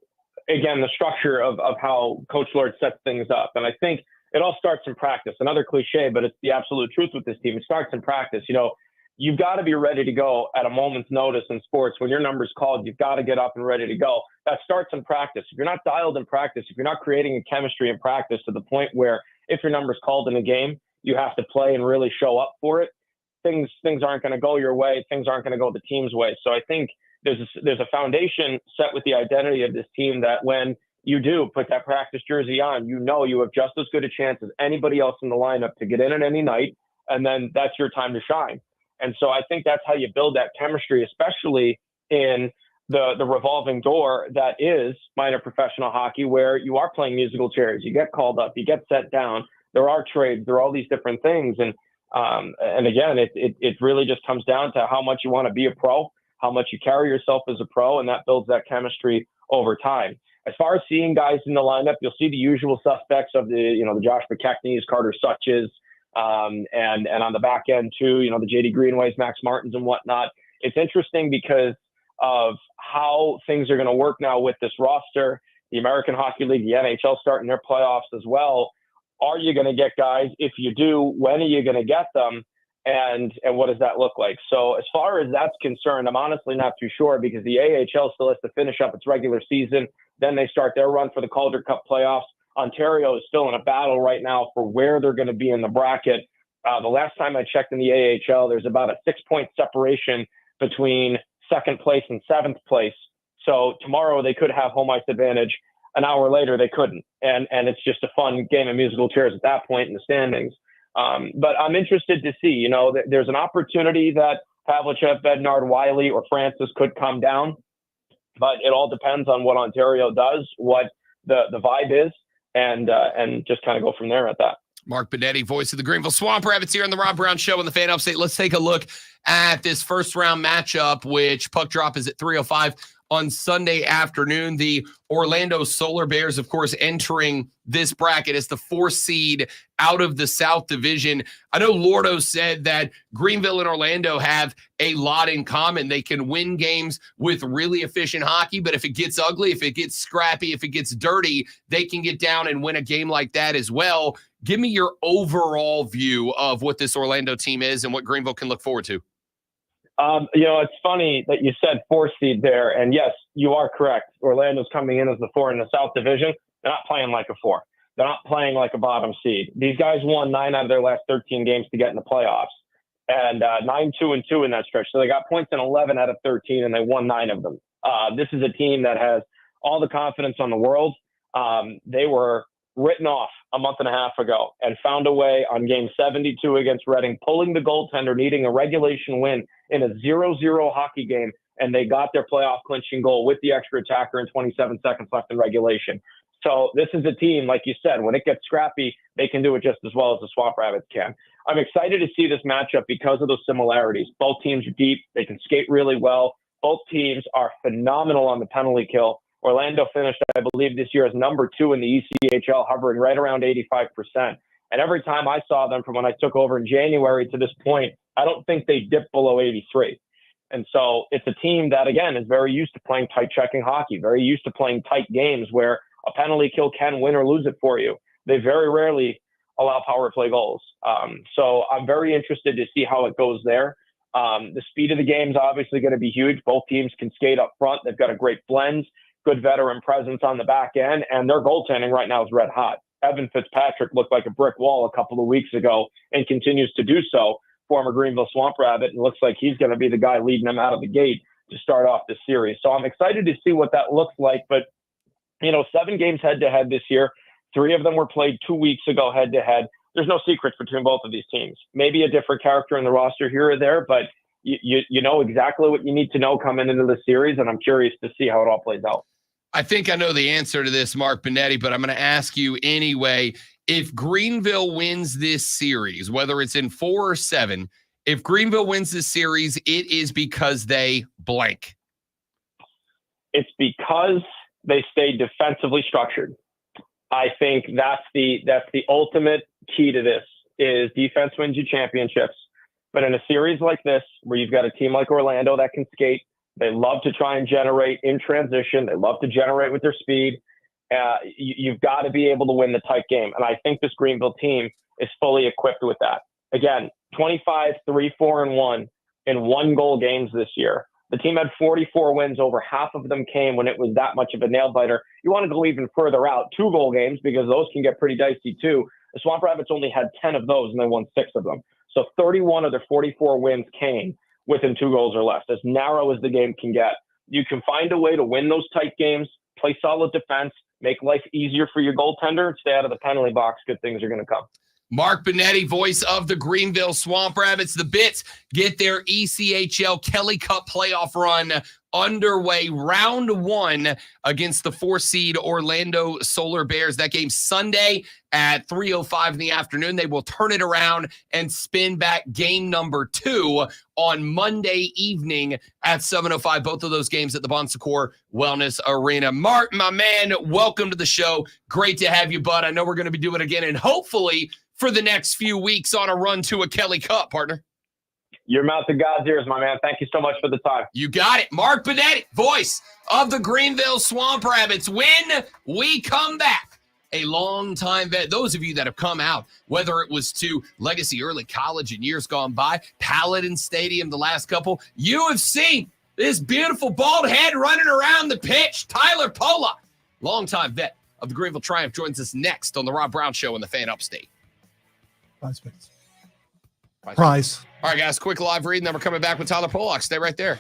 again, the structure of how Coach Lord sets things up. And I think it all starts in practice. Another cliche, but it's the absolute truth with this team. It starts in practice. You know, you've got to be ready to go at a moment's notice in sports. When your number's called, you've got to get up and ready to go. That starts in practice. If you're not dialed in practice, if you're not creating a chemistry in practice to the point where if your number's called in a game, you have to play and really show up for it, things aren't going to go your way. Things aren't going to go the team's way. So I think there's a foundation set with the identity of this team that when you do put that practice jersey on, you know you have just as good a chance as anybody else in the lineup to get in at any night, and then that's your time to shine. And so I think that's how you build that chemistry, especially in the revolving door that is minor professional hockey, where you are playing musical chairs. You get called up, you get set down. There are trades, there are all these different things. And again, it really just comes down to how much you want to be a pro, how much you carry yourself as a pro, and that builds that chemistry over time. As far as seeing guys in the lineup, you'll see the usual suspects of the Josh McKechnie's, Carter Suches, and on the back end too, the JD Greenways, Max Martins and whatnot. It's interesting because of how things are going to work now with this roster, the American Hockey League, the NHL starting their playoffs as well. Are you going to get guys? If you do, when are you going to get them? And what does that look like? So as far as that's concerned, I'm honestly not too sure because the AHL still has to finish up its regular season. Then they start their run for the Calder Cup playoffs. Ontario is still in a battle right now for where they're going to be in the bracket. The last time I checked in the AHL, there's about a 6-point separation between second place and seventh place. So tomorrow they could have home ice advantage. An hour later, they couldn't. And it's just a fun game of musical chairs at that point in the standings. But I'm interested to see, there's an opportunity that Pavlichev, Bednard, Wiley, or Francis could come down. But it all depends on what Ontario does, what the vibe is, and just kind of go from there at that. Mark Benetti, voice of the Greenville Swamp Rabbits here on the Rob Brown Show on the Fan Upstate. Let's take a look at this first round matchup, which puck drop is at 3:05 on Sunday afternoon. The Orlando Solar Bears, of course, entering this bracket as the 4th seed out of the South Division. I know Lordo said that Greenville and Orlando have a lot in common. They can win games with really efficient hockey, but if it gets ugly, if it gets scrappy, if it gets dirty, they can get down and win a game like that as well. Give me your overall view of what this Orlando team is and what Greenville can look forward to. It's funny that you said 4th seed there. And yes, you are correct. Orlando's coming in as the 4 in the South Division. They're not playing like a 4. They're not playing like a bottom seed. These guys won 9 out of their last 13 games to get in the playoffs, and 9-2-2 in that stretch. So they got points in 11 out of 13, and they won 9 of them. This is a team that has all the confidence on the world. They were written off a month and a half ago and found a way on game 72 against Reading, pulling the goaltender, needing a regulation win in a 0-0 hockey game, and they got their playoff clinching goal with the extra attacker and 27 seconds left in regulation. So this is a team, like you said, when it gets scrappy, they can do it just as well as the Swamp Rabbits can. I'm excited to see this matchup because of those similarities. Both teams are deep. They can skate really well. Both teams are phenomenal on the penalty kill. Orlando finished, I believe, this year as number 2 in the ECHL, hovering right around 85%. And every time I saw them from when I took over in January to this point, I don't think they dipped below 83. And so it's a team that, again, is very used to playing tight checking hockey, very used to playing tight games where a penalty kill can win or lose it for you. They very rarely allow power play goals. So I'm very interested to see how it goes there. The speed of the game is obviously going to be huge. Both teams can skate up front. They've got a great blend, good veteran presence on the back end, and their goaltending right now is red hot. Evan Fitzpatrick looked like a brick wall a couple of weeks ago and continues to do so. Former Greenville Swamp Rabbit, and looks like he's going to be the guy leading them out of the gate to start off this series. So I'm excited to see what that looks like. But, 7 games head-to-head this year. 3 of them were played 2 weeks ago head-to-head. There's no secrets between both of these teams. Maybe a different character in the roster here or there, but you know exactly what you need to know coming into the series, and I'm curious to see how it all plays out. I think I know the answer to this, Mark Benetti, but I'm going to ask you anyway. If Greenville wins this series, whether it's in 4 or 7, if Greenville wins this series, it is because they blank. It's because they stay defensively structured. I think that's the ultimate key to this is defense wins you championships. But in a series like this, where you've got a team like Orlando that can skate, they love to try and generate in transition. They love to generate with their speed. You've got to be able to win the tight game. And I think this Greenville team is fully equipped with that. Again, 25, 3, 4, and 1 in 1-goal games this year. The team had 44 wins. Over half of them came when it was that much of a nail biter. You want to go even further out, 2-goal games, because those can get pretty dicey too. The Swamp Rabbits only had 10 of those, and they won 6 of them. So 31 of their 44 wins came within 2 goals or less. As narrow as the game can get. You can find a way to win those tight games, play solid defense, make life easier for your goaltender, and stay out of the penalty box. Good things are going to come. Mark Benetti, voice of the Greenville Swamp Rabbits. The Bits get their ECHL Kelly Cup playoff run underway. Round 1 against the 4-seed Orlando Solar Bears. That game Sunday at 3:05 in the afternoon. They will turn it around and spin back game number 2 on Monday evening at 7:05. Both of those games at the Bon Secours Wellness Arena. Mark, my man, welcome to the show. Great to have you, bud. I know we're going to be doing it again, and hopefully for the next few weeks on a run to a Kelly Cup, partner. Your mouth to God's ears, my man. Thank you so much for the time. You got it. Mark Benetti, voice of the Greenville Swamp Rabbits. When we come back, a long-time vet. Those of you that have come out, whether it was to Legacy Early College in years gone by, Paladin Stadium the last couple, you have seen this beautiful bald head running around the pitch. Tyler Pollock, longtime vet of the Greenville Triumph, joins us next on the Rob Brown Show in the Fan Upstate. Price. All right, guys, quick live read, and then we're coming back with Tyler Pollock. Stay right there.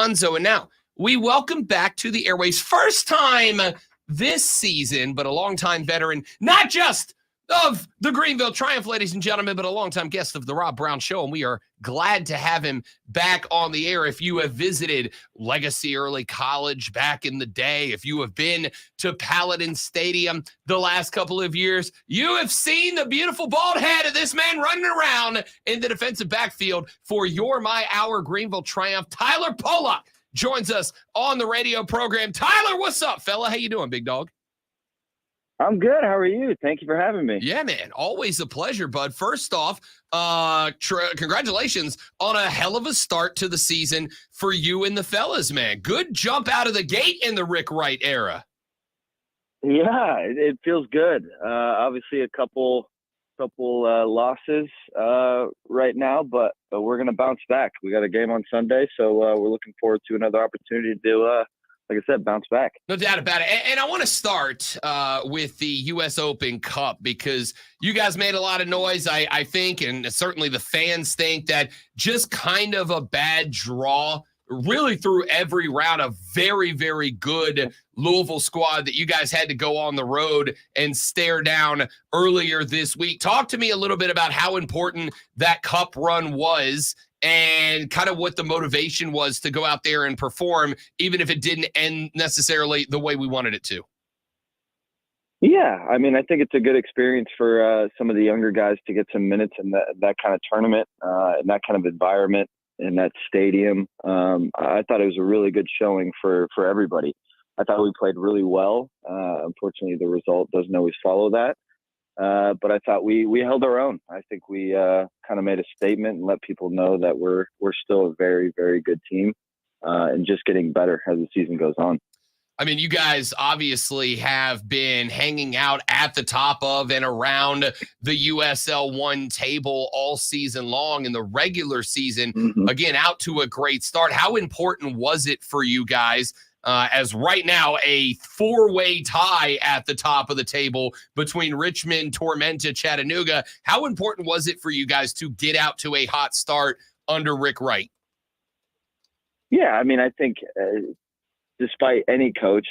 Dunzo. And now we welcome back to the airways, first time this season, but a longtime veteran, not just of the Greenville Triumph, ladies and gentlemen, but a longtime guest of the Rob Brown Show. And we are glad to have him back on the air. If you have visited Legacy Early College back in the day, if you have been to Paladin Stadium the last couple of years, you have seen the beautiful bald head of this man running around in the defensive backfield for your, my, our Greenville Triumph. Tyler Pollock joins us on the radio program. Tyler, what's up, fella? How you doing, big dog? I'm good. How are you? Thank you for having me. Yeah, man. Always a pleasure, bud. First off, congratulations on a hell of a start to the season for you and the fellas, man. Good jump out of the gate in the Rick Wright era. Yeah, it feels good. Obviously, a couple losses right now, but we're going to bounce back. We got a game on Sunday, so we're looking forward to another opportunity to like I said, bounce back. No doubt about it. And I want to start with the U.S. Open Cup because you guys made a lot of noise, I think, and certainly the fans think that just kind of a bad draw really through every round. A very, very good Louisville squad that you guys had to go on the road and stare down earlier this week. Talk to me a little bit about how important that cup run was and kind of what the motivation was to go out there and perform, even if it didn't end necessarily the way we wanted it to. Yeah, I mean, I think it's a good experience for some of the younger guys to get some minutes in that kind of tournament, in that kind of environment, in that stadium. I thought it was a really good showing for everybody. I thought we played really well. Unfortunately, the result doesn't always follow that. But I thought we held our own. I think we kind of made a statement and let people know that we're still a very, very good team and just getting better as the season goes on. I mean, you guys obviously have been hanging out at the top of and around the USL 1 table all season long in the regular season. Mm-hmm. Again, out to a great start. How important was it for you guys as right now a 4-way tie at the top of the table between Richmond, Tormenta, Chattanooga? How important was it for you guys to get out to a hot start under Rick Wright? Yeah, I mean, I think despite any coach,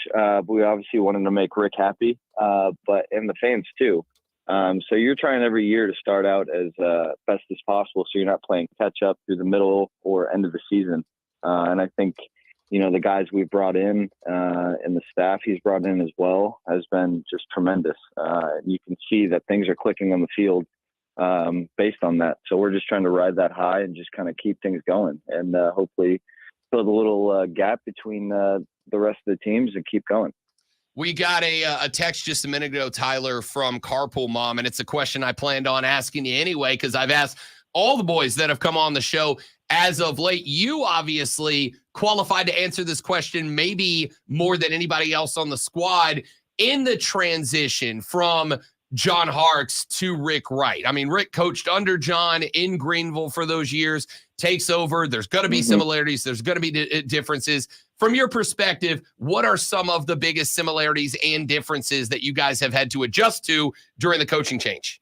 we obviously wanted to make Rick happy, but and the fans too. So you're trying every year to start out as best as possible so you're not playing catch up through the middle or end of the season. And I think, you know, the guys we've brought in and the staff he's brought in as well has been just tremendous. You can see that things are clicking on the field based on that. So we're just trying to ride that high and just kind of keep things going and hopefully fill the little gap between the rest of the teams and keep going. We got a text just a minute ago, Tyler, from Carpool Mom, and it's a question I planned on asking you anyway because I've asked all the boys that have come on the show as of late. You obviously qualified to answer this question maybe more than anybody else on the squad in the transition from John Harkes to Rick Wright. I mean, Rick coached under John in Greenville for those years, takes over. There's going to be similarities. There's going to be differences. From your perspective, what are some of the biggest similarities and differences that you guys have had to adjust to during the coaching change?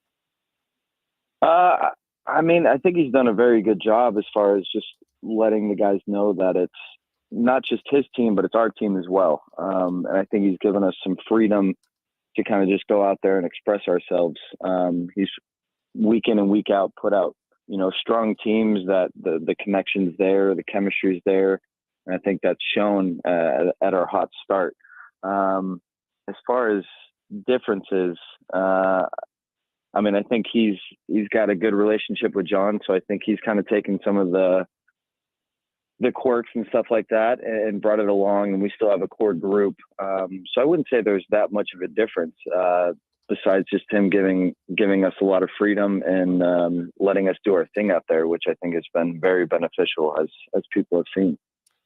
I mean, I think he's done a very good job as far as just letting the guys know that it's not just his team, but it's our team as well. And I think he's given us some freedom to kind of just go out there and express ourselves. He's week in and week out put out, you know, strong teams that the connection's there, the chemistry's there. And I think that's shown at our hot start. As far as differences, I mean, I think he's got a good relationship with John, so I think he's kind of taken some of the quirks and stuff like that and brought it along, and we still have a core group. So I wouldn't say there's that much of a difference besides just him giving us a lot of freedom and letting us do our thing out there, which I think has been very beneficial as people have seen.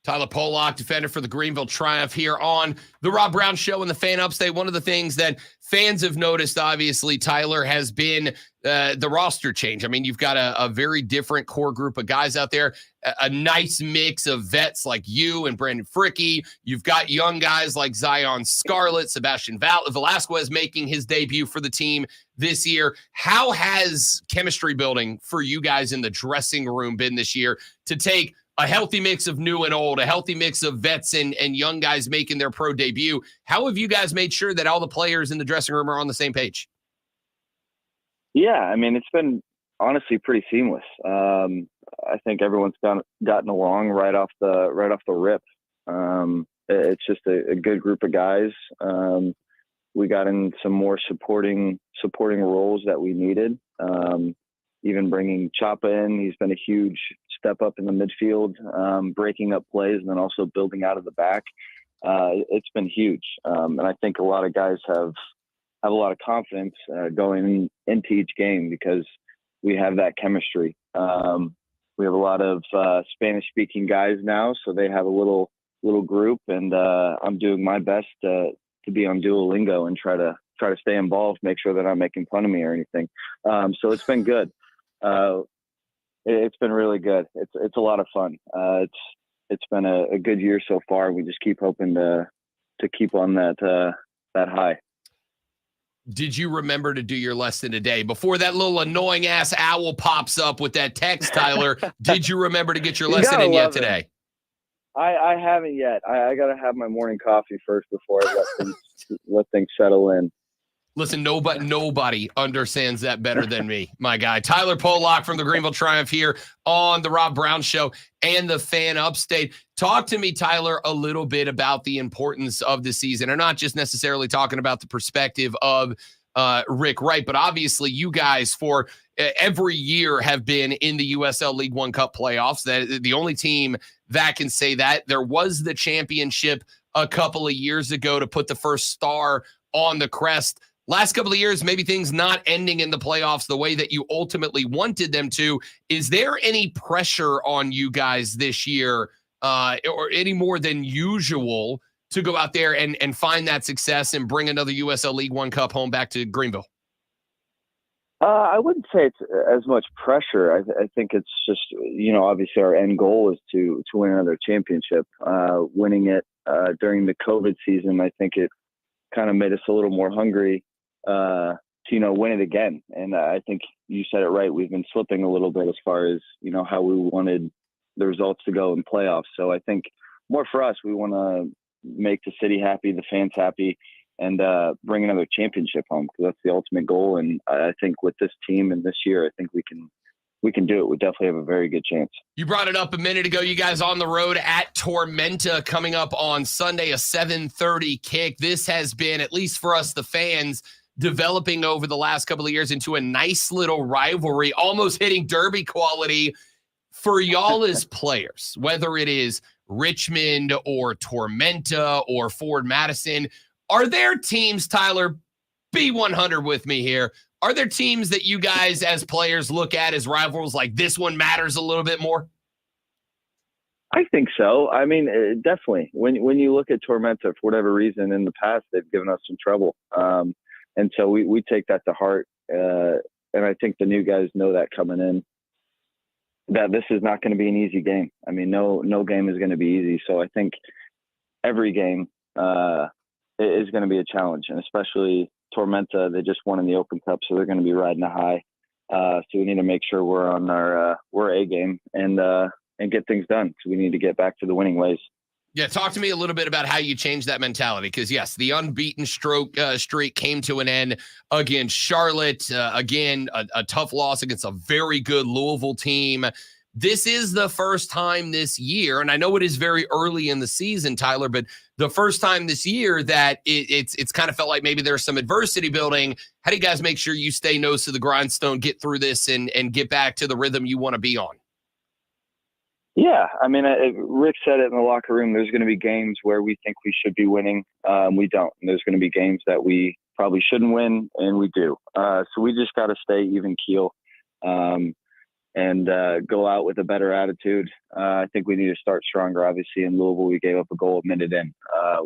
Tyler Pollock, defender for the Greenville Triumph here on the Rob Brown Show and the Fan Upstate. One of the things that fans have noticed, obviously, Tyler, has been the roster change. I mean, you've got a very different core group of guys out there, a nice mix of vets like you and Brandon Fricke. You've got young guys like Zion Scarlett, Sebastian Velasquez making his debut for the team this year. How has chemistry building for you guys in the dressing room been this year to take a healthy mix of new and old, a healthy mix of vets and young guys making their pro debut. How have you guys made sure that all the players in the dressing room are on the same page? Yeah, I mean, it's been honestly pretty seamless. I think everyone's gotten along right off the rip. It's just a good group of guys. We got in some more supporting roles that we needed. Even bringing Chapa in, he's been a huge step up in the midfield, breaking up plays, and then also building out of the back. It's been huge, and I think a lot of guys have a lot of confidence going into each game because we have that chemistry. We have a lot of Spanish-speaking guys now, so they have a little group, and I'm doing my best to be on Duolingo and try to stay involved, make sure they're not making fun of me or anything. So it's been good. It's been really good. It's a lot of fun. It's been a good year so far. We just keep hoping to keep on that high. Did you remember to do your lesson today? Before that little annoying ass owl pops up with that text, Tyler, did you remember to get your lesson in yet today? I haven't yet. I got to have my morning coffee first before I let things settle in. Listen, nobody understands that better than me, my guy. Tyler Polak from the Greenville Triumph here on the Rob Brown Show and the Fan Upstate. Talk to me, Tyler, a little bit about the importance of the season. And not just necessarily talking about the perspective of Rick Wright, but obviously you guys for every year have been in the USL League One Cup playoffs. That the only team that can say that. There was the championship a couple of years ago to put the first star on the crest. Last couple of years, maybe things not ending in the playoffs the way that you ultimately wanted them to. Is there any pressure on you guys this year or any more than usual to go out there and find that success and bring another USL League One Cup home back to Greenville? I wouldn't say it's as much pressure. I think it's just, obviously our end goal is to win another championship. Winning it during the COVID season, I think it kind of made us a little more hungry to win it again. And I think you said it right. We've been slipping a little bit as far as how we wanted the results to go in playoffs. So I think more for us, we want to make the city happy, the fans happy, and bring another championship home because that's the ultimate goal. And I think with this team and this year, I think we can do it. We definitely have a very good chance. You brought it up a minute ago. You guys on the road at Tormenta coming up on Sunday, a 7:30 kick. This has been, at least for us, the fans, developing over the last couple of years into a nice little rivalry, almost hitting derby quality for y'all as players, whether it is Richmond or Tormenta or Ford Madison. Are there teams, Tyler, be 100 with me here, are there teams that you guys as players look at as rivals, like this one matters a little bit more? I think so. I mean, definitely. When you look at Tormenta, for whatever reason, in the past, they've given us some trouble. And so we take that to heart. And I think the new guys know that coming in, that this is not going to be an easy game. I mean, no game is going to be easy. So I think every game is going to be a challenge, and especially Tormenta. They just won in the Open Cup, so they're going to be riding a high. So we need to make sure we're on our A game and get things done because we need to get back to the winning ways. Yeah, talk to me a little bit about how you changed that mentality because, yes, the unbeaten streak came to an end against Charlotte. Again, a tough loss against a very good Louisville team. This is the first time this year, and I know it is very early in the season, Tyler, but the first time this year that it's kind of felt like maybe there's some adversity building. How do you guys make sure you stay nose to the grindstone, get through this, and get back to the rhythm you want to be on? Yeah, I mean, Rick said it in the locker room. There's going to be games where we think we should be winning. We don't. And there's going to be games that we probably shouldn't win, and we do. So we just got to stay even keel and go out with a better attitude. I think we need to start stronger. Obviously, in Louisville, we gave up a goal a minute in,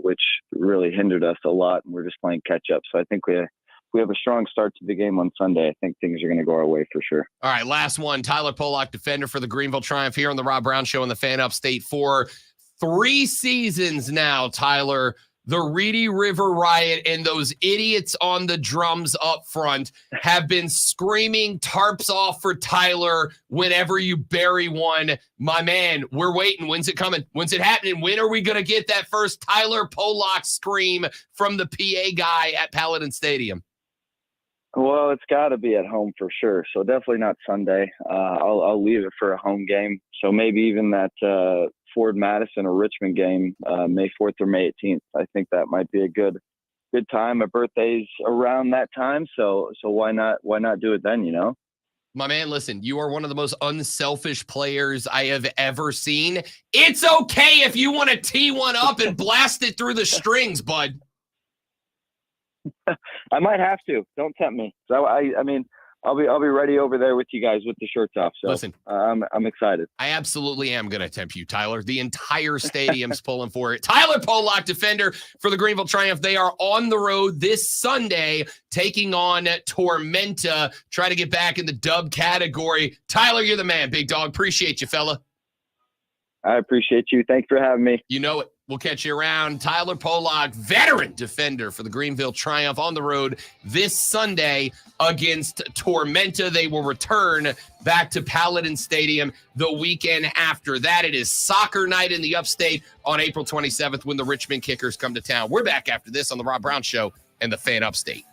which really hindered us a lot, and we're just playing catch-up. So I think we have a strong start to the game on Sunday. I think things are going to go our way for sure. All right, last one. Tyler Polak, defender for the Greenville Triumph here on the Rob Brown Show on the Fan Upstate for 3 seasons now. Tyler, the Reedy River Riot and those idiots on the drums up front have been screaming tarps off for Tyler whenever you bury one. My man, we're waiting. When's it coming? When's it happening? When are we going to get that first Tyler Pollock scream from the PA guy at Paladin Stadium? Well, it's got to be at home for sure. So definitely not Sunday. I'll leave it for a home game. So maybe even that Ford Madison or Richmond game, May 4th or May 18th. I think that might be a good time. My birthday's around that time, so why not do it then? You know. My man, listen, you are one of the most unselfish players I have ever seen. It's okay if you want to tee one up and blast it through the strings, bud. I might have to. Don't tempt me. So I mean, I'll be ready over there with you guys with the shirts off. So listen, I'm excited. I absolutely am going to tempt you, Tyler. The entire stadium's pulling for it. Tyler Pollock, defender for the Greenville Triumph. They are on the road this Sunday, taking on Tormenta. Try to get back in the dub category. Tyler, you're the man, big dog. Appreciate you, fella. I appreciate you. Thanks for having me. You know it. We'll catch you around. Tyler Pollock, veteran defender for the Greenville Triumph, on the road this Sunday against Tormenta. They will return back to Paladin Stadium the weekend after that. It is soccer night in the upstate on April 27th when the Richmond Kickers come to town. We're back after this on the Rob Brown Show and the Fan Upstate.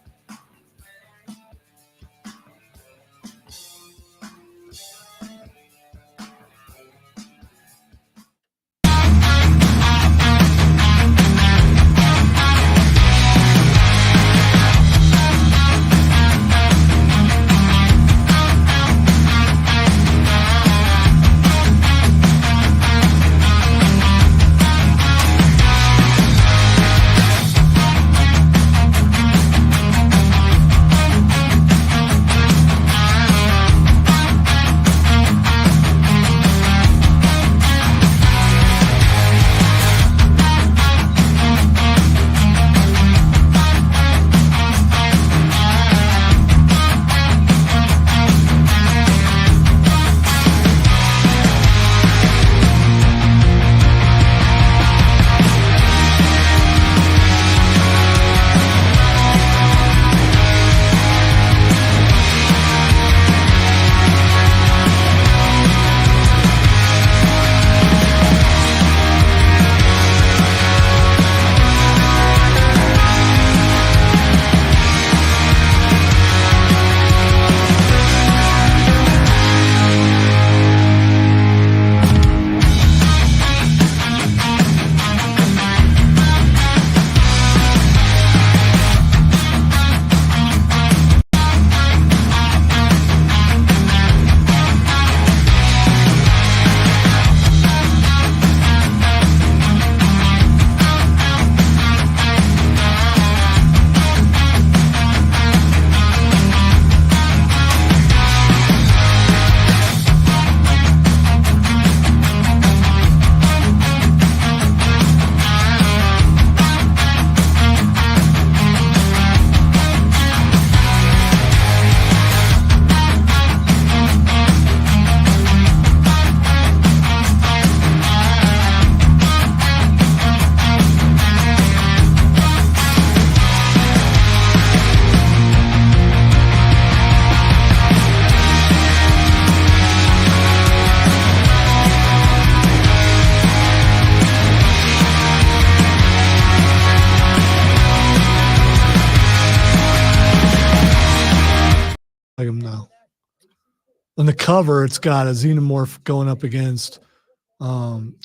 On the cover, it's got a Xenomorph going up against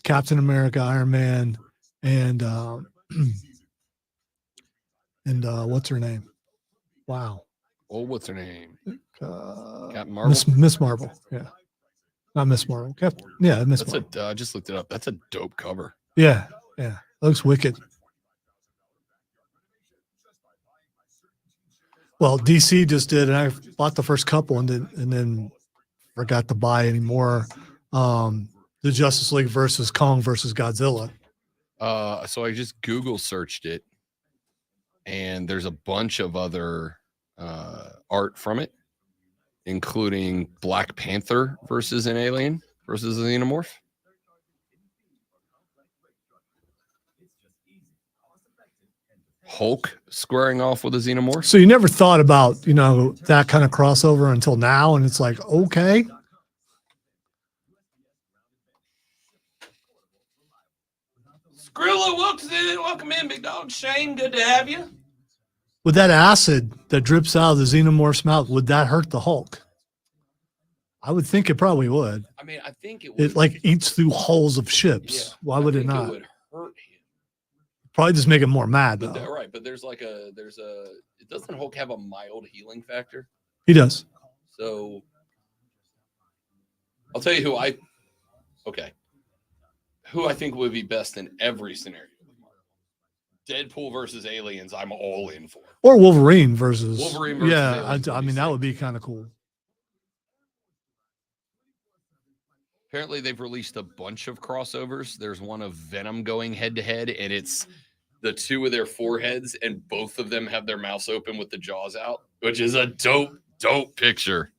Captain America, Iron Man, and what's her name? Wow. Oh, what's her name? Captain Marvel? Miss Marvel. Yeah. Not Miss Marvel. Miss Marvel. I just looked it up. That's a dope cover. Yeah. Yeah. Looks wicked. Well, DC just did, and I bought the first couple and then forgot to buy any more. The Justice League versus Kong versus Godzilla. So I just Google searched it, and there's a bunch of other art from it, including Black Panther versus an alien versus a Xenomorph. Hulk squaring off with a Xenomorph. So you never thought about, that kind of crossover until now, and it's like, okay. Skrilla, welcome in, big dog. Shane, good to have you. With that acid that drips out of the Xenomorph's mouth, would that hurt the Hulk? I would think it probably would. I mean, I think it would. It like eats through hulls of ships. Yeah, Why would it It not? would hurt him. Probably just make him more mad, But though. right, but doesn't Hulk have a mild healing factor? He does. So I'll tell you who I think would be best in every scenario. Deadpool versus aliens, I'm all in for. Or Wolverine versus. Wolverine versus yeah, aliens I mean, that would be kind of cool. Apparently, they've released a bunch of crossovers. There's one of Venom going head to head, and it's the two of their foreheads, and both of them have their mouths open with the jaws out, which is a dope picture.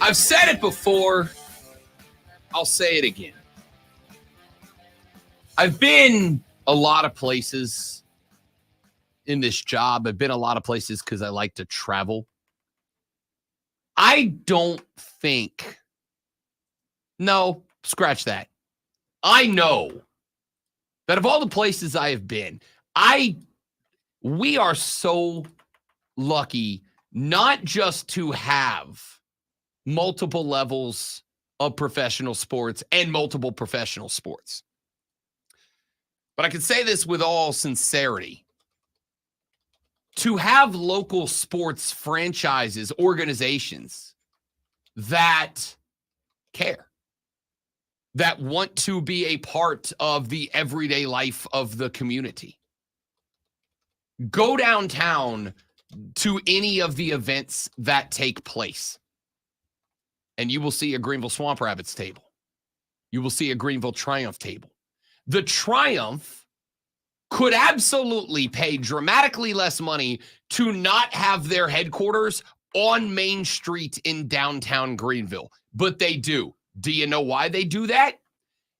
I've said it before. I'll say it again. I've been a lot of places in this job. I've been a lot of places because I like to travel. I don't think. No, scratch that. I know that of all the places I have been, we are so lucky not just to have multiple levels of professional sports and multiple professional sports. But I can say this with all sincerity. To have local sports franchises, organizations that care, that want to be a part of the everyday life of the community. Go downtown to any of the events that take place, and you will see a Greenville Swamp Rabbits table. You will see a Greenville Triumph table. The Triumph could absolutely pay dramatically less money to not have their headquarters on Main Street in downtown Greenville, but they do. Do you know why they do that?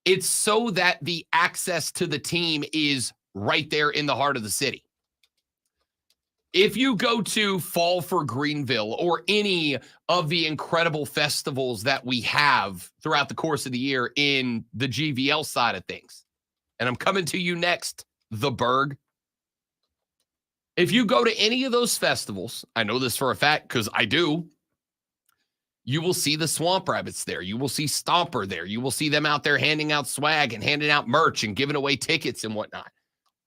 It's so that the access to the team is right there in the heart of the city. If you go to Fall for Greenville or any of the incredible festivals that we have throughout the course of the year in the GVL side of things, and I'm coming to you next, the Berg. If you go to any of those festivals, I know this for a fact because I do, you will see the Swamp Rabbits there. You will see Stomper there. You will see them out there handing out swag and handing out merch and giving away tickets and whatnot.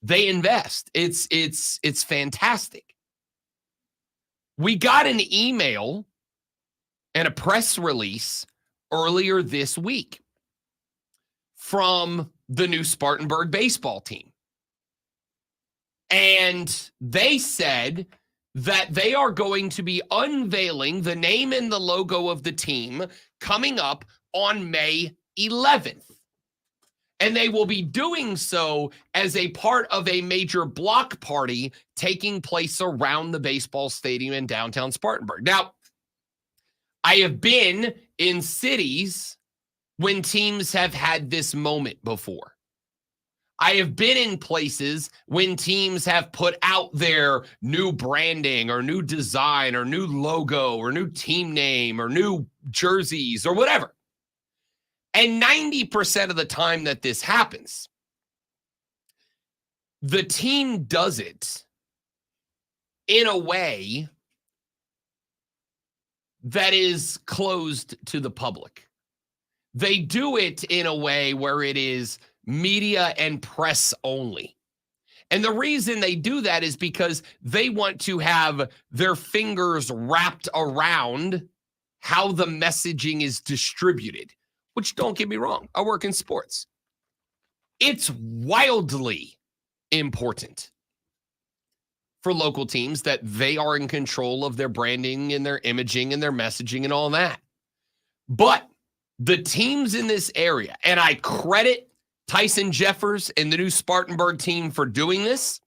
They invest. It's fantastic. We got an email and a press release earlier this week from the new Spartanburg baseball team. And they said that they are going to be unveiling the name and the logo of the team coming up on May 11th. And they will be doing so as a part of a major block party taking place around the baseball stadium in downtown Spartanburg. Now, I have been in cities when teams have had this moment before. I have been in places when teams have put out their new branding or new design or new logo or new team name or new jerseys or whatever. And 90% of the time that this happens, the team does it in a way that is closed to the public. They do it in a way where it is media and press only. And the reason they do that is because they want to have their fingers wrapped around how the messaging is distributed. which don't get me wrong, I work in sports. It's wildly important for local teams that they are in control of their branding and their imaging and their messaging and all that. But the teams in this area, and I credit Tyson Jeffers and the new Spartanburg team for doing this,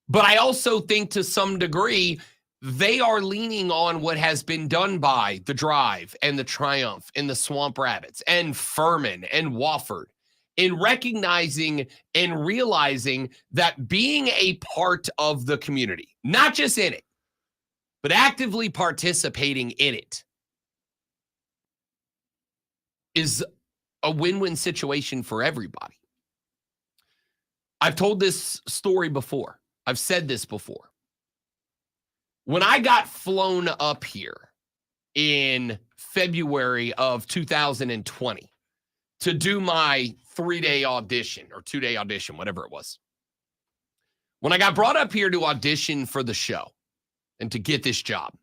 but I also think to some degree, they are leaning on what has been done by the Drive and the Triumph and the Swamp Rabbits and Furman and Wofford in recognizing and realizing that being a part of the community, not just in it, but actively participating in it, is a win-win situation for everybody. I've told this story before. I've said this before. When I got flown up here in February of 2020 to do my 3-day audition or 2-day audition, whatever it was. When I got brought up here to audition for the show and to get this job,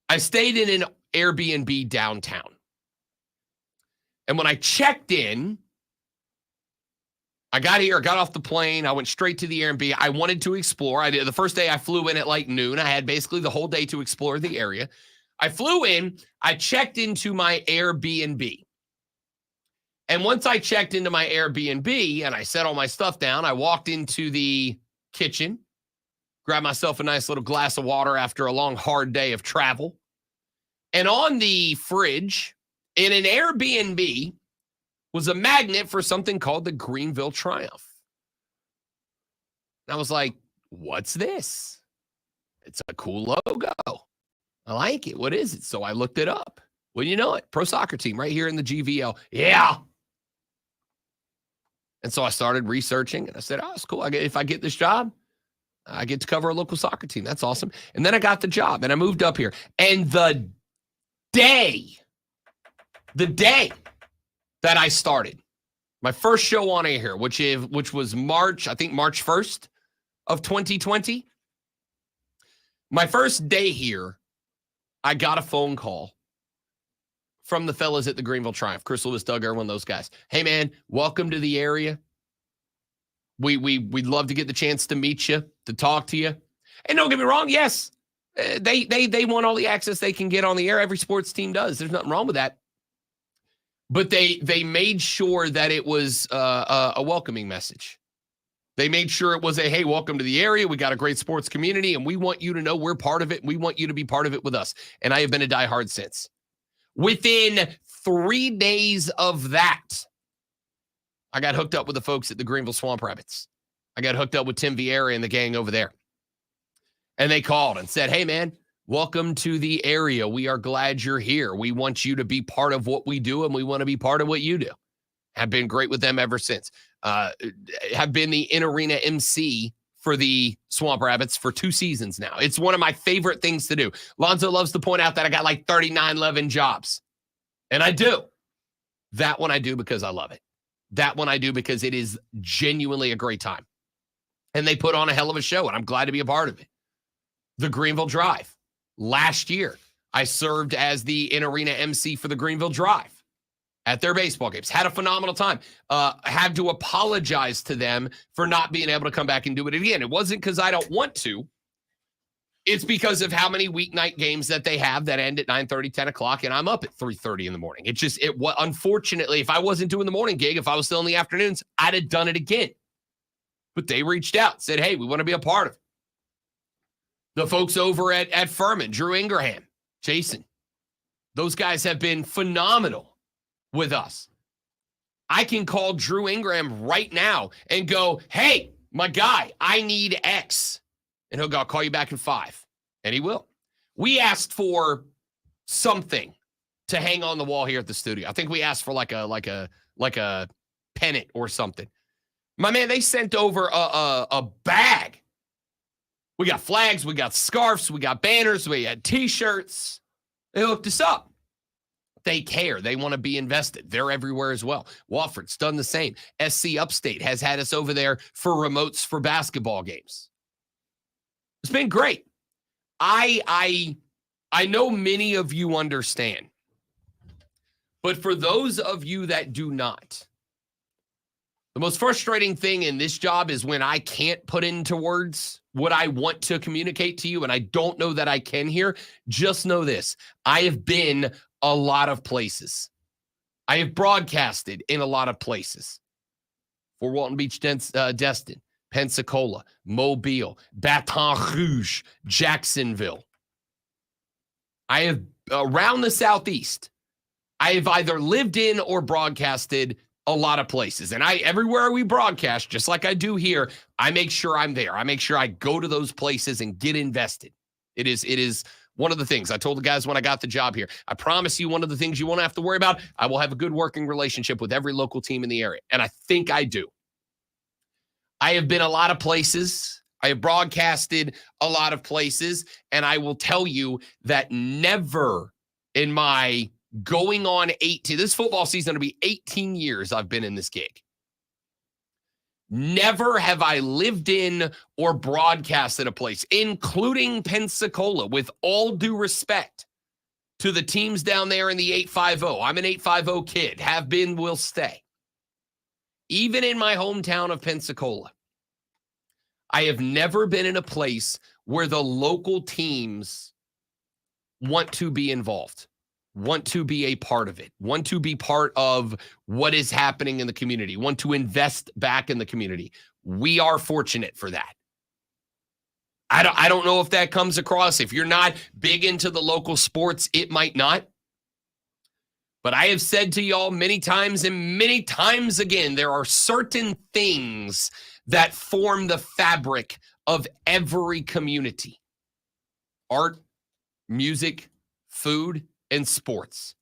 I stayed in an Airbnb downtown. And when I checked in, I got here, I got off the plane, I went straight to the Airbnb. I wanted to explore. The first day I flew in at like noon. I had basically the whole day to explore the area. I flew in, I checked into my Airbnb. And once I checked into my Airbnb and I set all my stuff down, I walked into the kitchen, grabbed myself a nice little glass of water after a long, hard day of travel. And on the fridge in an Airbnb was a magnet for something called the Greenville Triumph. And I was like, what's this? It's a cool logo. I like it. What is it? So I looked it up. Well, you know it. Pro soccer team right here in the GVL. Yeah. And so I started researching and I said, oh, it's cool. If I get this job, I get to cover a local soccer team. That's awesome. And then I got the job and I moved up here. And the day that I started my first show on air here, which was March 1st of 2020. My first day here, I got a phone call from the fellas at the Greenville Triumph, Chris Lewis, Doug Irwin, those guys. Hey man, welcome to the area. We'd love to get the chance to meet you, to talk to you. And don't get me wrong, yes, they want all the access they can get on the air. Every sports team does. There's nothing wrong with that. But they made sure that it was a welcoming message. They made sure it was hey, welcome to the area. We got a great sports community, and we want you to know we're part of it. We want you to be part of it with us. And I have been a diehard since. Within 3 days of that, I got hooked up with the folks at the Greenville Swamp Rabbits. I got hooked up with Tim Vieira and the gang over there. And they called and said, hey, man, welcome to the area. We are glad you're here. We want you to be part of what we do, and we want to be part of what you do. Have been great with them ever since. Have been the in-arena MC for the Swamp Rabbits for 2 seasons now. It's one of my favorite things to do. Lonzo loves to point out that I got like 39, 11 jobs. And I do. That one I do because I love it. That one I do because it is genuinely a great time. And they put on a hell of a show, and I'm glad to be a part of it. The Greenville Drive. Last year, I served as the in-arena MC for the Greenville Drive at their baseball games. Had a phenomenal time. Had to apologize to them for not being able to come back and do it again. It wasn't because I don't want to. It's because of how many weeknight games that they have that end at 9:30, 10 o'clock, and I'm up at 3:30 in the morning. Unfortunately, if I wasn't doing the morning gig, if I was still in the afternoons, I'd have done it again. But they reached out, said, hey, we want to be a part of it. The folks over at Furman, Drew Ingraham, Jason, those guys have been phenomenal with us. I can call Drew Ingraham right now and go, hey, my guy, I need X. And he'll go, I'll call you back in 5. And he will. We asked for something to hang on the wall here at the studio. I think we asked for like a pennant or something. My man, they sent over a bag. We got flags, we got scarves, we got banners, we had T-shirts. They hooked us up. They care. They want to be invested. They're everywhere as well. Wofford's done the same. SC Upstate has had us over there for remotes for basketball games. It's been great. I know many of you understand But for those of you that do not, the most frustrating thing in this job is when I can't put into words what I want to communicate to you, and I don't know that I can here. Just know this. I have been a lot of places. I have broadcasted in a lot of places. For Walton Beach, Destin, Pensacola, Mobile, Baton Rouge, Jacksonville. I have, around the Southeast, I have either lived in or broadcasted a lot of places. And everywhere we broadcast, just like I do here, I make sure I'm there. I make sure I go to those places and get invested. It is one of the things I told the guys when I got the job here. I promise you, one of the things you won't have to worry about, I will have a good working relationship with every local team in the area. And I think I do. I have been a lot of places. I have broadcasted a lot of places. And I will tell you that never in my going on 18, this football season will be 18 years I've been in this gig. Never have I lived in or broadcasted a place, including Pensacola, with all due respect to the teams down there in the 850. I'm an 850 kid, have been, will stay. Even in my hometown of Pensacola, I have never been in a place where the local teams want to be involved, want to be a part of it, want to be part of what is happening in the community, want to invest back in the community. We are fortunate for that. I don't know if that comes across. If you're not big into the local sports, it might not. But I have said to y'all many times and many times again, there are certain things that form the fabric of every community. Art, music, food, and sports.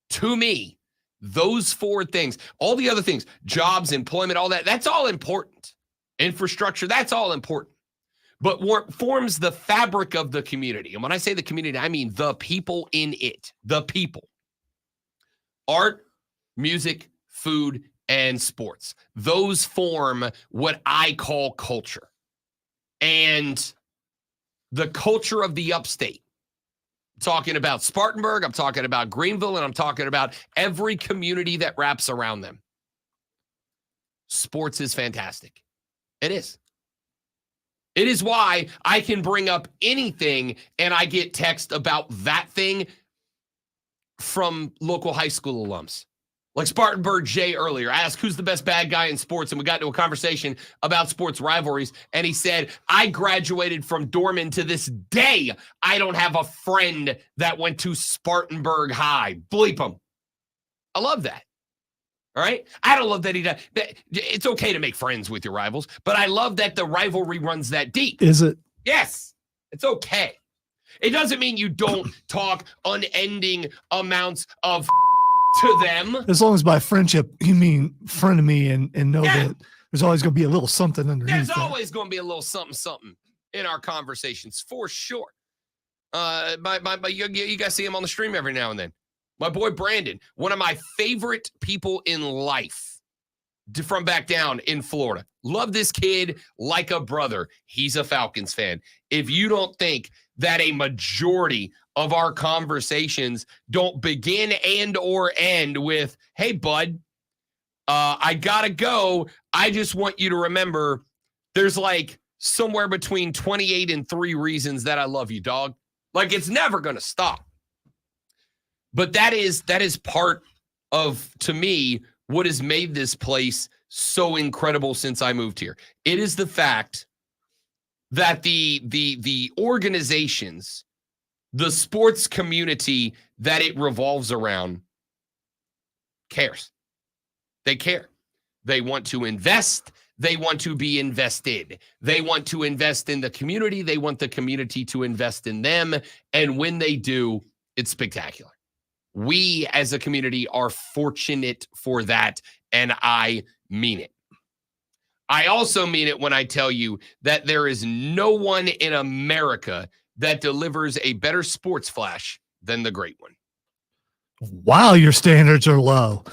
To me, those four things, all the other things, jobs, employment, all that, that's all important. Infrastructure, that's all important. But what forms the fabric of the community, and when I say the community, I mean the people in it, the people. Art, music, food, and sports. Those form what I call culture. And the culture of the upstate. I'm talking about Spartanburg, I'm talking about Greenville, and I'm talking about every community that wraps around them. Sports is fantastic. It is. It is why I can bring up anything and I get text about that thing from local high school alums. Like Spartanburg Jay earlier, I asked who's the best bad guy in sports, and we got into a conversation about sports rivalries, and he said, I graduated from Dorman. To this day, I don't have a friend that went to Spartanburg High. Bleep him. I love that. All right? I don't love that he does. It's okay to make friends with your rivals, but I love that the rivalry runs that deep. Is it? Yes. It's okay. It doesn't mean you don't talk unending amounts of to them. As long as by friendship you mean frenemy and know that there's always going to be a little something underneath. There's that. always going to be a little something in our conversations for sure. You guys see him on the stream every now and then. My boy Brandon, one of my favorite people in life from back down in Florida. Love this kid like a brother. He's a Falcons fan. If you don't think that a majority of our conversations don't begin and or end with, hey, bud, I gotta go. I just want you to remember there's like somewhere between 28 and 3 reasons that I love you, dog. Like it's never going to stop. But that is part of, to me, what has made this place so incredible since I moved here. It is the fact that the organizations, the sports community that it revolves around cares. They care. They want to invest. They want to be invested. They want to invest in the community. They want the community to invest in them. And when they do, it's spectacular. We as a community are fortunate for that, and I mean it. I also mean it when I tell you that there is no one in America that delivers a better sports flash than the great one. Wow, your standards are low.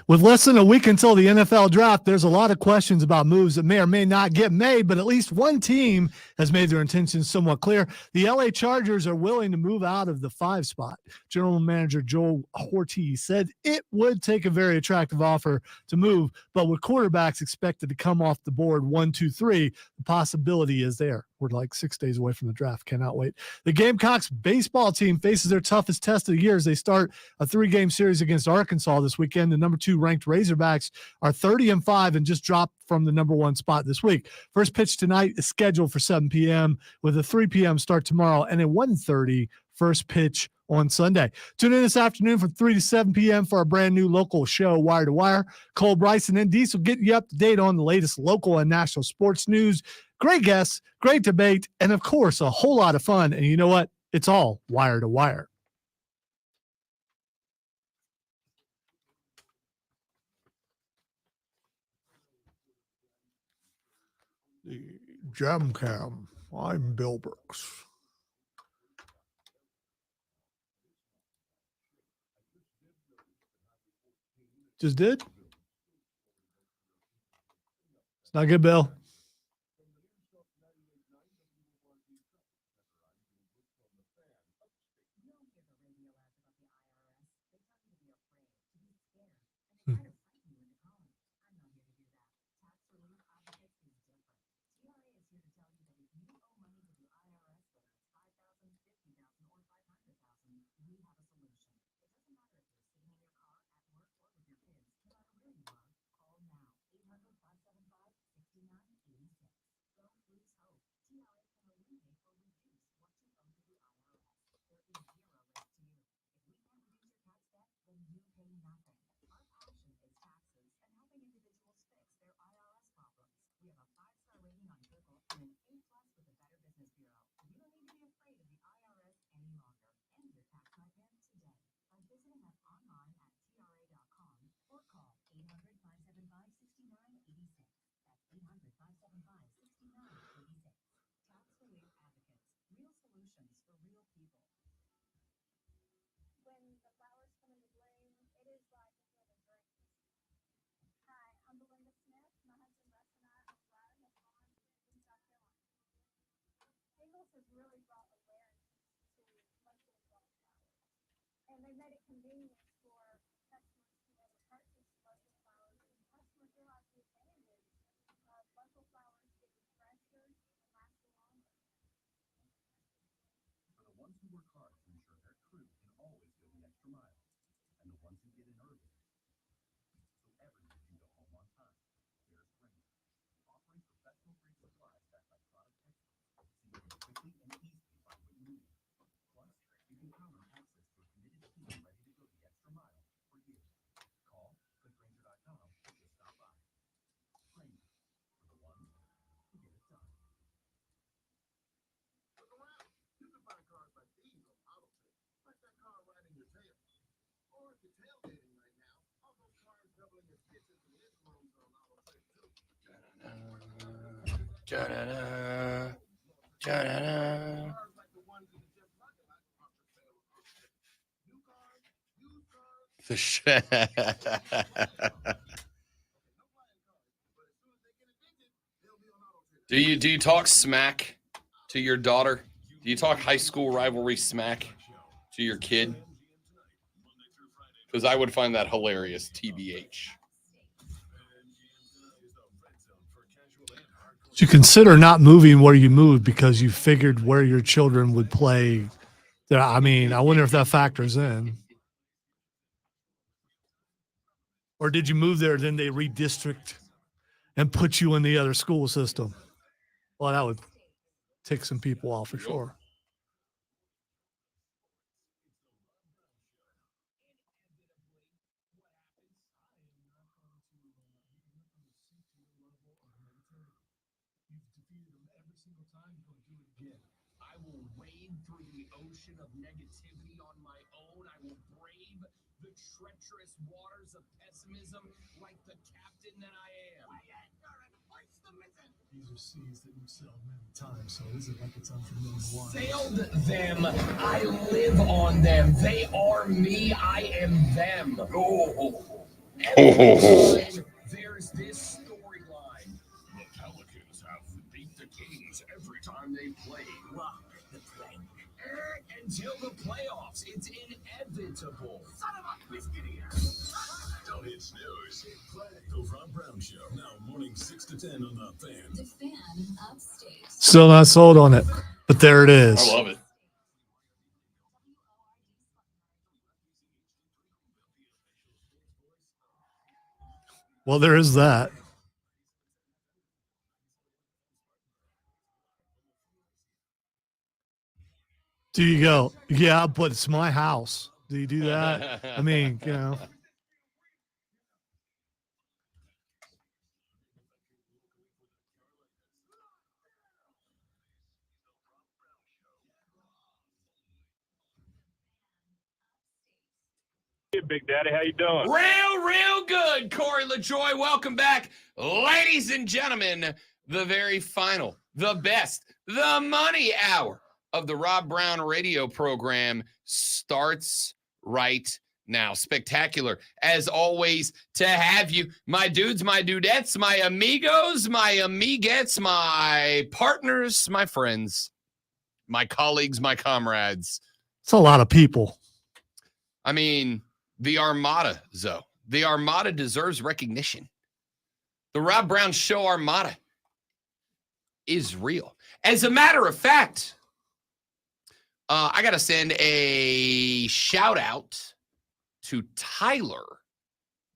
With less than a week until the NFL draft, there's a lot of questions about moves that may or may not get made, but at least one team has made their intentions somewhat clear. The LA Chargers are willing to move out of the 5 spot. General Manager Joe Hortiz said it would take a very attractive offer to move, but with quarterbacks expected to come off the board 1, 2, 3, the possibility is there. We're like 6 days away from the draft. Cannot wait. The Gamecocks baseball team faces their toughest test of the year as they start a 3-game series against Arkansas this weekend. The number 2 ranked Razorbacks are 30-5 and just dropped from the number 1 spot this week. First pitch tonight is scheduled for 7 p.m. with a 3 p.m. start tomorrow and a 1:30 first pitch on Sunday. Tune in this afternoon from 3 to 7 p.m. for our brand new local show, Wire to Wire. Cole Bryson and Dees will get you up to date on the latest local and national sports news. Great guests, great debate, and of course, a whole lot of fun. And you know what? It's all Wire to Wire. The Jam Cam. I'm Bill Brooks. Just did? It's not good, Bill. And they made it convenient for customers to be able to purchase local flowers. And customers realize the advantage of local flowers getting fresher and lasting longer. For the ones who work hard to ensure their crew can always go the extra mile, and the ones who get in early, so everyone can go home on time. There's Grainger, offering professional-grade supplies backed by product experts, so you can quickly and easily find what you need. Plus, you can count on access to a committed team ready to go the extra mile for you. Call, click Grainger.com, or just stop by. Grainger, for the ones who get it done. Look around. You can buy cars like these on AutoPay, like that car right in your tail. Or if you're tailgating right now, all those cars doubling as kitchens and living rooms are on AutoPay too. Da-da-da. Da-da-da. The Do you talk smack to your daughter? Do you talk high school rivalry smack to your kid? Because I would find that hilarious, TBH. So you consider not moving where you moved because you figured where your children would play. I mean, I wonder if that factors in. Or did you move there, then they redistrict and put you in the other school system? Well, that would take some people off for sure. I will wade through the ocean of negativity on my own. I will brave the treacherous waters of pessimism like the captain that I am. These are seas that you've sailed many times, so this is like it's unfamiliar water. Sailed them. I live on them. They are me. I am them. Oh, Ho, ho, ho. There's this storyline. The Pelicans have beat the Kings every time they play. Rock the plank. Until the playoffs, it's inevitable. Son of a biscuit. Don't hit snooze. Play the Rob Brown Show. Now morning 6 to 10 on the Fan. The Fan Upstate. Still not sold on it, but there it is. I love it. Well, there is that. Do you go, yeah, but it's my house. Do you do that? I mean, you know. Big Daddy, how you doing? Real good, Corey LaJoy. Welcome back, ladies and gentlemen. The very final, the best, the money hour of the Rob Brown radio program starts right now. Spectacular, as always, to have you, my dudes, my dudettes, my amigos, my amiguettes, my partners, my friends, my colleagues, my comrades. It's a lot of people. I mean, the Armada, Zoe. The Armada deserves recognition. The Rob Brown Show Armada is real. As a matter of fact, I got to send a shout out to Tyler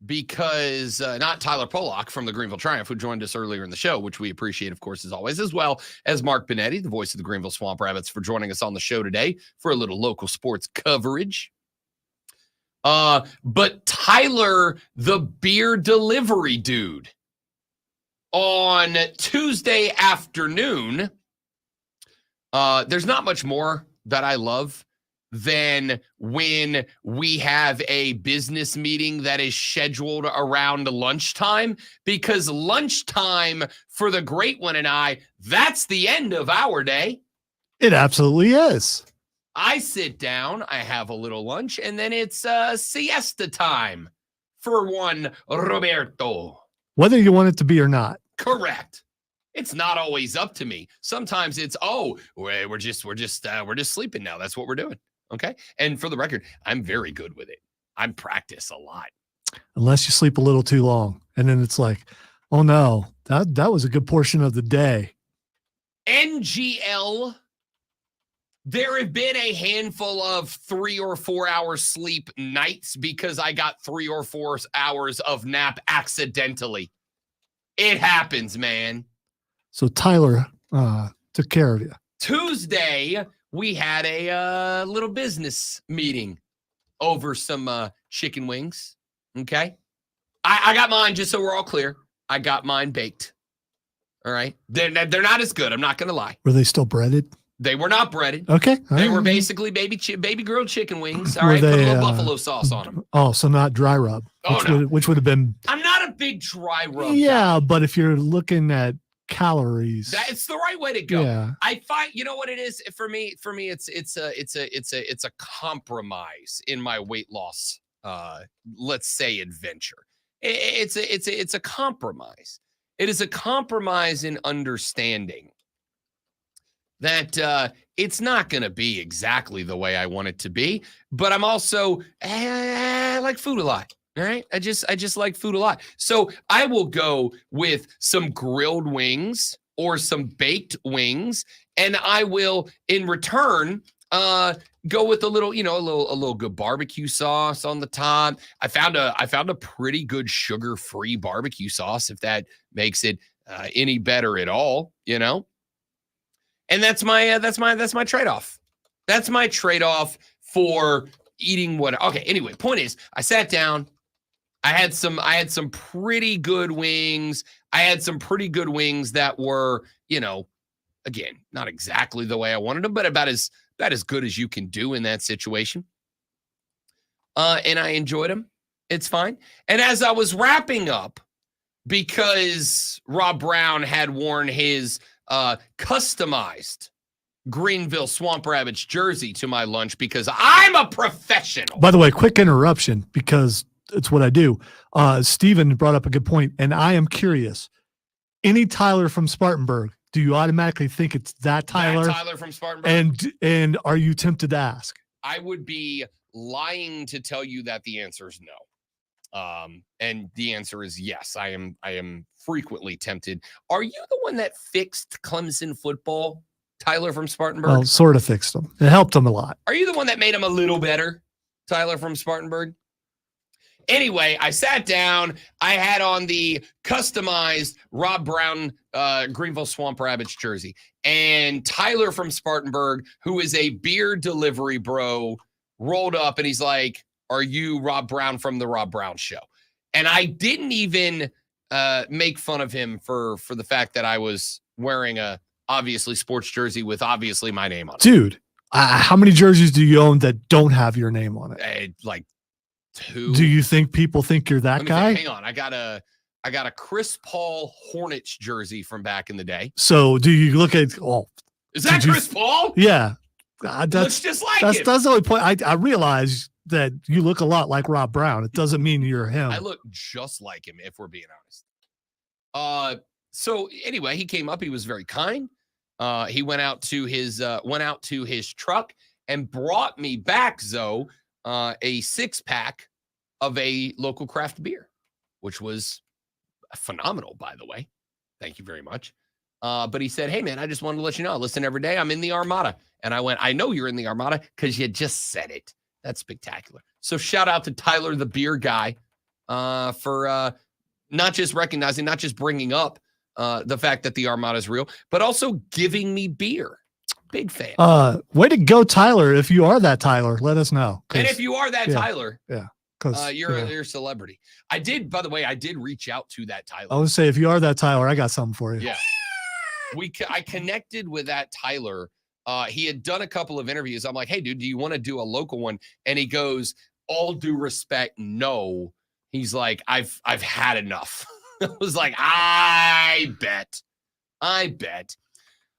because not Tyler Pollock from the Greenville Triumph, who joined us earlier in the show, which we appreciate, of course, as always, as well as Mark Benetti, the voice of the Greenville Swamp Rabbits, for joining us on the show today for a little local sports coverage. But Tyler, the beer delivery dude, on Tuesday afternoon, there's not much more that I love than when we have a business meeting that is scheduled around lunchtime, because lunchtime for the Great One and I, that's the end of our day. It absolutely is. I sit down, I have a little lunch, and then it's siesta time for one Roberto. Whether you want it to be or not. Correct. It's not always up to me. Sometimes it's, we're just sleeping now. That's what we're doing. Okay. And for the record, I'm very good with it. I practice a lot. Unless you sleep a little too long. And then it's like, oh no, that was a good portion of the day. NGL. There have been a handful of 3 or 4 hour sleep nights because I got 3 or 4 hours of nap accidentally. It happens, man. So Tyler took care of you. Tuesday, we had a little business meeting over some chicken wings. Okay. I got mine, just so we're all clear. I got mine baked. All right. They're not as good. I'm not going to lie. Were they still breaded? They were not breaded. Okay. They were basically baby grilled chicken wings. All right. Put a little buffalo sauce on them. Oh, so not dry rub. Which would have been. I'm not a big dry rub. Yeah, but if you're looking at calories, it's the right way to go. Yeah. I find, you know what it is for me, it's a compromise in my weight loss, let's say, adventure. It's a compromise. It is a compromise in understanding that it's not going to be exactly the way I want it to be, but I'm also I like food a lot. All right. I just like food a lot. So I will go with some grilled wings or some baked wings, and I will in return go with a little good barbecue sauce on the top. I found a pretty good sugar-free barbecue sauce, if that makes it any better at all, you know. And that's my trade-off. That's my trade-off for eating what. Okay, anyway, point is, I sat down. I had some pretty good wings. I had some pretty good wings that were, again, not exactly the way I wanted them, but about as good as you can do in that situation. And I enjoyed them. It's fine. And as I was wrapping up, because Rob Brown had worn his customized Greenville Swamp Rabbits jersey to my lunch because I'm a professional. By the way, quick interruption, because it's what I do. Steven brought up a good point, and I am curious. Any Tyler from Spartanburg, do you automatically think it's that Tyler? That Tyler from Spartanburg. And are you tempted to ask? I would be lying to tell you that the answer is no. And the answer is yes. I am frequently tempted. Are you the one that fixed Clemson football, Tyler from Spartanburg? Well, sort of fixed him. It helped him a lot. Are you the one that made him a little better, Tyler from Spartanburg? Anyway, I sat down. I had on the customized Rob Brown Greenville Swamp Rabbits jersey. And Tyler from Spartanburg, who is a beer delivery bro, rolled up and he's like, "Are you Rob Brown from the Rob Brown Show?" And I didn't even make fun of him for the fact that I was wearing a obviously sports jersey with obviously my name on it. Dude, how many jerseys do you own that don't have your name on it? Like 2. Do you think people think you're that guy? Hang on. I got a Chris Paul Hornets jersey from back in the day. So do you look at, Is that Chris Paul? Yeah. Looks just like him. That's the only point. I realize that you look a lot like Rob Brown. It doesn't mean you're him. I look just like him, if we're being honest. So anyway, he came up. He was very kind. He went out to his truck and brought me back, Zoe, a 6-pack of a local craft beer, which was phenomenal, by the way. Thank you very much. But he said, "Hey man, I just wanted to let you know, I listen every day. I'm in the Armada." And I went, "I know you're in the Armada because you just said it." That's spectacular. So shout out to Tyler, the beer guy, for not just recognizing, not just bringing up the fact that the Armada is real, but also giving me beer. Big fan. Way to go, Tyler. If you are that Tyler, let us know. And if you are that Tyler, because you're a celebrity. I did, by the way, I did reach out to that Tyler. I would say if you are that Tyler, I got something for you. Yeah. I connected with that Tyler. He had done a couple of interviews. I'm like, "Hey, dude, do you want to do a local one?" And he goes, "All due respect, no." He's like, I've had enough. I was like, I bet.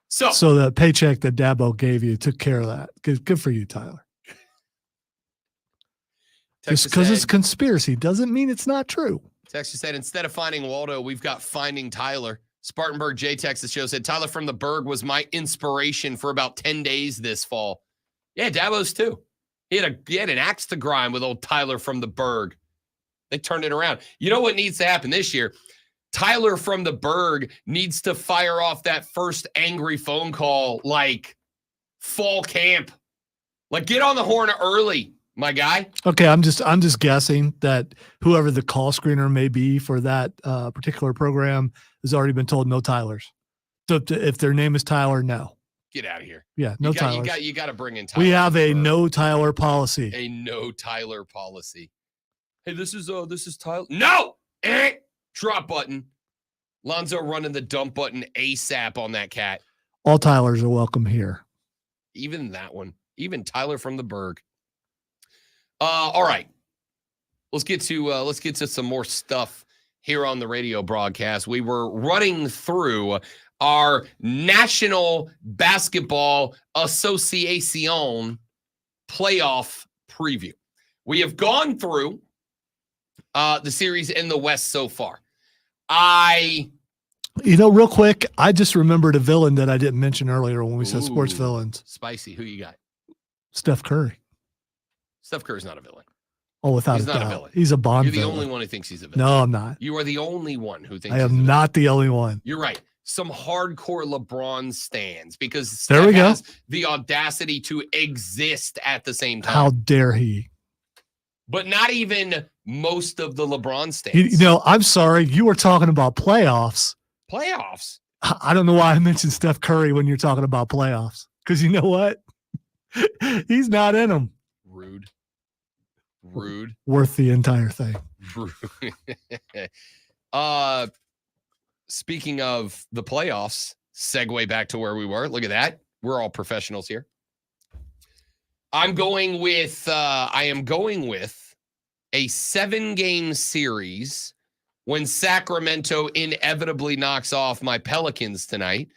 So the paycheck that Dabo gave you took care of that. Good for you, Tyler. Just because it's conspiracy doesn't mean it's not true. Texas said, "Instead of finding Waldo, we've got finding Tyler." Spartanburg J Texas Show said, "Tyler from the Berg was my inspiration for about 10 days this fall." Yeah, Dabo's too. He had an axe to grind with old Tyler from the Berg. They turned it around. You know what needs to happen this year? Tyler from the Berg needs to fire off that first angry phone call like fall camp. Like, get on the horn early, my guy. Okay, I'm just guessing that whoever the call screener may be for that particular program has already been told no Tylers. So if their name is Tyler, no. Get out of here. Yeah, no Tylers. You got to bring in Tyler. We have a no Tyler policy. A no Tyler policy. Hey, this is Tyler. No! Drop button. Lonzo running the dump button ASAP on that cat. All Tylers are welcome here. Even that one. Even Tyler from the Berg. All right. Let's get to some more stuff here on the radio broadcast. We were running through our National Basketball Association playoff preview. We have gone through the series in the West so far. Real quick, I just remembered a villain that I didn't mention earlier when we said sports villains. Spicy. Who you got? Steph Curry. Steph Curry's not a villain. Oh, without He's a not doubt. a villain. He's a Bond You're the villain. only one who thinks he's a villain. No, I'm not. You are the only one who thinks I am not the only one. You're right. Some hardcore LeBron stands because There we Steph go. has the audacity to exist at the same time. How dare he? But not even most of the LeBron stands. I'm sorry. You were talking about playoffs. Playoffs. I don't know why I mentioned Steph Curry when you're talking about playoffs. Because you know what? He's not in them. Rude. Worth the entire thing. Speaking of the playoffs, segue back to where we were. Look at that. We're all professionals here. I am going with a 7-game series when Sacramento inevitably knocks off my Pelicans tonight.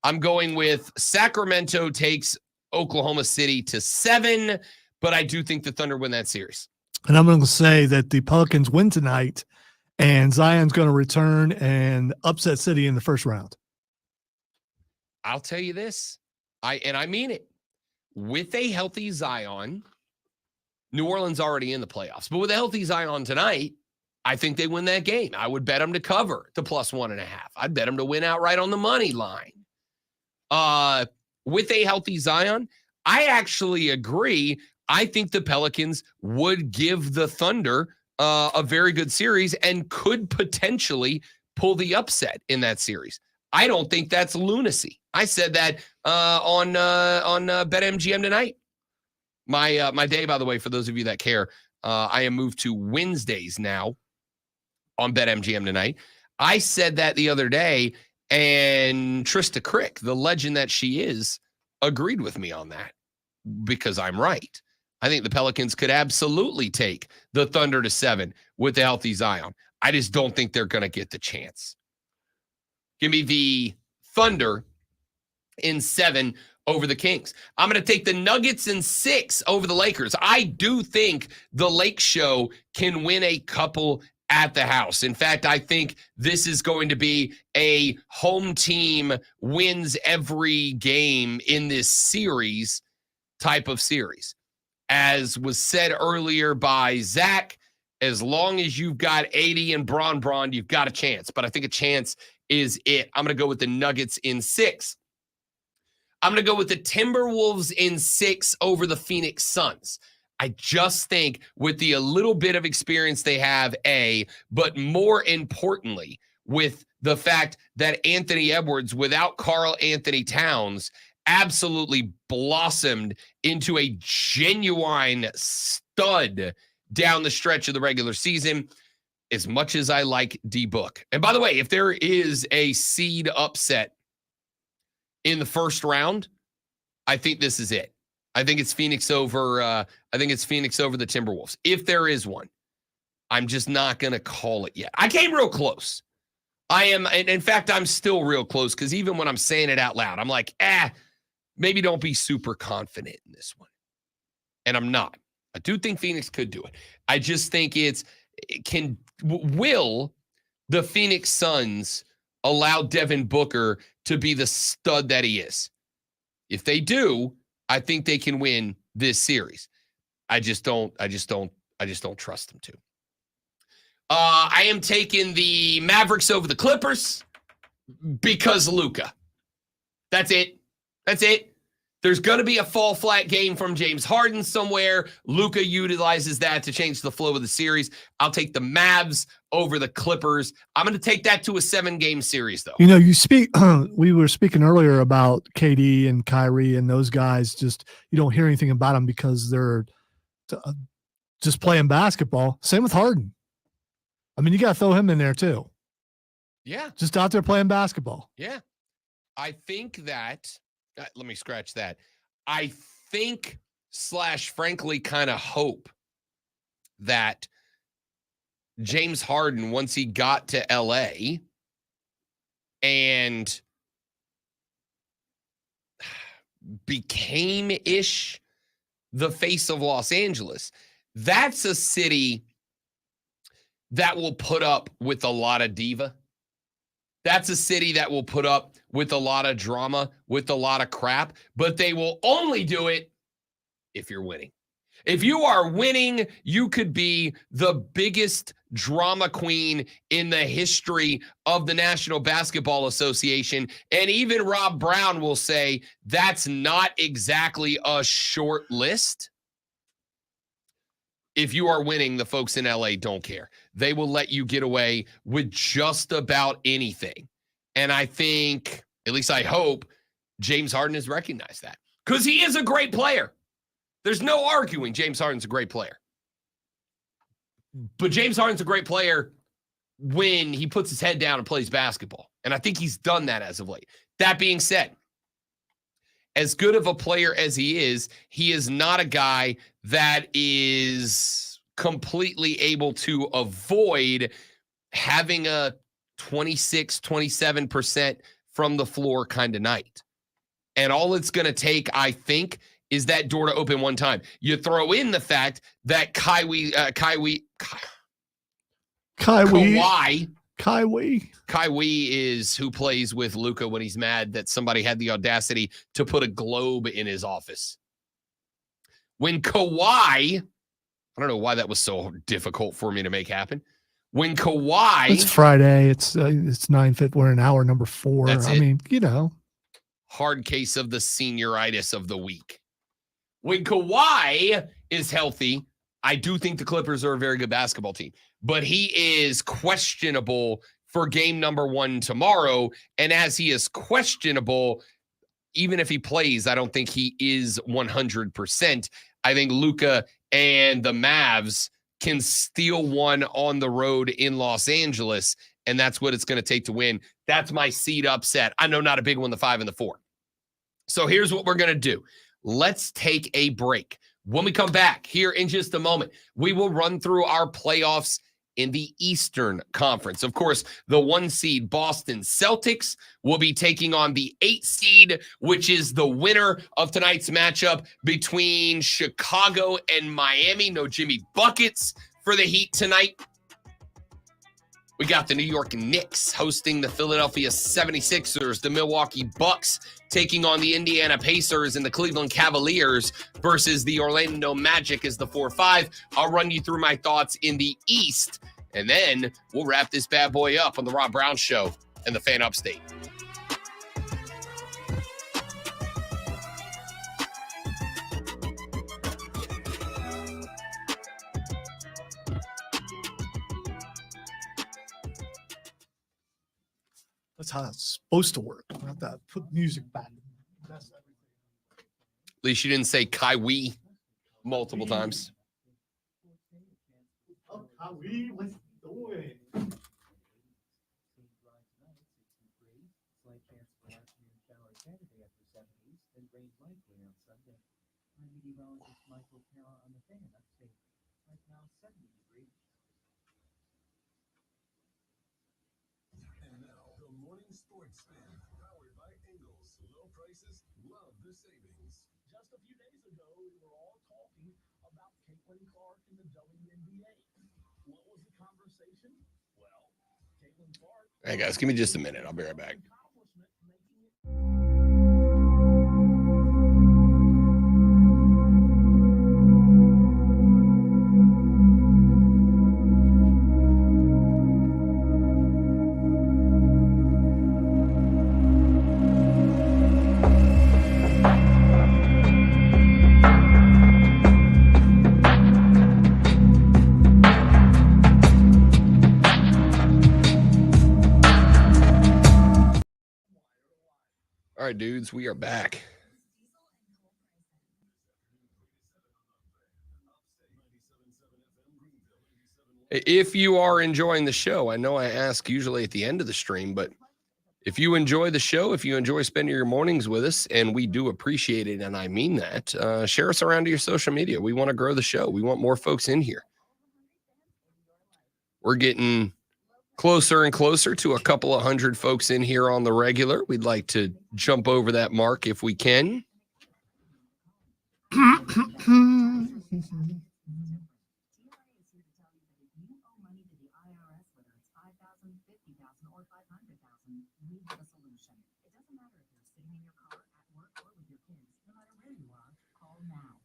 I'm going with Sacramento takes Oklahoma City to 7, but I do think the Thunder win that series. And I'm going to say that the Pelicans win tonight, and Zion's going to return and upset City in the first round. I'll tell you this, I mean it. With a healthy Zion, New Orleans already in the playoffs, but with a healthy Zion tonight, I think they win that game. I would bet them to cover the +1.5. I'd bet them to win outright on the money line. With a healthy Zion, I actually agree. I think the Pelicans would give the Thunder a very good series and could potentially pull the upset in that series. I don't think that's lunacy. I said that on BetMGM tonight. My day, by the way, for those of you that care, I am moved to Wednesdays now on BetMGM tonight. I said that the other day, and Trista Crick, the legend that she is, agreed with me on that because I'm right. I think the Pelicans could absolutely take the Thunder to 7 with the healthy Zion. I just don't think they're going to get the chance. Give me the Thunder in 7 over the Kings. I'm going to take the Nuggets in 6 over the Lakers. I do think the Lake Show can win a couple at the house. In fact, I think this is going to be a home team wins every game in this series type of series. As was said earlier by Zach, as long as you've got 80 and Bron, you've got a chance. But I think a chance is it. I'm going to go with the Nuggets in 6. I'm going to go with the Timberwolves in 6 over the Phoenix Suns. I just think with a little bit of experience they have, but more importantly, with the fact that Anthony Edwards, without Karl Anthony Towns, absolutely blossomed into a genuine stud down the stretch of the regular season, as much as I like D-Book. And by the way, if there is a seed upset in the first round, I think this is it. I think it's Phoenix over the Timberwolves. If there is one, I'm just not going to call it yet. I came real close. I am, and in fact, I'm still real close because even when I'm saying it out loud, I'm like, maybe don't be super confident in this one. And I'm not. I do think Phoenix could do it. I just think will the Phoenix Suns allow Devin Booker to be the stud that he is? If they do, I think they can win this series. I just don't trust them to. I am taking the Mavericks over the Clippers because Luka. That's it. There's going to be a fall flat game from James Harden somewhere. Luka utilizes that to change the flow of the series. I'll take the Mavs over the Clippers. I'm going to take that to a 7-game series, though. You know, we were speaking earlier about KD and Kyrie and those guys. Just you don't hear anything about them because they're just playing basketball. Same with Harden. I mean, you got to throw him in there too. Yeah. Just out there playing basketball. Yeah. I think that, let me scratch that. I think / frankly kind of hope that James Harden, once he got to LA and became-ish the face of Los Angeles, that's a city that will put up with a lot of diva. That's a city that will put up with a lot of drama, with a lot of crap, but they will only do it if you're winning. If you are winning, you could be the biggest drama queen in the history of the National Basketball Association. And even Rob Brown will say that's not exactly a short list. If you are winning, the folks in LA don't care. They will let you get away with just about anything. And I think, at least I hope, James Harden has recognized that. Because he is a great player. There's no arguing James Harden's a great player. But James Harden's a great player when he puts his head down and plays basketball. And I think he's done that as of late. That being said, as good of a player as he is not a guy that is completely able to avoid having a 26, 27% from the floor kind of night. And all it's going to take, I think, is that door to open one time. You throw in the fact that Kawhi is who plays with Luka when he's mad that somebody had the audacity to put a globe in his office. When Kawhi, I don't know why that was so difficult for me to make happen. When Kawhi, it's Friday. It's 9:50. We're in hour number 4. I mean, hard case of the senioritis of the week. When Kawhi is healthy, I do think the Clippers are a very good basketball team, but he is questionable for game number 1 tomorrow. And as he is questionable, even if he plays, I don't think he is 100%. I think Luka and the Mavs can steal one on the road in Los Angeles, and that's what it's going to take to win. That's my seed upset. I know not a big one, the 5 and the 4. So here's what we're going to do. Let's take a break. When we come back here in just a moment, we will run through our playoffs in the Eastern Conference. Of course, the 1 seed Boston Celtics will be taking on the 8 seed, which is the winner of tonight's matchup between Chicago and Miami. No Jimmy Buckets for the Heat tonight. We got the New York Knicks hosting the Philadelphia 76ers, the Milwaukee Bucks taking on the Indiana Pacers, and the Cleveland Cavaliers versus the Orlando Magic as the 4-5. I'll run you through my thoughts in the East, and then we'll wrap this bad boy up on the Rob Brown Show and the Fan Upstate. That's how it's supposed to work. Not that. Put music back. At least you didn't say Kawhi multiple times. Oh, Kawhi, what's doing? Slight chance for afternoon shower Saturday after 70s, then rain likely on Sunday. I'm meteorologist Michael Carroll on the Fan Upstate. Right now, 70 degrees. And now, the Morning Sports Fan, powered by Ingles. Low prices, love the savings. Just a few days ago, we were all talking about Caitlin Clark in the WNBA. What was the conversation? Well, Caitlin Clark. Hey, guys, give me just a minute. I'll be right back. All right, dudes, we are back. If you are enjoying the show, I know I ask usually at the end of the stream, but if you enjoy the show, if you enjoy spending your mornings with us, and we do appreciate it, and I mean that, share us around to your social media. We want to grow the show. We want more folks in here. We're getting closer and closer to a couple of hundred folks in here on the regular. We'd like to jump over that mark if we can.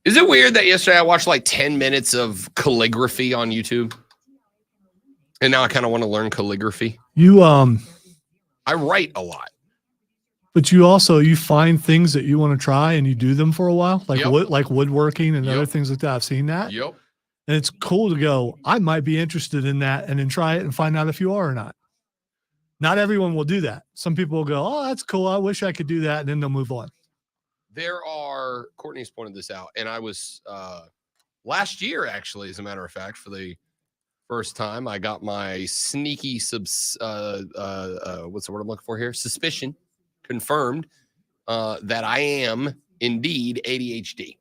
Is it weird that yesterday I watched like 10 minutes of calligraphy on YouTube? And now I kind of want to learn calligraphy. I write a lot. But you find things that you want to try and you do them for a while, like like woodworking and other things like that. I've seen that. Yep. And it's cool to go, I might be interested in that, and then try it and find out if you are or not. Not everyone will do that. Some people will go, oh, that's cool. I wish I could do that. And then they'll move on. Courtney's pointed this out, and I was last year, actually, as a matter of fact, for the first time, I got my sneaky what's the word I'm looking for here? Suspicion confirmed that I am indeed ADHD.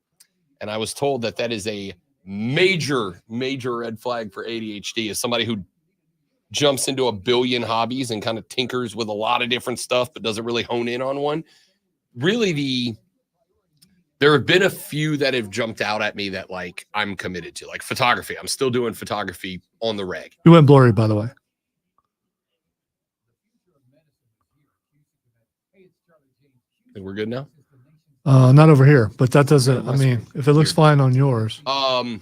And I was told that is a major red flag for ADHD, as somebody who jumps into a billion hobbies and kind of tinkers with a lot of different stuff, but doesn't really hone in on one. Really, the There have been a few that have jumped out at me that like I'm committed to, like photography. I'm still doing photography on the reg. You went blurry, by the way. Think we're good now? Not over here, but that doesn't. I mean, if it looks fine on yours. But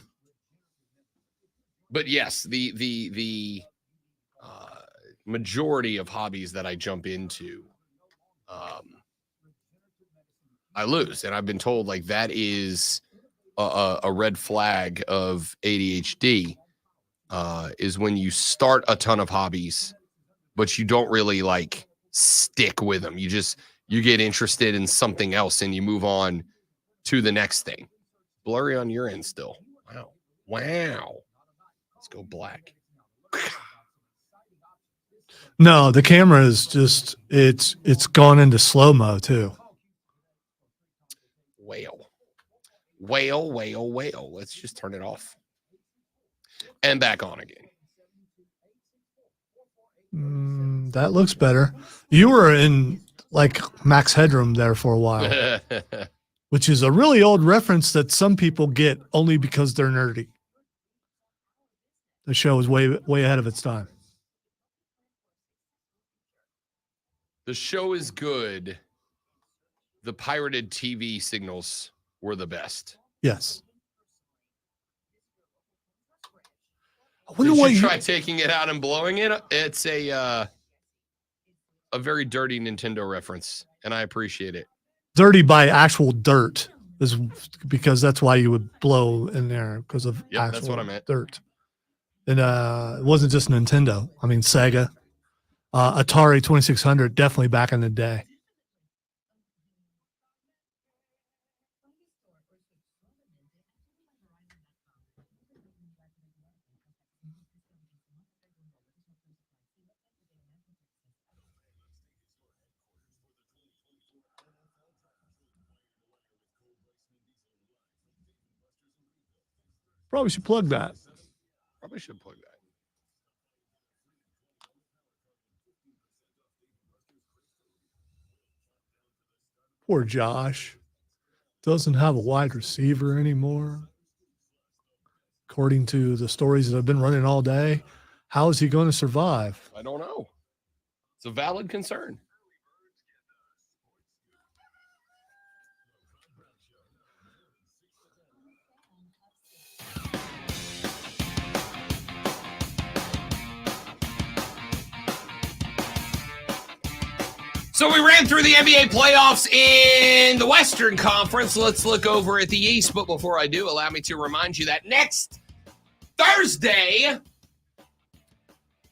yes, the majority of hobbies that I jump into, I lose, and I've been told like that is a red flag of ADHD. Is when you start a ton of hobbies, but you don't really like stick with them. You get interested in something else and you move on to the next thing. Blurry on your end still. Wow. Let's go black. No, the camera is just it's gone into slow-mo too. Whale. Let's just turn it off. And back on again. That looks better. You were in like max headroom there for a while, which is a really old reference that some people get only because they're nerdy. The show is way ahead of its time. The show is good. The pirated TV signals were the best. Yes. I Did wonder you try taking it out and blowing it? It's a very dirty Nintendo reference, and I appreciate it. Dirty by actual dirt is because that's why you would blow in there because of actual that's what I meant. dirt. And it wasn't just Nintendo. I mean, Sega, Atari 2600, definitely back in the day. Probably should plug that. Probably should plug that. Poor Josh. Doesn't have a wide receiver anymore. According to the stories that have been running all day, how is he going to survive? I don't know. It's a valid concern. So we ran through the NBA playoffs in the Western Conference. Let's look over at the East. But before I do, allow me to remind you that next Thursday,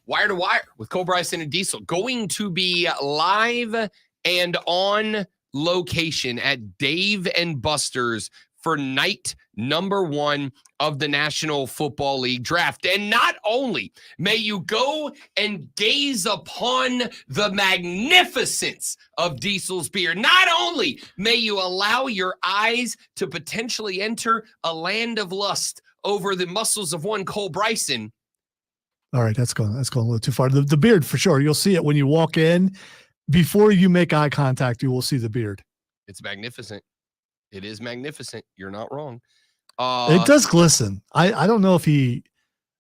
Wire to Wire with Cole Bryson and Diesel going to be live and on location at Dave and Buster's for night number 1 of the National Football League draft. And not only may you go and gaze upon the magnificence of Diesel's beer, not only may you allow your eyes to potentially enter a land of lust over the muscles of one Cole Bryson. All right, that's going a little too far. The beard, for sure. You'll see it when you walk in. Before you make eye contact, you will see the beard. It's magnificent. It is magnificent. You're not wrong. It does glisten. I don't know if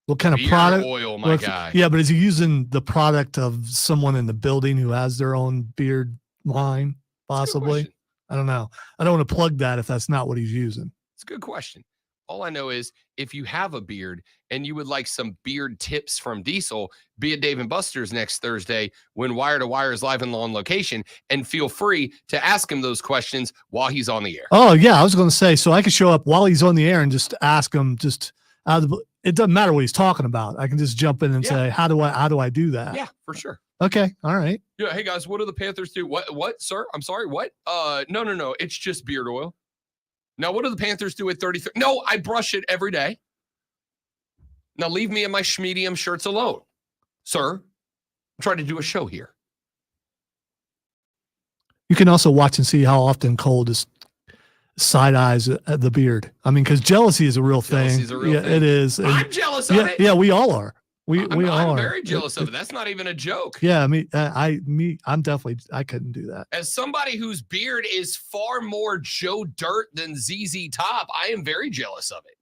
what kind of beard product oil, my guy. Yeah, but is he using the product of someone in the building who has their own beard line? Possibly. I don't know. I don't want to plug that if that's not what he's using. It's a good question. All I know is if you have a beard and you would like some beard tips from Diesel, be at Dave & Buster's next Thursday when Wire to Wire is live and on location, and feel free to ask him those questions while he's on the air. Oh, yeah. I was going to say, so I could show up while he's on the air and just ask him it doesn't matter what he's talking about. I can just jump in and say, how do I do that? Yeah, for sure. Okay. All right. Yeah. Hey guys, what do the Panthers do? What, sir? I'm sorry. What? No. It's just beard oil. Now, what do the Panthers do at 33? No, I brush it every day. Now, leave me and my schmedium shirts alone. Sir, I'm trying to do a show here. You can also watch and see how often Cole just side eyes at the beard. I mean, because jealousy is a real thing. Jealousy's a real thing. It is. I'm jealous of it. Yeah, we all are. I'm are very jealous of it. That's not even a joke. Yeah, I'm definitely, I couldn't do that. As somebody whose beard is far more Joe Dirt than ZZ Top, I am very jealous of it.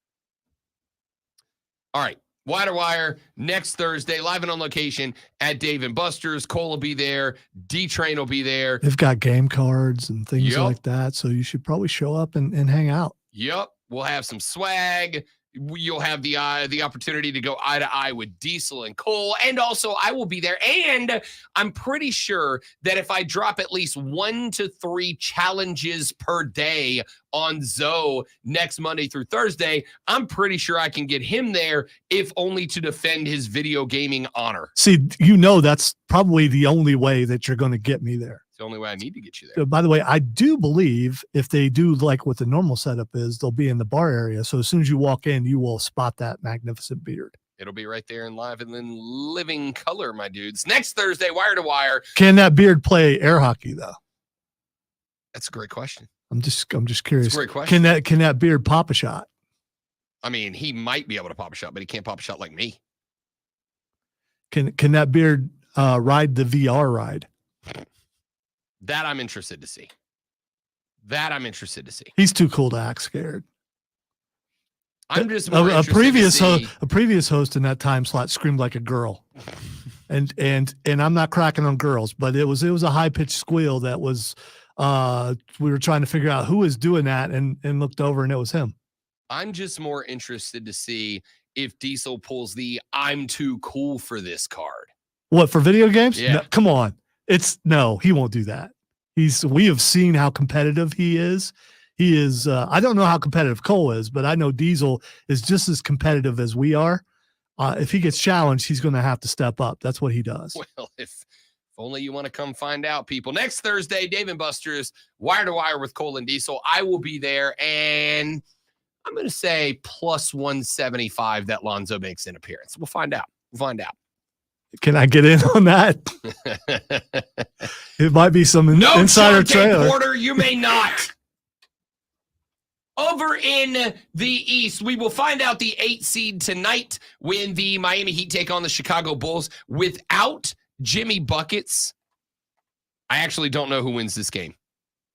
All right. Wire to Wire next Thursday, live and on location at Dave & Buster's. Cole will be there. D-Train will be there. They've got game cards and things Yep. like that, so you should probably show up and hang out. Yep. We'll have some swag. You'll have the opportunity to go eye to eye with Diesel and Cole. And also, I will be there. And I'm pretty sure that if I drop at least 1 to 3 challenges per day on Zoe next Monday through Thursday, I'm pretty sure I can get him there, if only to defend his video gaming honor. See, that's probably the only way that you're going to get me there. It's the only way I need to get you there. By the way, I do believe if they do like what the normal setup is, they'll be in the bar area. So as soon as you walk in, you will spot that magnificent beard. It'll be right there in live and in living color, my dudes. Next Thursday, Wire to Wire. Can that beard play air hockey though? That's a great question. I'm just curious. It's a great question. Can that beard pop a shot? I mean, he might be able to pop a shot, but he can't pop a shot like me. Can that beard ride the VR ride? That I'm interested to see. He's too cool to act scared. I'm just more a interested previous to see. a previous host in that time slot screamed like a girl, and I'm not cracking on girls, but it was a high pitched squeal that was. We were trying to figure out who was doing that, and looked over, and it was him. I'm just more interested to see if Diesel pulls the "I'm too cool for this" card. What, for video games? Yeah. No, come on. No, he won't do that. We have seen how competitive he is. He is, I don't know how competitive Cole is, but I know Diesel is just as competitive as we are. If he gets challenged, he's going to have to step up. That's what he does. Well, if only you want to come find out, people. Next Thursday, Dave & Buster's, Wire to Wire with Cole and Diesel. I will be there, and I'm going to say plus 175 that Lonzo makes an appearance. We'll find out. Can I get in on that? It might be some No, insider Jonte trailer. Porter, you may not. Over in the East, we will find out the 8 seed tonight when the Miami Heat take on the Chicago Bulls. Without Jimmy Buckets, I actually don't know who wins this game.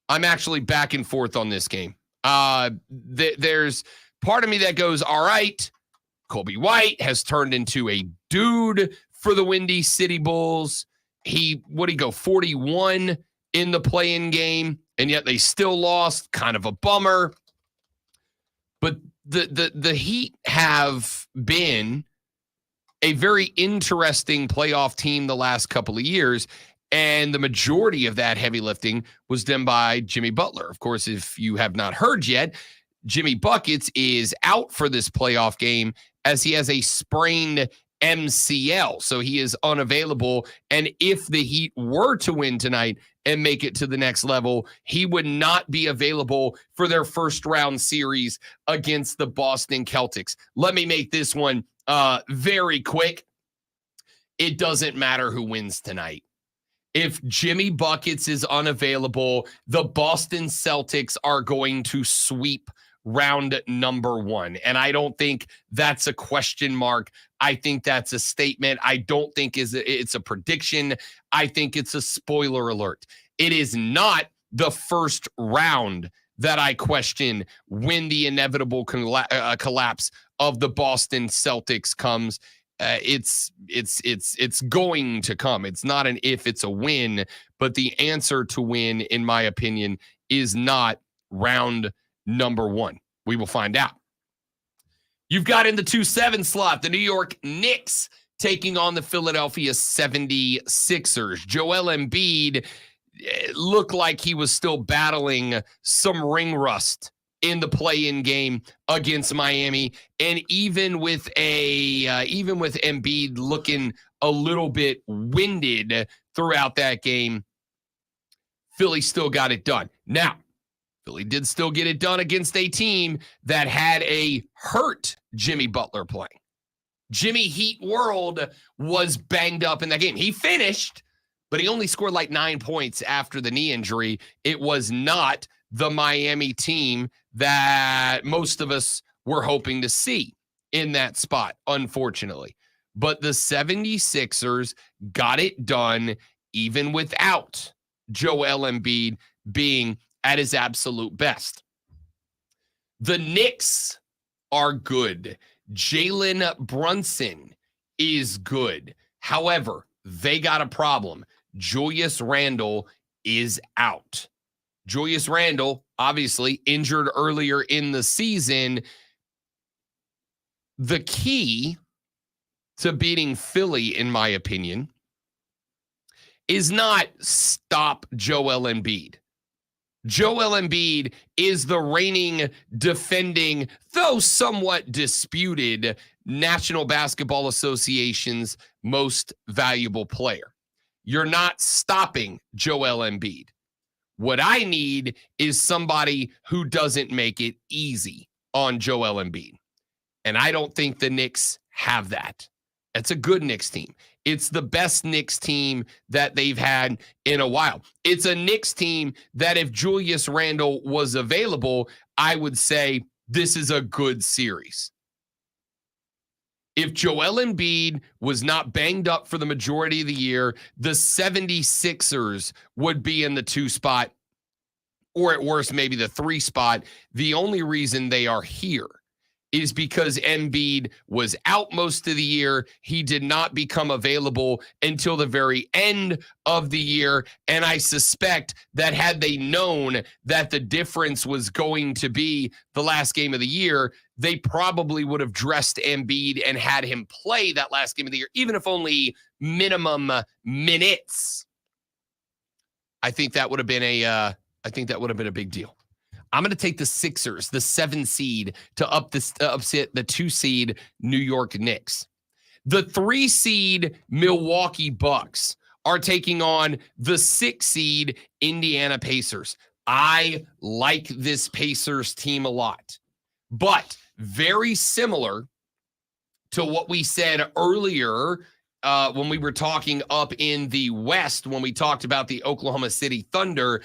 I'm actually back and forth on this game. There's part of me that goes, all right, Kobe White has turned into a dude for the Windy City Bulls. What'd he go, 41 in the play-in game, and yet they still lost. Kind of a bummer. But the Heat have been a very interesting playoff team the last couple of years, and the majority of that heavy lifting was done by Jimmy Butler. Of course, if you have not heard yet, Jimmy Buckets is out for this playoff game as he has a sprained MCL, so he is unavailable. And if the Heat were to win tonight and make it to the next level, he would not be available for their first round series against the Boston Celtics. Let me make this one very quick. It doesn't matter who wins tonight. If Jimmy Buckets is unavailable, the Boston Celtics are going to sweep round number 1. And I don't think that's a question mark. I think that's a statement. I don't think it's a prediction. I think it's a spoiler alert. It is not the first round that I question when the inevitable collapse of the Boston Celtics comes. It's going to come. It's not an if, it's a when. But the answer to win, in my opinion, is not round number 1. We will find out. You've got in the 2-7 slot, the New York Knicks taking on the Philadelphia 76ers. Joel Embiid looked like he was still battling some ring rust in the play-in game against Miami. And even with Embiid looking a little bit winded throughout that game, Philly still got it done. Now, Philly did still get it done against a team that had a hurt Jimmy Butler playing. Jimmy Heat World was banged up in that game. He finished, but he only scored like 9 points after the knee injury. It was not the Miami team that most of us were hoping to see in that spot, unfortunately. but the 76ers got it done even without Joel Embiid being at his absolute best. The Knicks are good. Jalen Brunson is good. However, they got a problem. Julius Randle is out. Julius Randle, obviously injured earlier in the season. The key to beating Philly, in my opinion, is not stop Joel Embiid. Joel Embiid is the reigning, defending, though somewhat disputed, National Basketball Association's most valuable player. You're not stopping Joel Embiid. What I need is somebody who doesn't make it easy on Joel Embiid. And I don't think the Knicks have that. It's a good Knicks team. It's the best Knicks team that they've had in a while. It's a Knicks team that if Julius Randle was available, I would say this is a good series. If Joel Embiid was not banged up for the majority of the year, the 76ers would be in the 2 spot, or at worst, maybe the 3 spot. The only reason they are here is because Embiid was out most of the year. He did not become available until the very end of the year. And I suspect that had they known that the difference was going to be the last game of the year, they probably would have dressed Embiid and had him play that last game of the year, even if only minimum minutes. I think that would have been a big deal. I'm going to take the Sixers, the 7 seed, to upset the 2 seed New York Knicks. The 3 seed Milwaukee Bucks are taking on the 6 seed Indiana Pacers. I like this Pacers team a lot, but very similar to what we said earlier when we were talking up in the West, when we talked about the Oklahoma City Thunder.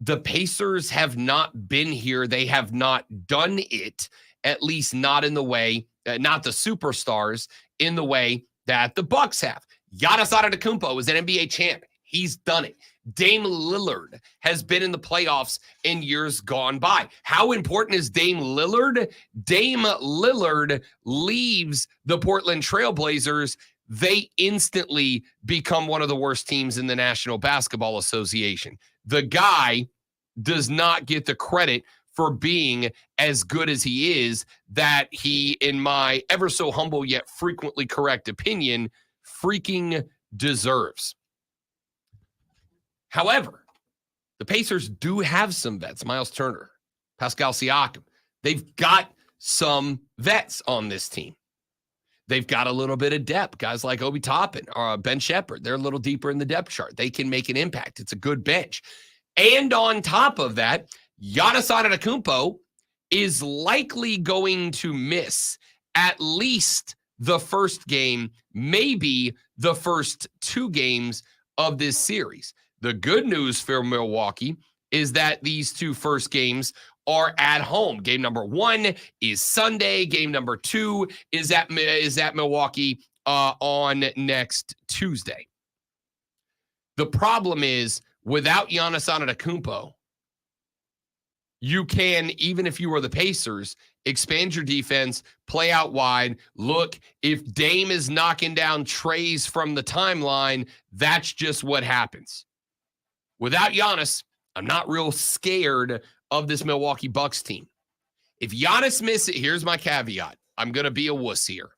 The Pacers have not been here. They have not done it, at least not in the way, not the superstars, in the way that the Bucks have. Giannis Antetokounmpo is an NBA champ. He's done it. Dame Lillard has been in the playoffs in years gone by. How important is Dame Lillard? Dame Lillard leaves the Portland Trailblazers. They instantly become one of the worst teams in the National Basketball Association. The guy does not get the credit for being as good as he is, that he, in my ever so humble yet frequently correct opinion, freaking deserves. However, the Pacers do have some vets. Miles Turner, Pascal Siakam. They've got some vets on this team. They've got a little bit of depth. Guys like Obi Toppin or Ben Shepherd, they're a little deeper in the depth chart. They can make an impact. It's a good bench. And on top of that, Giannis Antetokounmpo is likely going to miss at least the first game, maybe the first 2 games of this series. The good news for Milwaukee is that these 2 first games are at home. Game number 1 is Sunday. Game number 2 is at Milwaukee on next Tuesday. The problem is, without Giannis Antetokounmpo, you can, even if you are the Pacers, expand your defense, play out wide. Look, if Dame is knocking down trays from the timeline, that's just what happens. Without Giannis, I'm not real scared of this Milwaukee Bucks team. If Giannis misses, here's my caveat. I'm going to be a wuss here.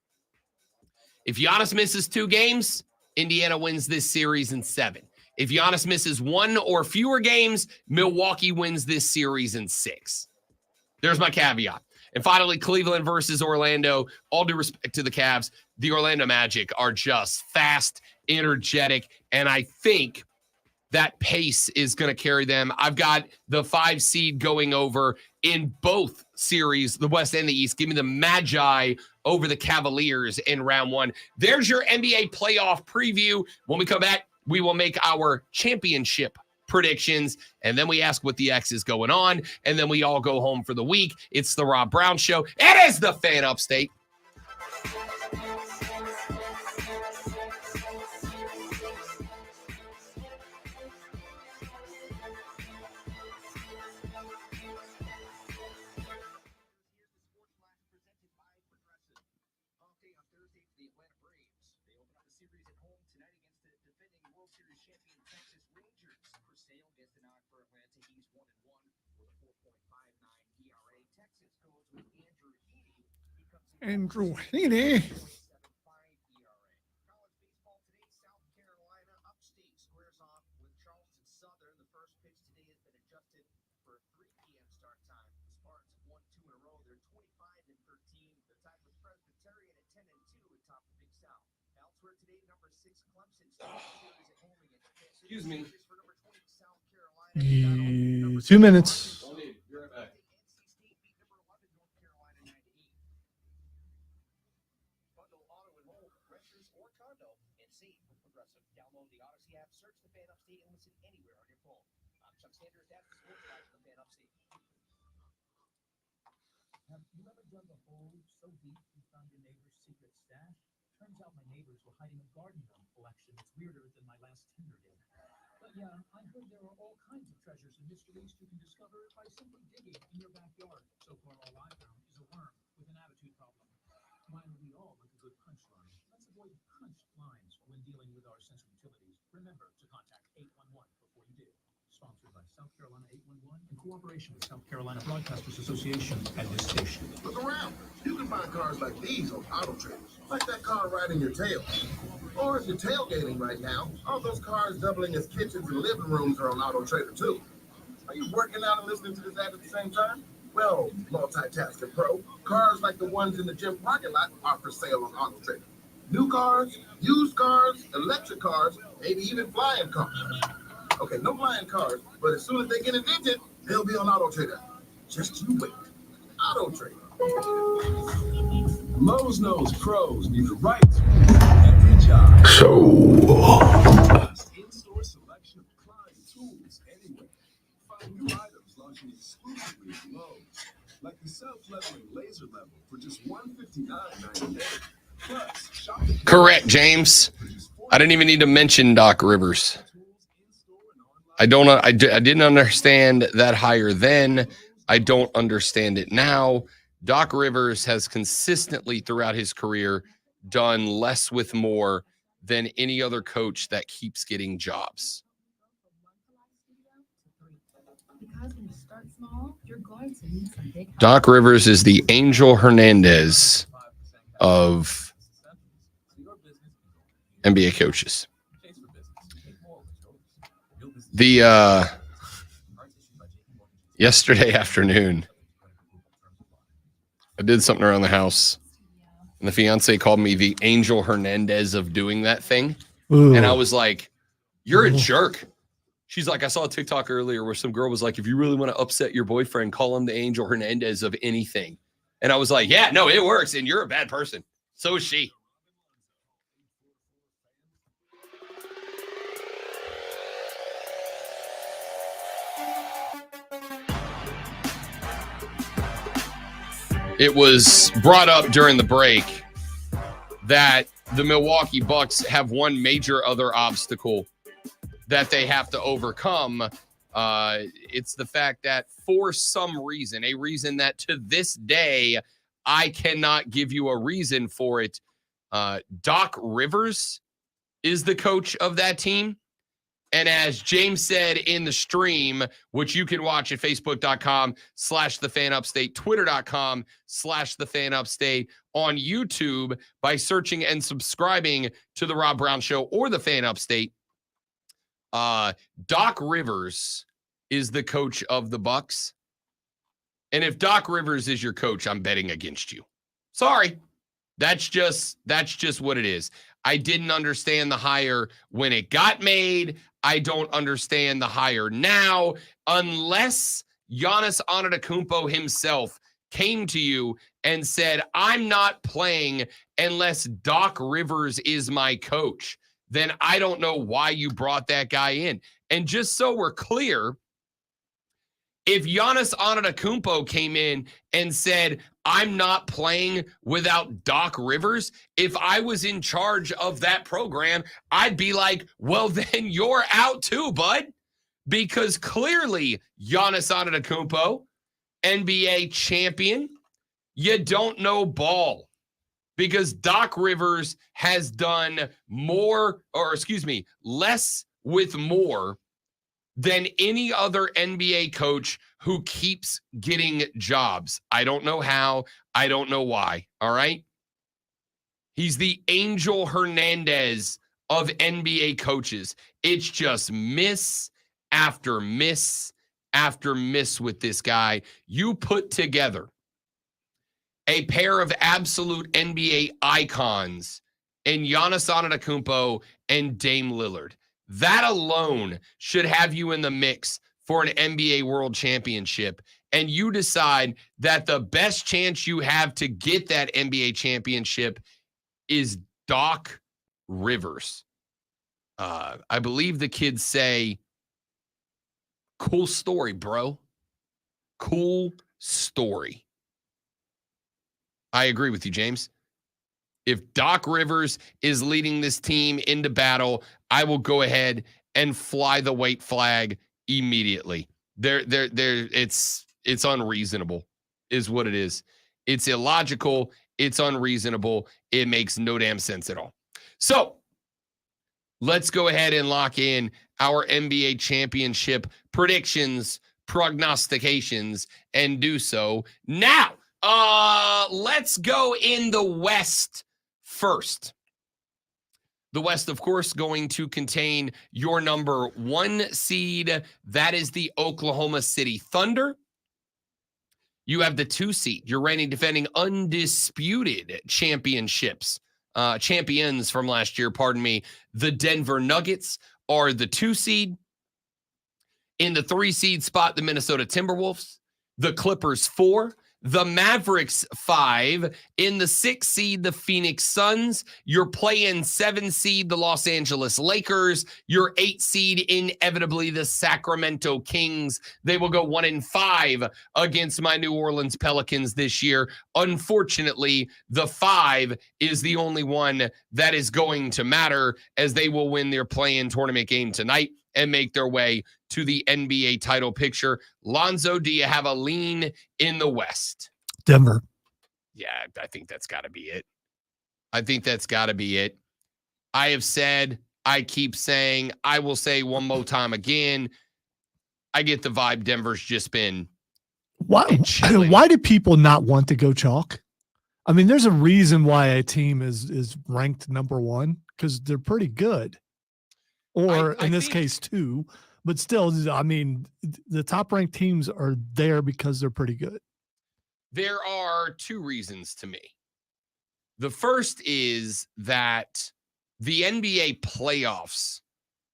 If Giannis misses 2 games, Indiana wins this series in 7. If Giannis misses 1 or fewer games, Milwaukee wins this series in 6. There's my caveat. And finally, Cleveland versus Orlando. All due respect to the Cavs, the Orlando Magic are just fast, energetic, and I think that pace is going to carry them. I've got the 5 seed going over in both series, the West and the East. Give me the Magi over the Cavaliers in round 1. There's your NBA playoff preview. When we come back, we will make our championship predictions, and then we ask what the X is going on, and then we all go home for the week. It's the Rob Brown Show. It is the Fan Upstate. Andrew Heaney. Excuse me. 2 minutes. Have you ever dug a hole so deep you found your neighbor's secret stash? Turns out my neighbors were hiding a garden gnome collection that's weirder than my last Tinder date. But yeah, I heard there are all kinds of treasures and mysteries you can discover by simply digging in your backyard. So far, all I found is a worm with an attitude problem. While we all like a good punchline, let's avoid punched lines when dealing with our sensitivities. Remember to contact 811 before you do. Sponsored by South Carolina 811 in cooperation with South Carolina Broadcasters Association and this station. Look around. You can find cars like these on Auto Trader, like that car riding your tail. Or if you're tailgating right now, all those cars doubling as kitchens and living rooms are on Auto Trader too. Are you working out and listening to this ad at the same time? Well, multitasking pro, cars like the ones in the gym parking lot are for sale on Auto Trader. New cars, used cars, electric cars, maybe even flying cars. Okay, no flying cars, but as soon as they get invented, they'll be on Auto Trader. Just you wait. Auto Trader. Lowe's knows pros need the right every job. In-store selection of Klein tools anywhere. Find new items launching exclusively at Lowe's, like the self-leveling laser level for just $159.98. Plus, shop the Correct, James. I didn't even need to mention Doc Rivers. I didn't understand that higher then. I don't understand it now. Doc Rivers has consistently throughout his career done less with more than any other coach that keeps getting jobs. Doc Rivers is the Angel Hernandez of NBA coaches. The yesterday afternoon, I did something around the house, and the fiance called me the Angel Hernandez of doing that thing. Ooh. And I was like, you're a jerk. She's like, I saw a TikTok earlier where some girl was like, if you really want to upset your boyfriend, call him the Angel Hernandez of anything. And I was like, yeah, no, it works. And you're a bad person. So is she. It was brought up during the break that the Milwaukee Bucks have one major other obstacle that they have to overcome. It's the fact that for some reason, a reason that to this day, I cannot give you a reason for it. Doc Rivers is the coach of that team. And as James said in the stream, which you can watch at facebook.com/thefanupstate, twitter.com/thefanupstate, on YouTube by searching and subscribing to the Rob Brown Show or the Fan Upstate, Doc Rivers is the coach of the Bucks. And if Doc Rivers is your coach, I'm betting against you. Sorry. That's just what it is. I didn't understand the hire when it got made. I don't understand the hire now, unless Giannis Antetokounmpo himself came to you and said, I'm not playing unless Doc Rivers is my coach. Then I don't know why you brought that guy in. And just so we're clear, if Giannis Antetokounmpo came in and said, I'm not playing without Doc Rivers, if I was in charge of that program, I'd be like, well, then you're out too, bud. Because clearly, Giannis Antetokounmpo, NBA champion, you don't know ball. Because Doc Rivers has done less with more than any other NBA coach who keeps getting jobs. I don't know how. I don't know why. All right. He's the Angel Hernandez of NBA coaches. It's just miss after miss after miss with this guy. You put together a pair of absolute NBA icons in Giannis Antetokounmpo and Dame Lillard. That alone should have you in the mix for an NBA World Championship. And you decide that the best chance you have to get that NBA championship is Doc Rivers. I believe the kids say, cool story, bro. Cool story. I agree with you, James. If Doc Rivers is leading this team into battle, I will go ahead and fly the white flag immediately. It's unreasonable, is what it is. It's illogical. It's unreasonable. It makes no damn sense at all. So let's go ahead and lock in our NBA championship predictions, prognostications, and do so now. Let's go in the West first. The West, of course, going to contain your number 1 seed. That is the Oklahoma City Thunder. You have the 2 seed. Your reigning, defending, undisputed champions from last year, pardon me. The Denver Nuggets are the 2 seed. In the 3 seed spot, the Minnesota Timberwolves. The Clippers 4. The Mavericks 5. In the 6 seed, the Phoenix Suns. Your play-in 7 seed, the Los Angeles Lakers. Your 8 seed, inevitably, the Sacramento Kings. They will go 1-5 against my New Orleans Pelicans this year. Unfortunately, the 5 is the only one that is going to matter, as they will win their play-in tournament game tonight and make their way to the NBA title picture. Lonzo, do you have a lean in the West? Denver. Yeah, I think that's got to be it. I have said, I keep saying, I will say one more time again, I get the vibe Denver's just been Why do people not want to go chalk? I mean, there's a reason why a team is ranked number 1, because they're pretty good. Or in this case, 2. But still, I mean, the top-ranked teams are there because they're pretty good. There are 2 reasons to me. The first is that the NBA playoffs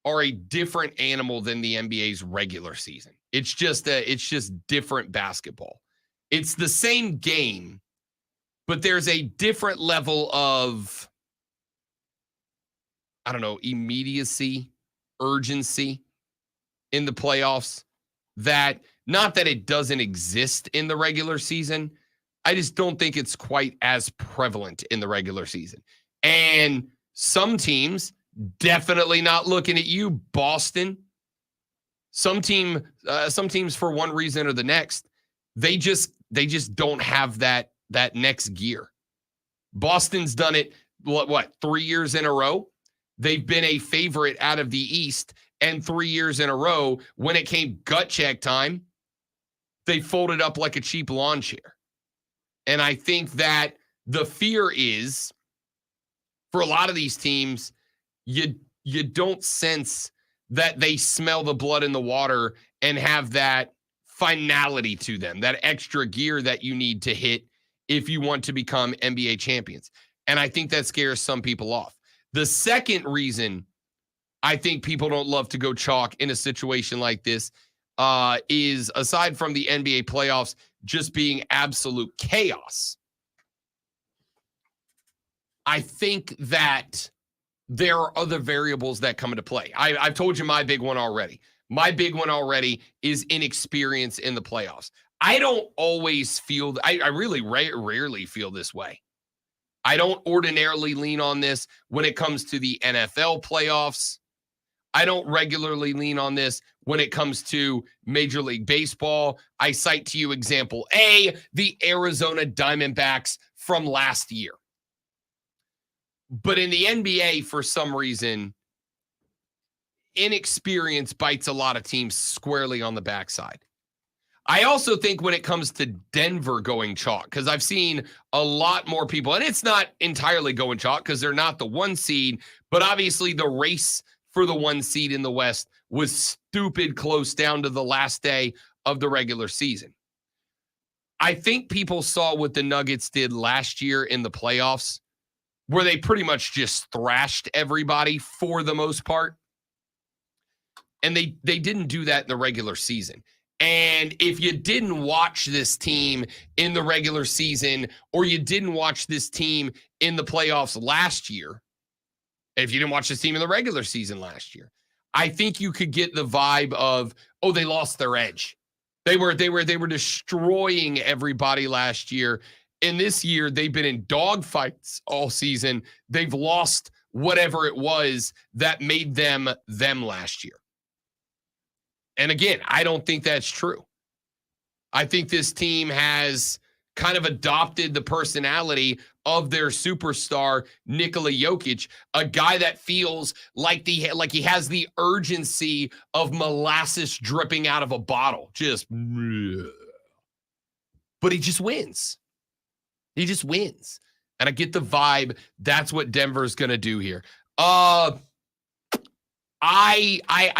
are a different animal than the NBA's regular season. It's just different basketball. It's the same game, but there's a different level of, I don't know, immediacy, urgency in the playoffs, that not that it doesn't exist in the regular season. I just don't think it's quite as prevalent in the regular season. And some teams definitely not looking at you, Boston. Some teams for one reason or the next, they just don't have that next gear. Boston's done it, what 3 years in a row? They've been a favorite out of the East, and 3 years in a row, when it came gut check time, they folded up like a cheap lawn chair. And I think that the fear is, for a lot of these teams, you don't sense that they smell the blood in the water and have that finality to them, that extra gear that you need to hit if you want to become NBA champions. And I think that scares some people off. The second reason I think people don't love to go chalk in a situation like this is, aside from the NBA playoffs just being absolute chaos, I think that there are other variables that come into play. I've told you my big one already. My big one already is inexperience in the playoffs. I don't always feel, I really rarely feel this way. I don't ordinarily lean on this when it comes to the NFL playoffs. I don't regularly lean on this when it comes to Major League Baseball. I cite to you example A, the Arizona Diamondbacks from last year. But in the NBA, for some reason, inexperience bites a lot of teams squarely on the backside. I also think when it comes to Denver going chalk, because I've seen a lot more people, and it's not entirely going chalk because they're not the 1 seed, but obviously the race for the 1 seed in the West was stupid close down to the last day of the regular season. I think people saw what the Nuggets did last year in the playoffs, where they pretty much just thrashed everybody for the most part. And they didn't do that in the regular season. And if you didn't watch this team in the regular season, or you didn't watch this team in the playoffs last year, if you didn't watch this team in the regular season last year, I think you could get the vibe of, oh, they lost their edge. They were destroying everybody last year. And this year, they've been in dogfights all season. They've lost whatever it was that made them last year. And again, I don't think that's true. I think this team has kind of adopted the personality of their superstar, Nikola Jokic, a guy that feels like he has the urgency of molasses dripping out of a bottle. But he just wins. He just wins. And I get the vibe that's what Denver's going to do here. I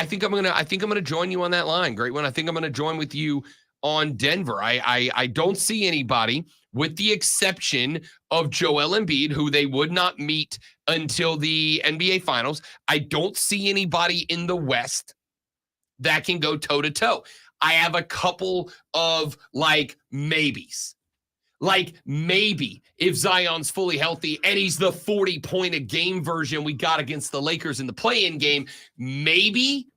think I'm gonna join you on that line. Great one. I think I'm gonna join with you on Denver. I don't see anybody, with the exception of Joel Embiid, who they would not meet until the NBA Finals. I don't see anybody in the West that can go toe to toe. I have a couple of maybes. Like maybe if Zion's fully healthy and he's the 40-point-a-game version we got against the Lakers in the play-in game, maybe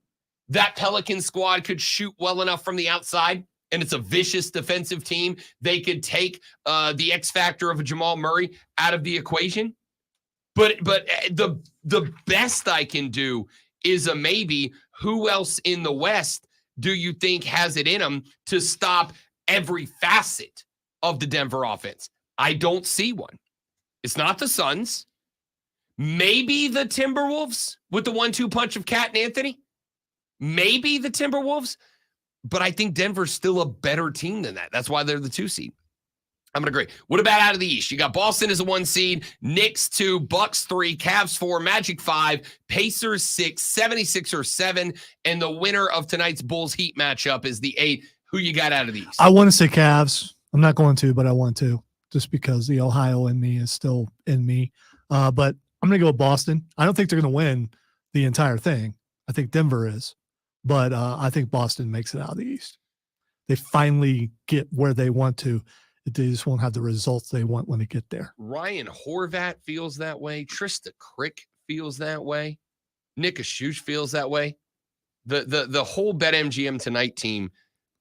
that Pelican squad could shoot well enough from the outside, and it's a vicious defensive team. They could take the X factor of a Jamal Murray out of the equation. But the best I can do is a maybe. Who else in the West do you think has it in them to stop every facet of the Denver offense? I don't see one. It's not the Suns. Maybe the Timberwolves with the 1-2 punch of Cat and Anthony. Maybe the Timberwolves. But I think Denver's still a better team than that. That's why they're the 2 seed. I'm going to agree. What about out of the East? You got Boston as a 1 seed, Knicks 2, Bucks 3, Cavs 4, Magic 5, Pacers 6, 76ers 7, and the winner of tonight's Bulls-Heat matchup is the 8. Who you got out of the East? I want to say Cavs. I'm not going to, but I want to, just because the Ohio in me is still in me. But I'm going to go with Boston. I don't think they're going to win the entire thing. I think Denver is. But I think Boston makes it out of the East. They finally get where they want to. They just won't have the results they want when they get there. Ryan Horvat feels that way. Trista Crick feels that way. Nick Ashush feels that way. The whole BetMGM Tonight team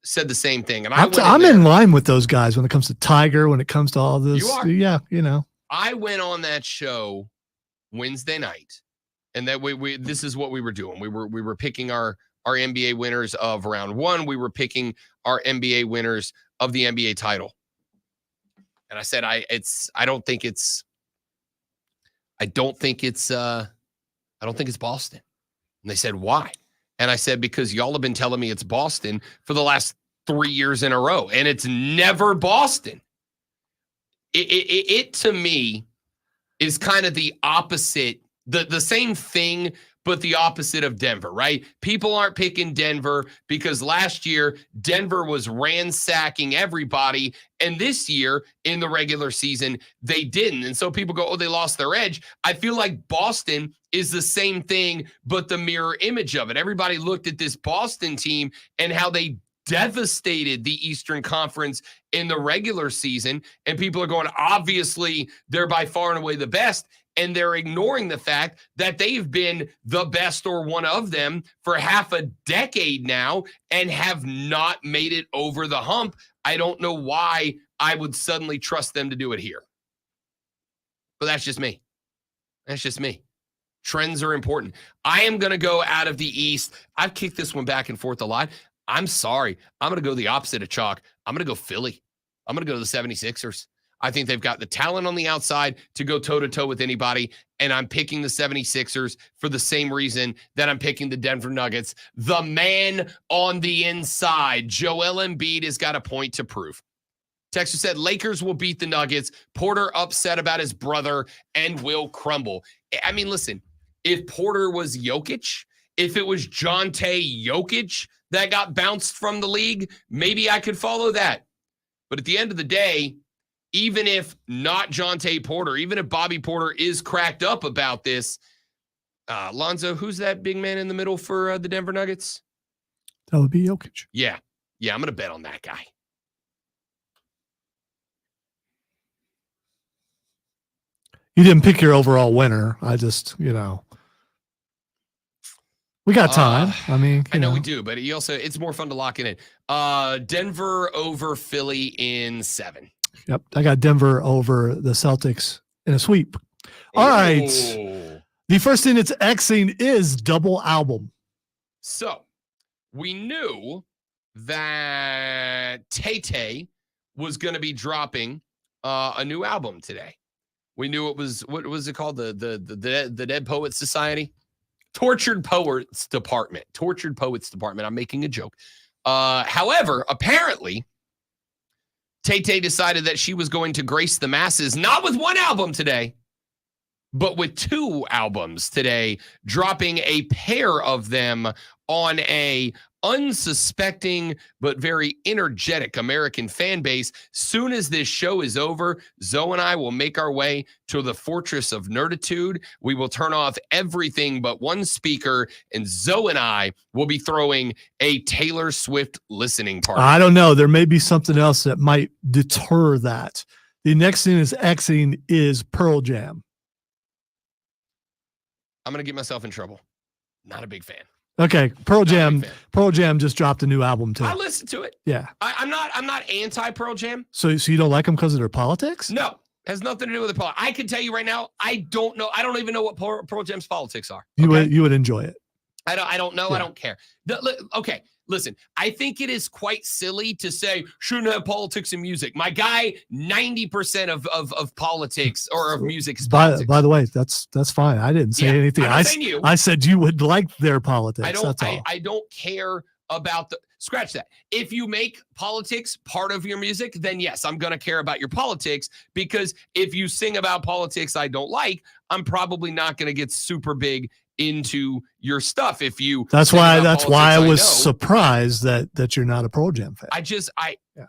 said the same thing. And I'm in line with those guys when it comes to Tiger, when it comes to all this. You are. Yeah, I went on that show Wednesday night, and that we this is what we were doing. We were picking our NBA winners of round 1. We were picking our NBA winners of the NBA title. And I said, I don't think it's Boston. And they said, why? And I said, because y'all have been telling me it's Boston for the last 3 years in a row, and it's never Boston. It to me is kind of the opposite, the same thing, but the opposite of Denver, right? People aren't picking Denver because last year Denver was ransacking everybody, and this year in the regular season they didn't. And so people go, oh, they lost their edge. I feel like Boston is the same thing, but the mirror image of it. Everybody looked at this Boston team and how they devastated the Eastern Conference in the regular season, and people are going, obviously they're by far and away the best. And they're ignoring the fact that they've been the best or one of them for half a decade now and have not made it over the hump. I don't know why I would suddenly trust them to do it here. But that's just me. That's just me. Trends are important. I am going to go out of the East. I've kicked this one back and forth a lot. I'm sorry. I'm going to go the opposite of chalk. I'm going to go Philly. I'm going to go to the 76ers. I think they've got the talent on the outside to go toe-to-toe with anybody, and I'm picking the 76ers for the same reason that I'm picking the Denver Nuggets. The man on the inside, Joel Embiid, has got a point to prove. Texas said Lakers will beat the Nuggets. Porter upset about his brother and will crumble. I mean, listen, if Porter was Jokic, if it was Jonte Jokic that got bounced from the league, maybe I could follow that. But at the end of the day, even if not Jonte Porter, even if Bobby Porter is cracked up about this, Lonzo, who's that big man in the middle for the Denver Nuggets? That would be Jokic. Yeah, I'm going to bet on that guy. You didn't pick your overall winner. I just, we got time. I mean, I know we do, but it's more fun to lock it in. Denver over Philly in 7. Yep. I got Denver over the Celtics in a sweep. All right. The first thing that's Xing is double album. So we knew that Tay-Tay was going to be dropping a new album today. We knew it was, what was it called? The Dead Poets Society? Tortured Poets Department. I'm making a joke. However, apparently, Tay-Tay decided that she was going to grace the masses, not with one album today, but with 2 albums today, dropping a pair of them on a unsuspecting but very energetic American fan base. Soon as this show is over, Zoe and I will make our way to the Fortress of Nerditude. We will turn off everything but one speaker, and Zoe and I will be throwing a Taylor Swift listening party. I don't know. There may be something else that might deter that. The next thing is Xing is Pearl Jam. I'm going to get myself in trouble. Not a big fan. Okay, Pearl Jam just dropped a new album too. I listened to it. Yeah. I'm not anti Pearl Jam. So you don't like them because of their politics? No, has nothing to do with the politics. I can tell you right now, I don't know. I don't even know what Pearl Jam's politics are. Okay? You would enjoy it. I don't know. Yeah. I don't care. Okay, listen. I think it is quite silly to say shouldn't have politics in music. My guy, 90% of politics or of music is politics. By the way, that's fine. I didn't say anything. I said you would like their politics. I don't care about scratch that. If you make politics part of your music, then yes, I'm going to care about your politics, because if you sing about politics I don't like, I'm probably not going to get super big into your stuff. If you that's why I was surprised that you're not a Pearl Jam fan.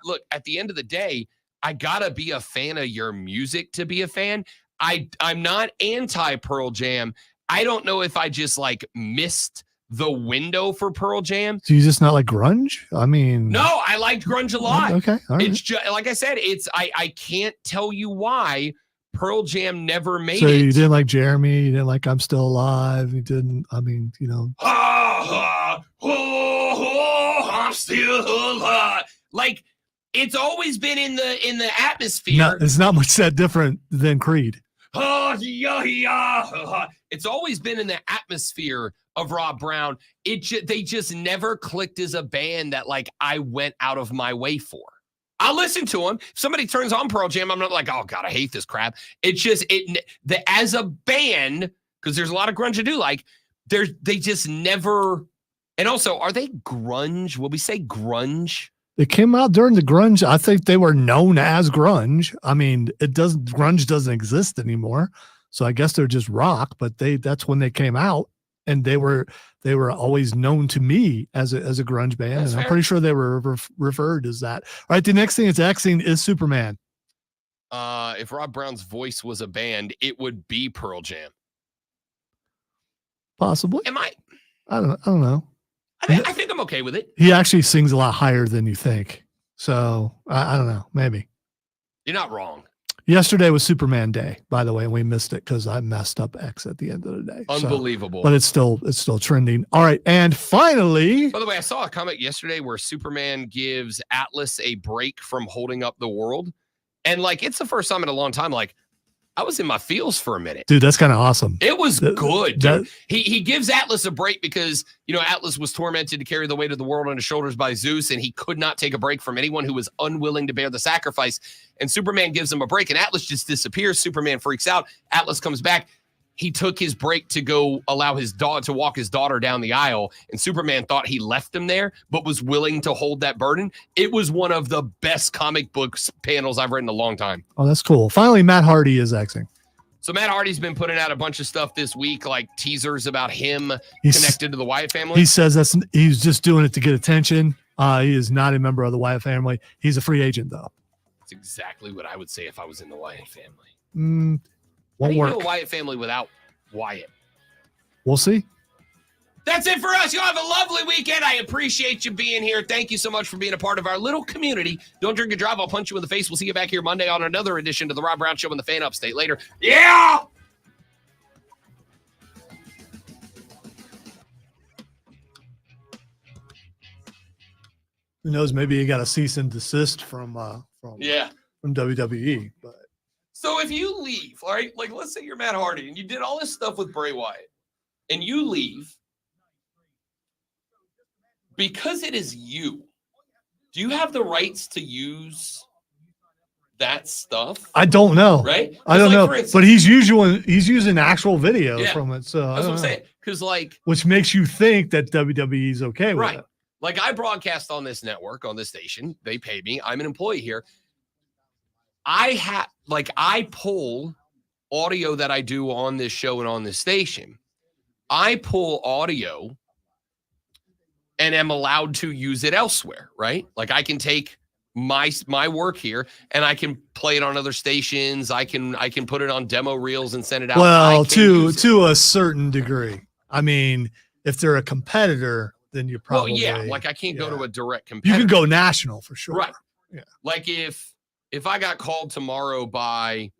Look, at the end of the day, I gotta be a fan of your music to be a fan. I'm not anti Pearl Jam. I don't know if I just missed the window for Pearl Jam. So you just not like grunge? I mean, no, I liked grunge a lot. Okay, all right. It's just like I said. I can't tell you why Pearl Jam never made so it. You didn't like Jeremy? You didn't like I'm Still Alive? You didn't? I mean, I'm still alive. Like, it's always been in the atmosphere. No, it's not much that different than Creed. It's always been in the atmosphere of Rob Brown. They just never clicked as a band that I went out of my way for. I'll listen to them. If somebody turns on Pearl Jam, I'm not like, oh God, I hate this crap. It's just as a band, because there's a lot of grunge I do like. They just never. And also, are they grunge? Will we say grunge? They came out during the grunge. I think they were known as grunge. I mean, grunge doesn't exist anymore. So I guess they're just rock, but that's when they came out, and they were always known to me as a grunge band. That's and fair. I'm pretty sure they were referred as that. All right. The next thing it's Xing is Superman. If Rob Brown's voice was a band, it would be Pearl Jam. Possibly. I don't know. I think I'm okay with it. He actually sings a lot higher than you think. So I don't know. Maybe. You're not wrong. Yesterday was Superman Day, by the way, and we missed it because I messed up X at the end of the day. Unbelievable. But it's still trending. All right. And finally. By the way, I saw a comment yesterday where Superman gives Atlas a break from holding up the world. And it's the first time in a long time, I was in my feels for a minute. Dude, that's kind of awesome. It was good. that- Dude. He gives Atlas a break because, Atlas was tormented to carry the weight of the world on his shoulders by Zeus, and he could not take a break from anyone who was unwilling to bear the sacrifice. And Superman gives him a break, and Atlas just disappears. Superman freaks out. Atlas comes back. He took his break to go allow his daughter to walk his daughter down the aisle, and Superman thought he left him there, but was willing to hold that burden. It was one of the best comic books panels I've read in a long time. Oh, that's cool. Finally, Matt Hardy is Xing. So Matt Hardy's been putting out a bunch of stuff this week, like teasers about him He's- connected to the Wyatt family. He says he's just doing it to get attention. He is not a member of the Wyatt family. He's a free agent, though. That's exactly what I would say if I was in the Wyatt family. How Won't do you work. know a Wyatt family without Wyatt? We'll see. That's it for us. Y'all have a lovely weekend. I appreciate you being here. Thank you so much for being a part of our little community. Don't drink and drive. I'll punch you in the face. We'll see you back here Monday on another edition of the Rob Brown Show in the Fan Upstate. Later. Yeah! Who knows? Maybe he got a cease and desist from Yeah. WWE. But So if you leave, all right, like let's say you're Matt Hardy and you did all this stuff with Bray Wyatt and you leave because it is you, do you have the rights to use that stuff? I don't know. Right? I don't Like, know. for instance- But he's using actual video Yeah. from it. So I That's what don't I'm know. saying. Because like Which makes you think that WWE is okay with Right. it. Like I broadcast on this network, on this station. They pay me. I'm an employee here. I pull audio that I do on this show and on this station. I pull audio and am allowed to use it elsewhere, right? Like I can take my work here and I can play it on other stations. I can put it on demo reels and send it out. I Well, can use it. to a certain degree. I mean, if they're a competitor, then you probably like I can't go to a direct you competitor. can go national for sure. Right. Yeah. Like if I got called tomorrow by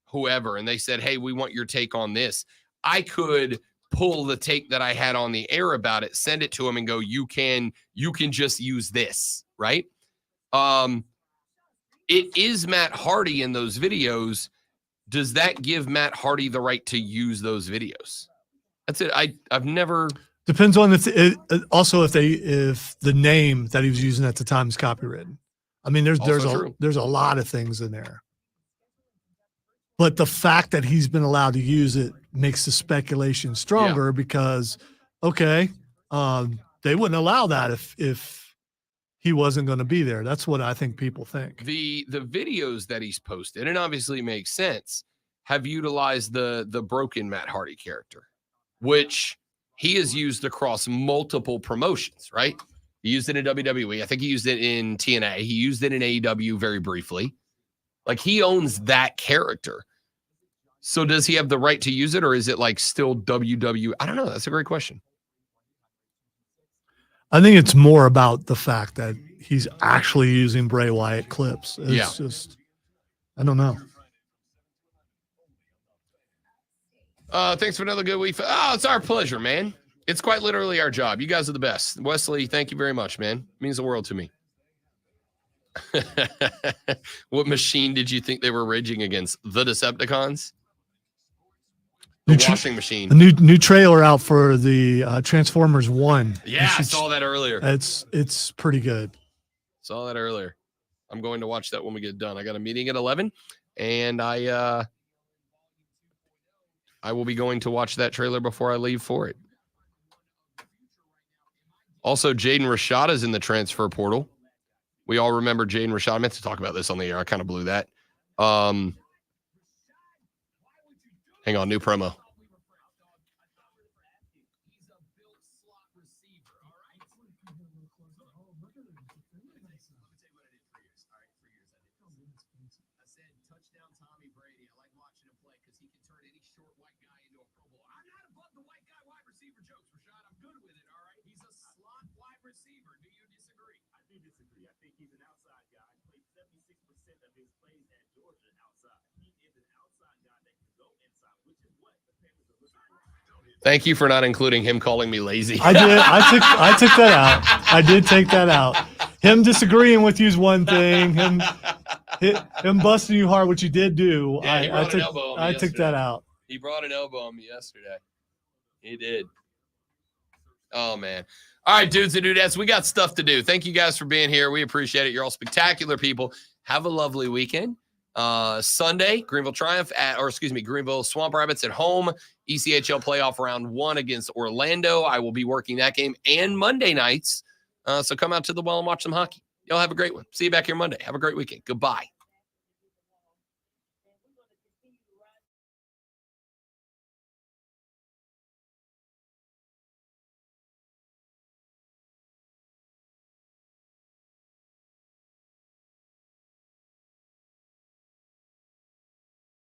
whoever and they said, "Hey, we want your take on this," I could pull the take that I had on the air about it, send it to them, and go, "You can just use this," right? It is Matt Hardy in those videos. Does that give Matt Hardy the right to use those videos? That's it. I've never. Depends on if the name that he was using at the time is copywritten. I mean, there's Also there's a lot of things in there. But the fact that he's been allowed to use it makes the speculation stronger because, okay, they wouldn't allow that if he wasn't going to be there. That's what I think people think. The videos that he's posted, and obviously makes sense, have utilized the broken Matt Hardy character, which he has used across multiple promotions, right? He used it in WWE. I think he used it in TNA. He used it in AEW very briefly. Like he owns that character. So does he have the right to use it, or is it like still WWE? I don't know. That's a great question. I think it's more about the fact that he's actually using Bray Wyatt clips. It's just, I don't know. Thanks for another good week. Oh, it's our pleasure, man. It's quite literally our job. You guys are the best. Wesley, thank you very much, man. It means the world to me. What machine did you think they were raging against? The Decepticons? The washing machine. A new trailer out for the Transformers 1. Yeah, I saw that earlier. It's pretty good. Saw that earlier. I'm going to watch that when we get done. I got a meeting at 11, and I will be going to watch that trailer before I leave for it. Also, Jaden Rashad is in the transfer portal. We all remember Jaden Rashad. I meant to talk about this on the air. I kind of blew that. Hang on, new promo. Thank you for not including him calling me lazy. I did. I took that out. I did take that out. Him disagreeing with you is one thing. Him him busting you hard, which you did do. Yeah, he I brought an took elbow on me I took yesterday. that out. He brought an elbow on me yesterday. He did. Oh, man. All right, dudes and dudettes, we got stuff to do. Thank you guys for being here. We appreciate it. You're all spectacular people. Have a lovely weekend. Sunday, Greenville Greenville Swamp Rabbits at home. ECHL playoff round 1 against Orlando. I will be working that game and Monday nights. So come out to the well and watch some hockey. Y'all have a great one. See you back here Monday. Have a great weekend. Goodbye.